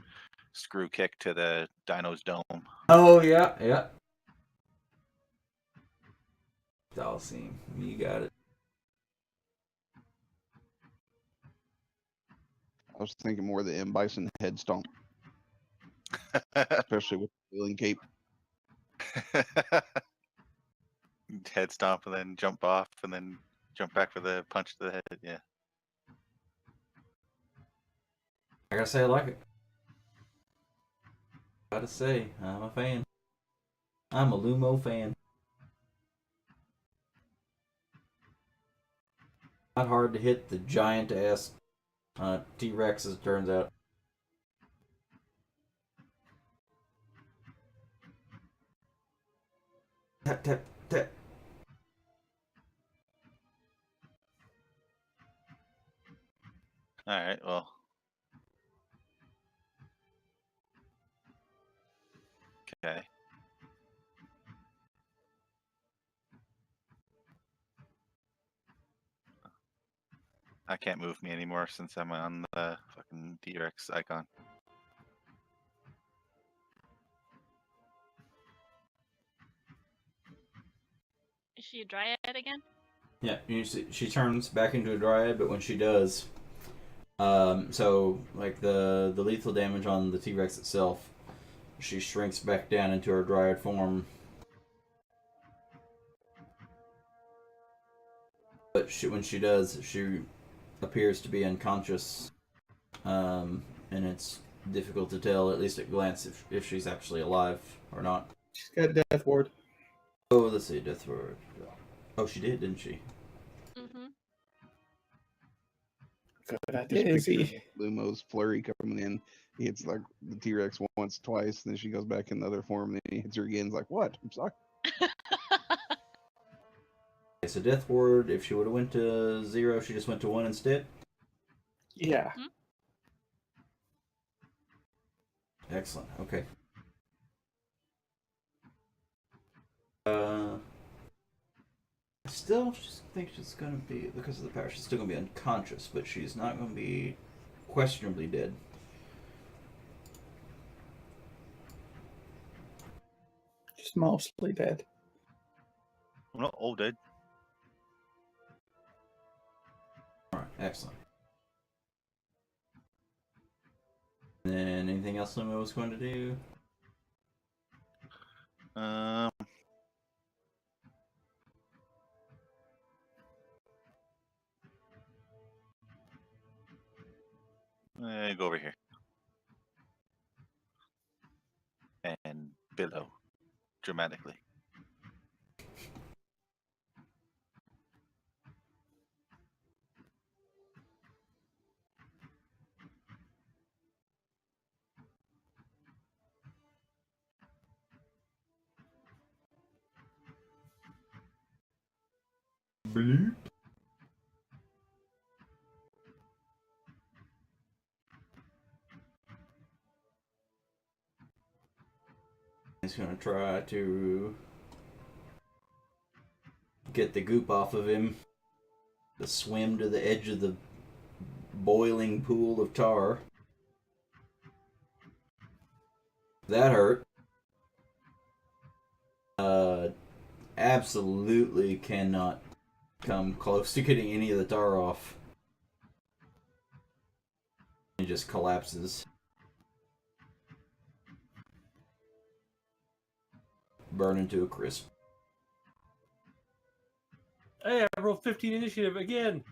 screw kick to the Dino's dome. Oh, yeah. Dalsim, you got it. I was thinking more of the M. Bison head stomp, especially with the healing cape. Head stomp and then jump off and then jump back for the punch to the head. Yeah. I gotta say, I like it. Gotta say, I'm a fan. I'm a Lumo fan. Not hard to hit the giant ass T-Rex, as it turns out. Tap, tap, tap. All right. Well. Okay. I can't move me anymore since I'm on the fucking T-Rex icon. Is she a dryad again? Yeah, you see, she turns back into a dryad, but when she does, so like the lethal damage on the T-Rex itself, she shrinks back down into her dryad form. But when she does, she appears to be unconscious, and it's difficult to tell, at least at a glance, if she's actually alive or not. She's got death ward. Oh, let's see, death ward. Oh, she did, didn't she? Mm-hmm. Good idea, Just picture Izzy. Lumo's flurry coming in. He hits like the T-Rex once, twice, and then she goes back in the other form, and then he hits her again. He's like, what? I'm sorry. Okay, so death ward, if she would have went to 0, she just went to 1 instead? Yeah. Excellent, okay. I still just think she's gonna be, because of the power, she's still gonna be unconscious, but she's not gonna be questionably dead. Just mostly dead. I'm not all dead. Alright, excellent. And then anything else Limo was going to do? Go over here and billow dramatically. Bloop. He's gonna try to get the goop off of him. to swim to the edge of the boiling pool of tar. That hurt. Absolutely cannot come close to getting any of the tar off. He just collapses. Burning to a crisp. Hey, I rolled 15 initiative again.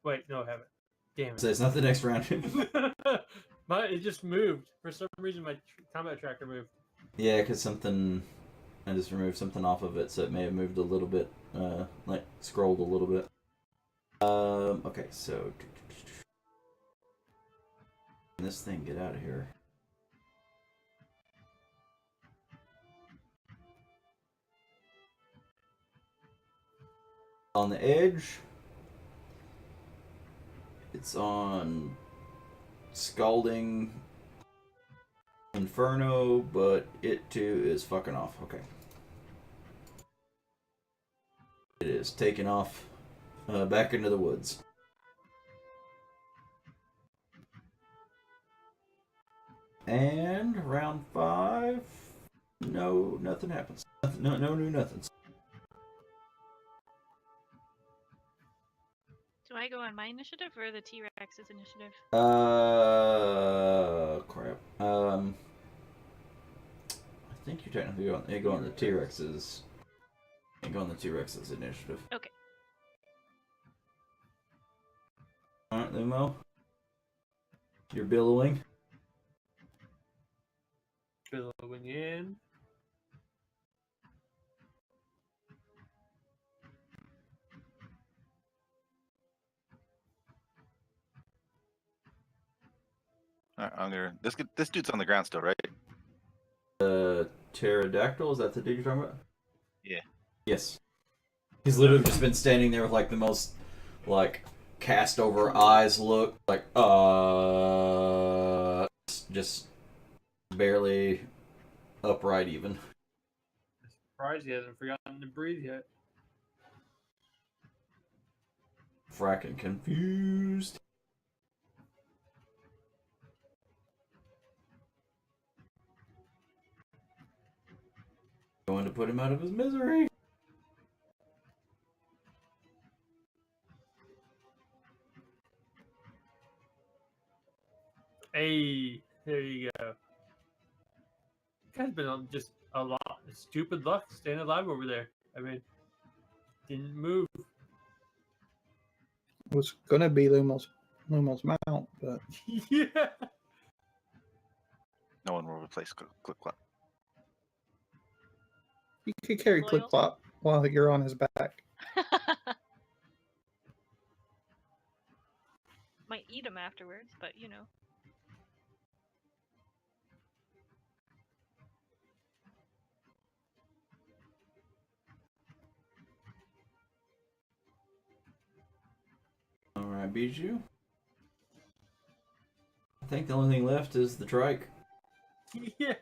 Wait, no, I haven't. Damn So it. it's not the next round. It just moved. For some reason, my combat tracker moved. Yeah, because something... I just removed something off of it, so it may have moved a little bit, like, scrolled a little bit. Okay, so... This thing, get out of here. On the edge, it's on Scalding Inferno, but it too is fucking off. Okay. It is taken off back into the woods. And round 5, no, nothing happens. No new nothings. Do I go on my initiative or the T-Rex's initiative? Crap. I think you're technically go on the T-Rex's. You go on the T-Rex's initiative. Okay. Alright, Lumo. You're billowing. Billowing in. Alright, I'm gonna. This dude's on the ground still, right? Pterodactyl, is that the dude you're talking about? Yeah. Yes. He's literally just been standing there with like the most like cast over eyes look, like just barely upright even. Surprised he hasn't forgotten to breathe yet. Fracking confused. Going to put him out of his misery. Hey, there you go. Guy's been on just a lot of stupid luck staying alive over there. I mean, didn't move. It was gonna be Lumo's mount, but Yeah. No one will replace Clip Clop. you could carry Loyal. Clip Clop while you're on his back. Might eat him afterwards, but you know. Alright, Bijou. I think the only thing left is the trike. Yeah.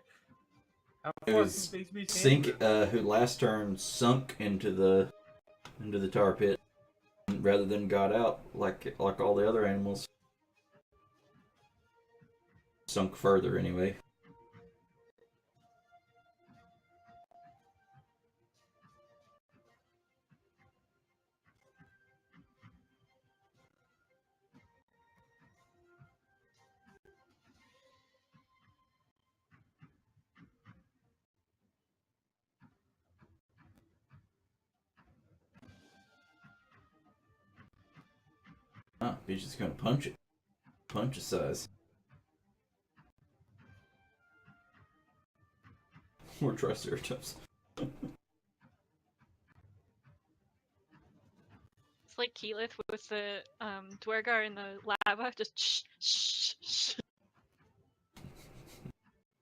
How It far was can Bixby's Sink, hand who last turn sunk into the tar pit rather than got out like all the other animals. Sunk further anyway. Ah, Bijou's gonna punch it. Punch his size. More Triceratops. It's like Keyleth with the Dwergar in the lava, just shh, shh, shh.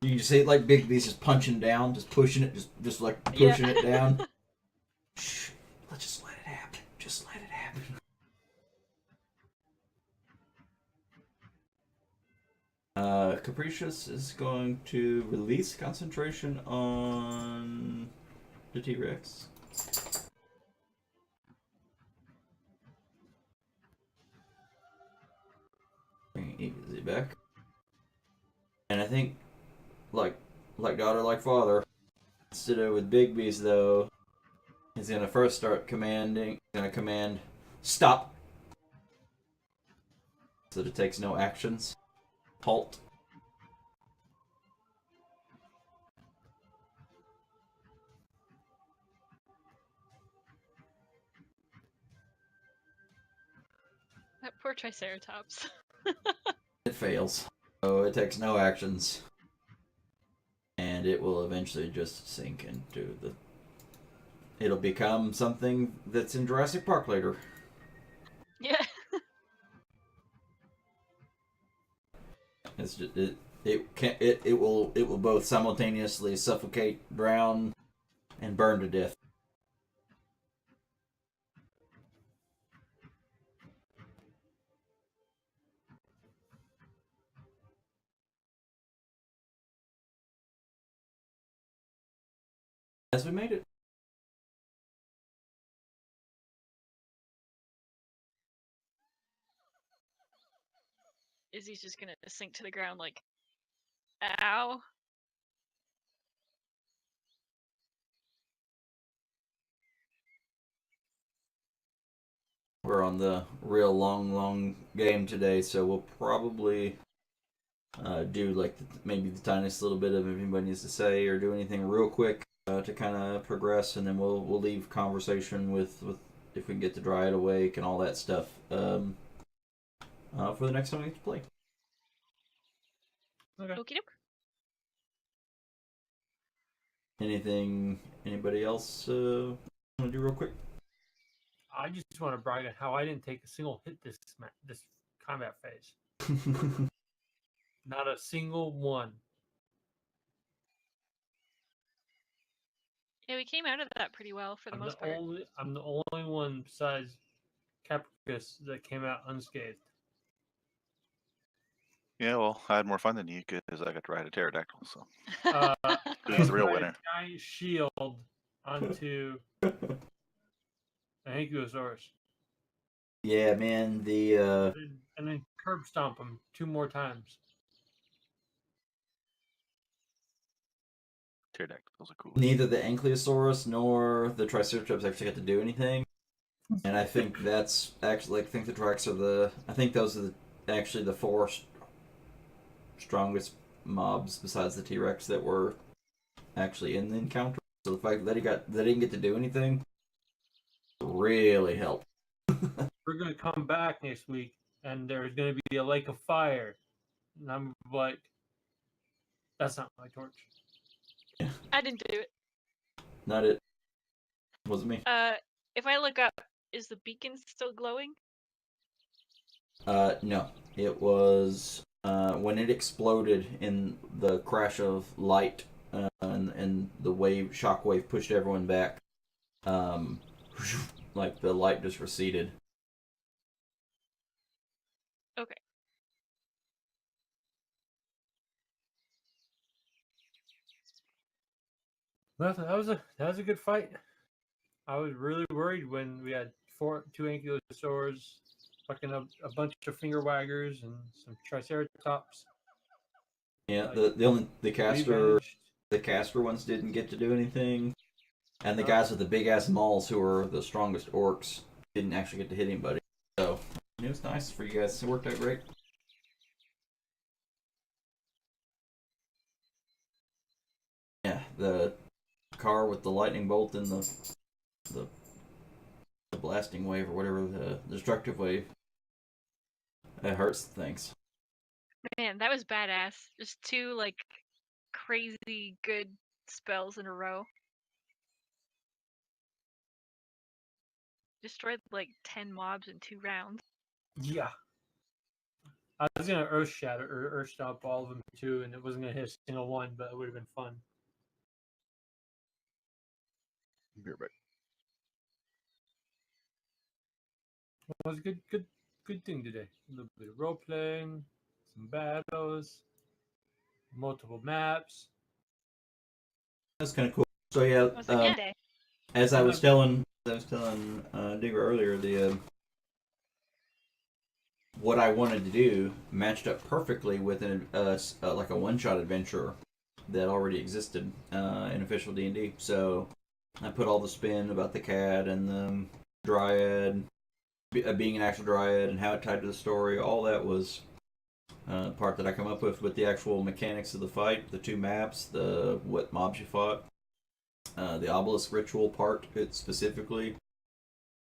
You can just see it like Big B's just punching down, just pushing it, just like pushing it down. Shh, let's just let it happen. Just let it happen. Capricious is going to release concentration on the T-Rex. Easy back. And I think, like daughter, like father, instead of with Big Beast though, he's gonna first start commanding. Gonna command stop, so that it takes no actions. Halt. That poor Triceratops. It fails. So it takes no actions. And it will eventually just sink into the... It'll become something that's in Jurassic Park later. Yeah. It's just, it will both simultaneously suffocate, drown, and burn to death. As we made it. Izzy's just gonna sink to the ground like, ow. We're on the real long game today, so we'll probably do like maybe the tiniest little bit of if anybody needs to say or do anything real quick to kind of progress, and then we'll leave conversation with if we can get the dryad awake and all that stuff for the next time we get to play. Okay. Okie doke. Anything anybody else want to do real quick? I just want to brag on how I didn't take a single hit this combat phase. Not a single one. Yeah, we came out of that pretty well for the most part. I'm the only one besides Capricus that came out unscathed. Yeah, well, I had more fun than you because I got to ride a pterodactyl. So He's the real winner. Giant shield onto a Ankylosaurus. Yeah, man. And then curb stomp him 2 more times. Pterodactyls are cool. Neither the Ankylosaurus nor the Triceratops actually got to do anything, and I think that's actually I think the Dracs are I think those are actually the 4 strongest mobs besides the T-Rex that were actually in the encounter. So the fact that they didn't get to do anything really helped. We're gonna come back next week, and there's gonna be a lake of fire, and I'm like, that's not my torch. I didn't do it. Not it. Wasn't me. If I look up, is the beacon still glowing? No. It was when it exploded in the crash of light and the shockwave pushed everyone back. Like the light just receded. Okay. Well, that was a good fight. I was really worried when we had 2 Ankylosaurs, fucking a bunch of finger waggers and some Triceratops. Yeah, Like, the caster ones didn't get to do anything, and the guys with the big ass mauls who were the strongest orcs didn't actually get to hit anybody. So it was nice for you guys. It worked out great. Yeah, the car with the lightning bolt and the blasting wave or whatever, the destructive wave. That hurts things. Man, that was badass. Just 2 like crazy good spells in a row. Destroyed like 10 mobs in 2 rounds. Yeah. I was gonna Earth Shatter or Earth Stomp all of them too, and it wasn't gonna hit a single one, but it would have been fun. Be right back. It was a good thing today. A little bit of role playing, some battles, multiple maps. That's kind of cool. So yeah, It was a good day. as I was telling Digger earlier, what I wanted to do matched up perfectly with like a one-shot adventure that already existed in official D&D. So I put all the spin about the cat and the dryad, being an actual dryad, and how it tied to the story. All that was part that I come up with the actual mechanics of the fight, the 2 maps, the what mobs you fought, the obelisk ritual part. It specifically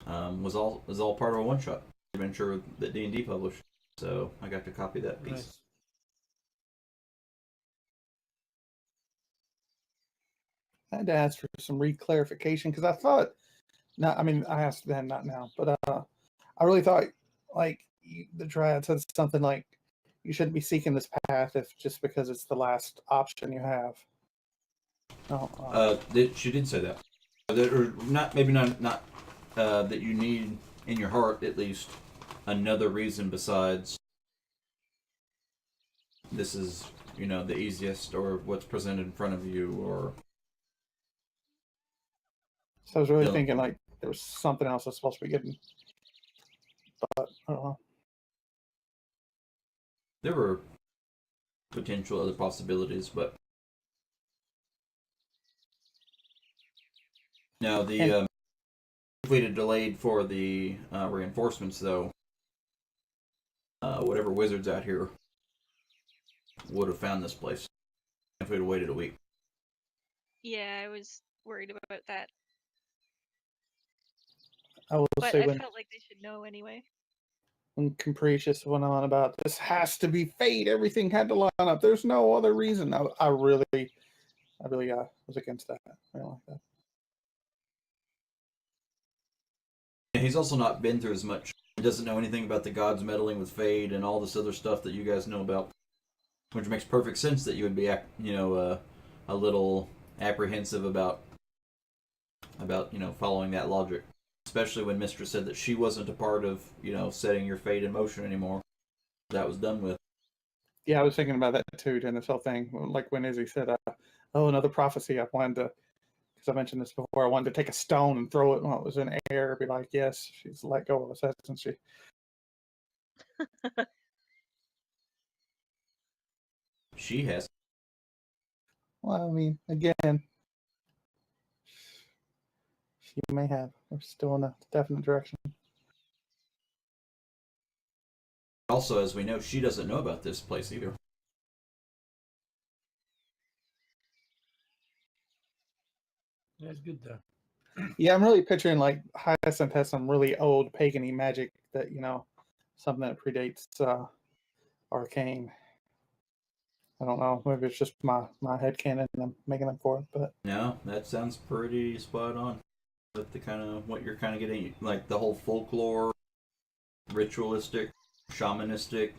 was all part of a one-shot adventure that D&D published. So I got to copy that piece. Nice. I had to ask for some re-clarification because I thought, no, I mean, I asked then, not now, but I really thought like the Dryad said something like you shouldn't be seeking this path if just because it's the last option you have. No, She did say that. Or not, maybe not that you need in your heart at least another reason besides this is the easiest or what's presented in front of you or. so I was really No. thinking like there was something else I was supposed to be getting, but I don't know. There were potential other possibilities, but now the completed delayed for the reinforcements though. Whatever wizards out here would have found this place if we'd have waited a week. Yeah, I was worried about that, I will but say I when felt like they should know anyway. Capricious went on about this has to be fate, everything had to line up. There's no other reason. I really was against that. I don't like that. And he's also not been through as much. He doesn't know anything about the gods meddling with fate and all this other stuff that you guys know about, which makes perfect sense that you would be, a little apprehensive about following that logic, especially when Mistress said that she wasn't a part of setting your fate in motion anymore. That was done with. Yeah, I was thinking about that too during this whole thing. Like when Izzy said, "Oh, another prophecy." I wanted to, because I mentioned this before. I wanted to take a stone and throw it when it was in air. Be like, "Yes, she's let go of us, hasn't she?" She has. Well, I mean, again, she may have. We're still in a definite direction. Also, as we know, she doesn't know about this place either. That's good though. Yeah, I'm really picturing like Hyacinth has some really old pagan-y magic that something that predates arcane. I don't know. Maybe it's just my headcanon and I'm making up for it, but No, that sounds pretty spot on. With the kind of what you're kind of getting, like the whole folklore, ritualistic, shamanistic,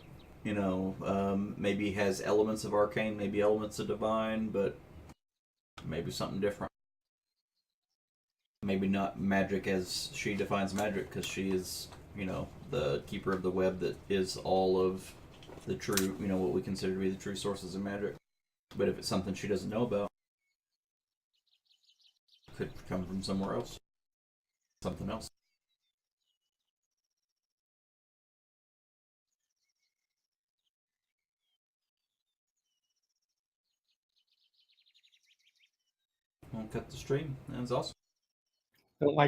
maybe has elements of arcane, maybe elements of divine, but maybe something different. Maybe not magic as she defines magic, because she is, the keeper of the web that is all of the true, what we consider to be the true sources of magic. But if it's something she doesn't know about, it could come from somewhere else. Something else. I'll cut the stream. That was awesome. I don't like